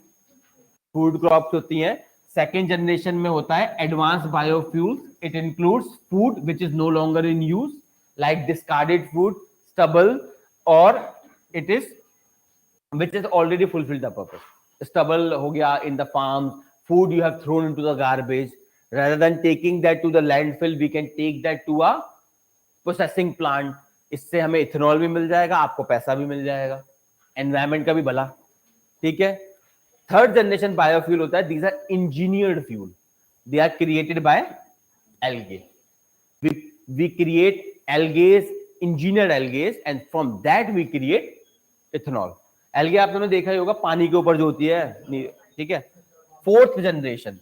फूड क्रॉप्स होती हैं. सेकेंड जनरेशन में होता है advance biofuels. It includes food which is no longer in use, like discarded food, stubble, और it is which is already fulfilled the purpose. Stubble हो गया in the farms, food you have thrown into the garbage. Rather than taking that to the landfill, we can take that to a processing plant. इससे हमें ethanol भी मिल जाएगा, आपको पैसा भी मिल जाएगा, एनवायरमेंट का भी भला. ठीक है. थर्ड जनरेशन बायोफ्यूल होता है, these are engineered fuel. They are created by algae. We create algae, engineered algae, and from that we create ethanol. Algae आपने देखा ही होगा, पानी के ऊपर जो होती है. ठीक है. Fourth generation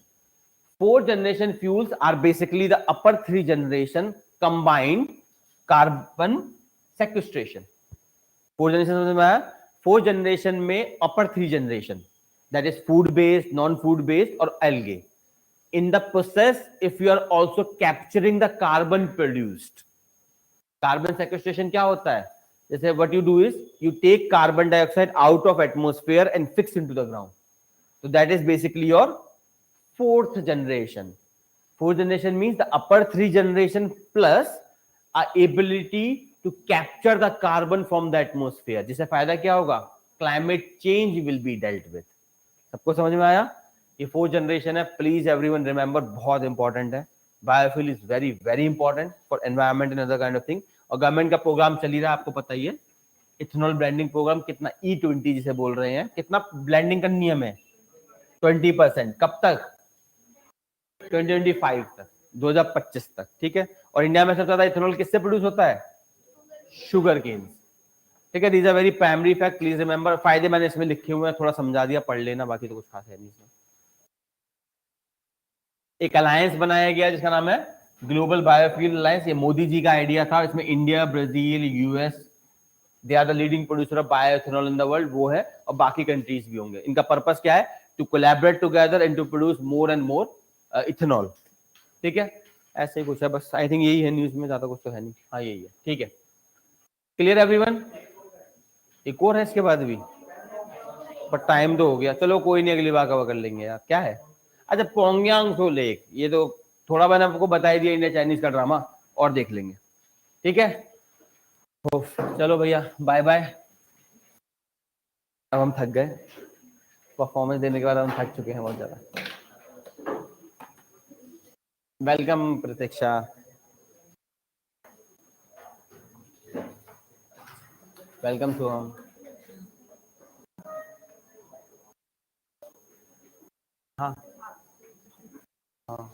fuels are basically the upper three generation combined carbon sequestration. Fourth generation में upper three generation, that is food based, non food based और algae. In the process if you are also capturing the carbon produced. Carbon sequestration क्या होता है? जैसे what you do is you take carbon dioxide out of atmosphere and fix into the ground. So that is basically your fourth generation. Fourth generation means the upper three generation plus our ability to capture the carbon from the atmosphere. जिससे फायदा क्या होगा? Climate change will be dealt with. सबको समझ में आया? ये fourth generation है. प्लीज एवरीवन रिमेंबर, बहुत इंपॉर्टेंट है. Biofuel is very very important for environment and other kind of thing. और गवर्नमेंट का प्रोग्राम चल ही रहा है, आपको पता ही है, इथेनॉल ब्लेंडिंग प्रोग्राम. कितना E20 जिसे बोल रहे हैं, कितना ब्लेंडिंग का नियम है? 20%. कब तक? 2025 तक, 2025 तक. ठीक है. और इंडिया में सबसे ज्यादा इथेनॉल किससे प्रोड्यूस होता है? Sugar cane. ठीक है. These are very primary fact, please remember. फायदे मैंने इसमें लिखे हुए हैं, थोड़ा समझा दिया, पढ़ लेना, बाकी तो कुछ खास है नहीं इसमें. एक अलायंस बनाया गया जिसका नाम है ग्लोबल बायोफ्यूल अलायंस. ये मोदी जी का आइडिया था. इसमें India, Brazil, US, they are the leading producer of bioethanol in the world, वो है, और बाकी कंट्रीज भी होंगे. इनका पर्पस क्या है? To collaborate together and to produce more and more ethanol. ठीक है. ऐसे ही कुछ है बस. आई थिंक यही है न्यूज में, ज्यादा कुछ तो है नहीं. हाँ यही है. ठीक है. Clear everyone? एक और है इसके बाद भी, पर टाइम तो हो गया, चलो कोई नहीं, अगली बार कवर कर लेंगे यार, क्या है। अच्छा, पोंगयांग सो लेक, ये तो थोड़ा मैंने आपको बता ही दिया, इंडिया चाइनीज का ड्रामा, और देख लेंगे, ठीक है। चलो भैया, बाय बाय। अब हम थक गए, परफॉर्मेंस देने के बाद हम थक चुके हैं बहुत ज्यादा। वेलकम प्रतीक्षा। वेलकम शुभम। हाँ हाँ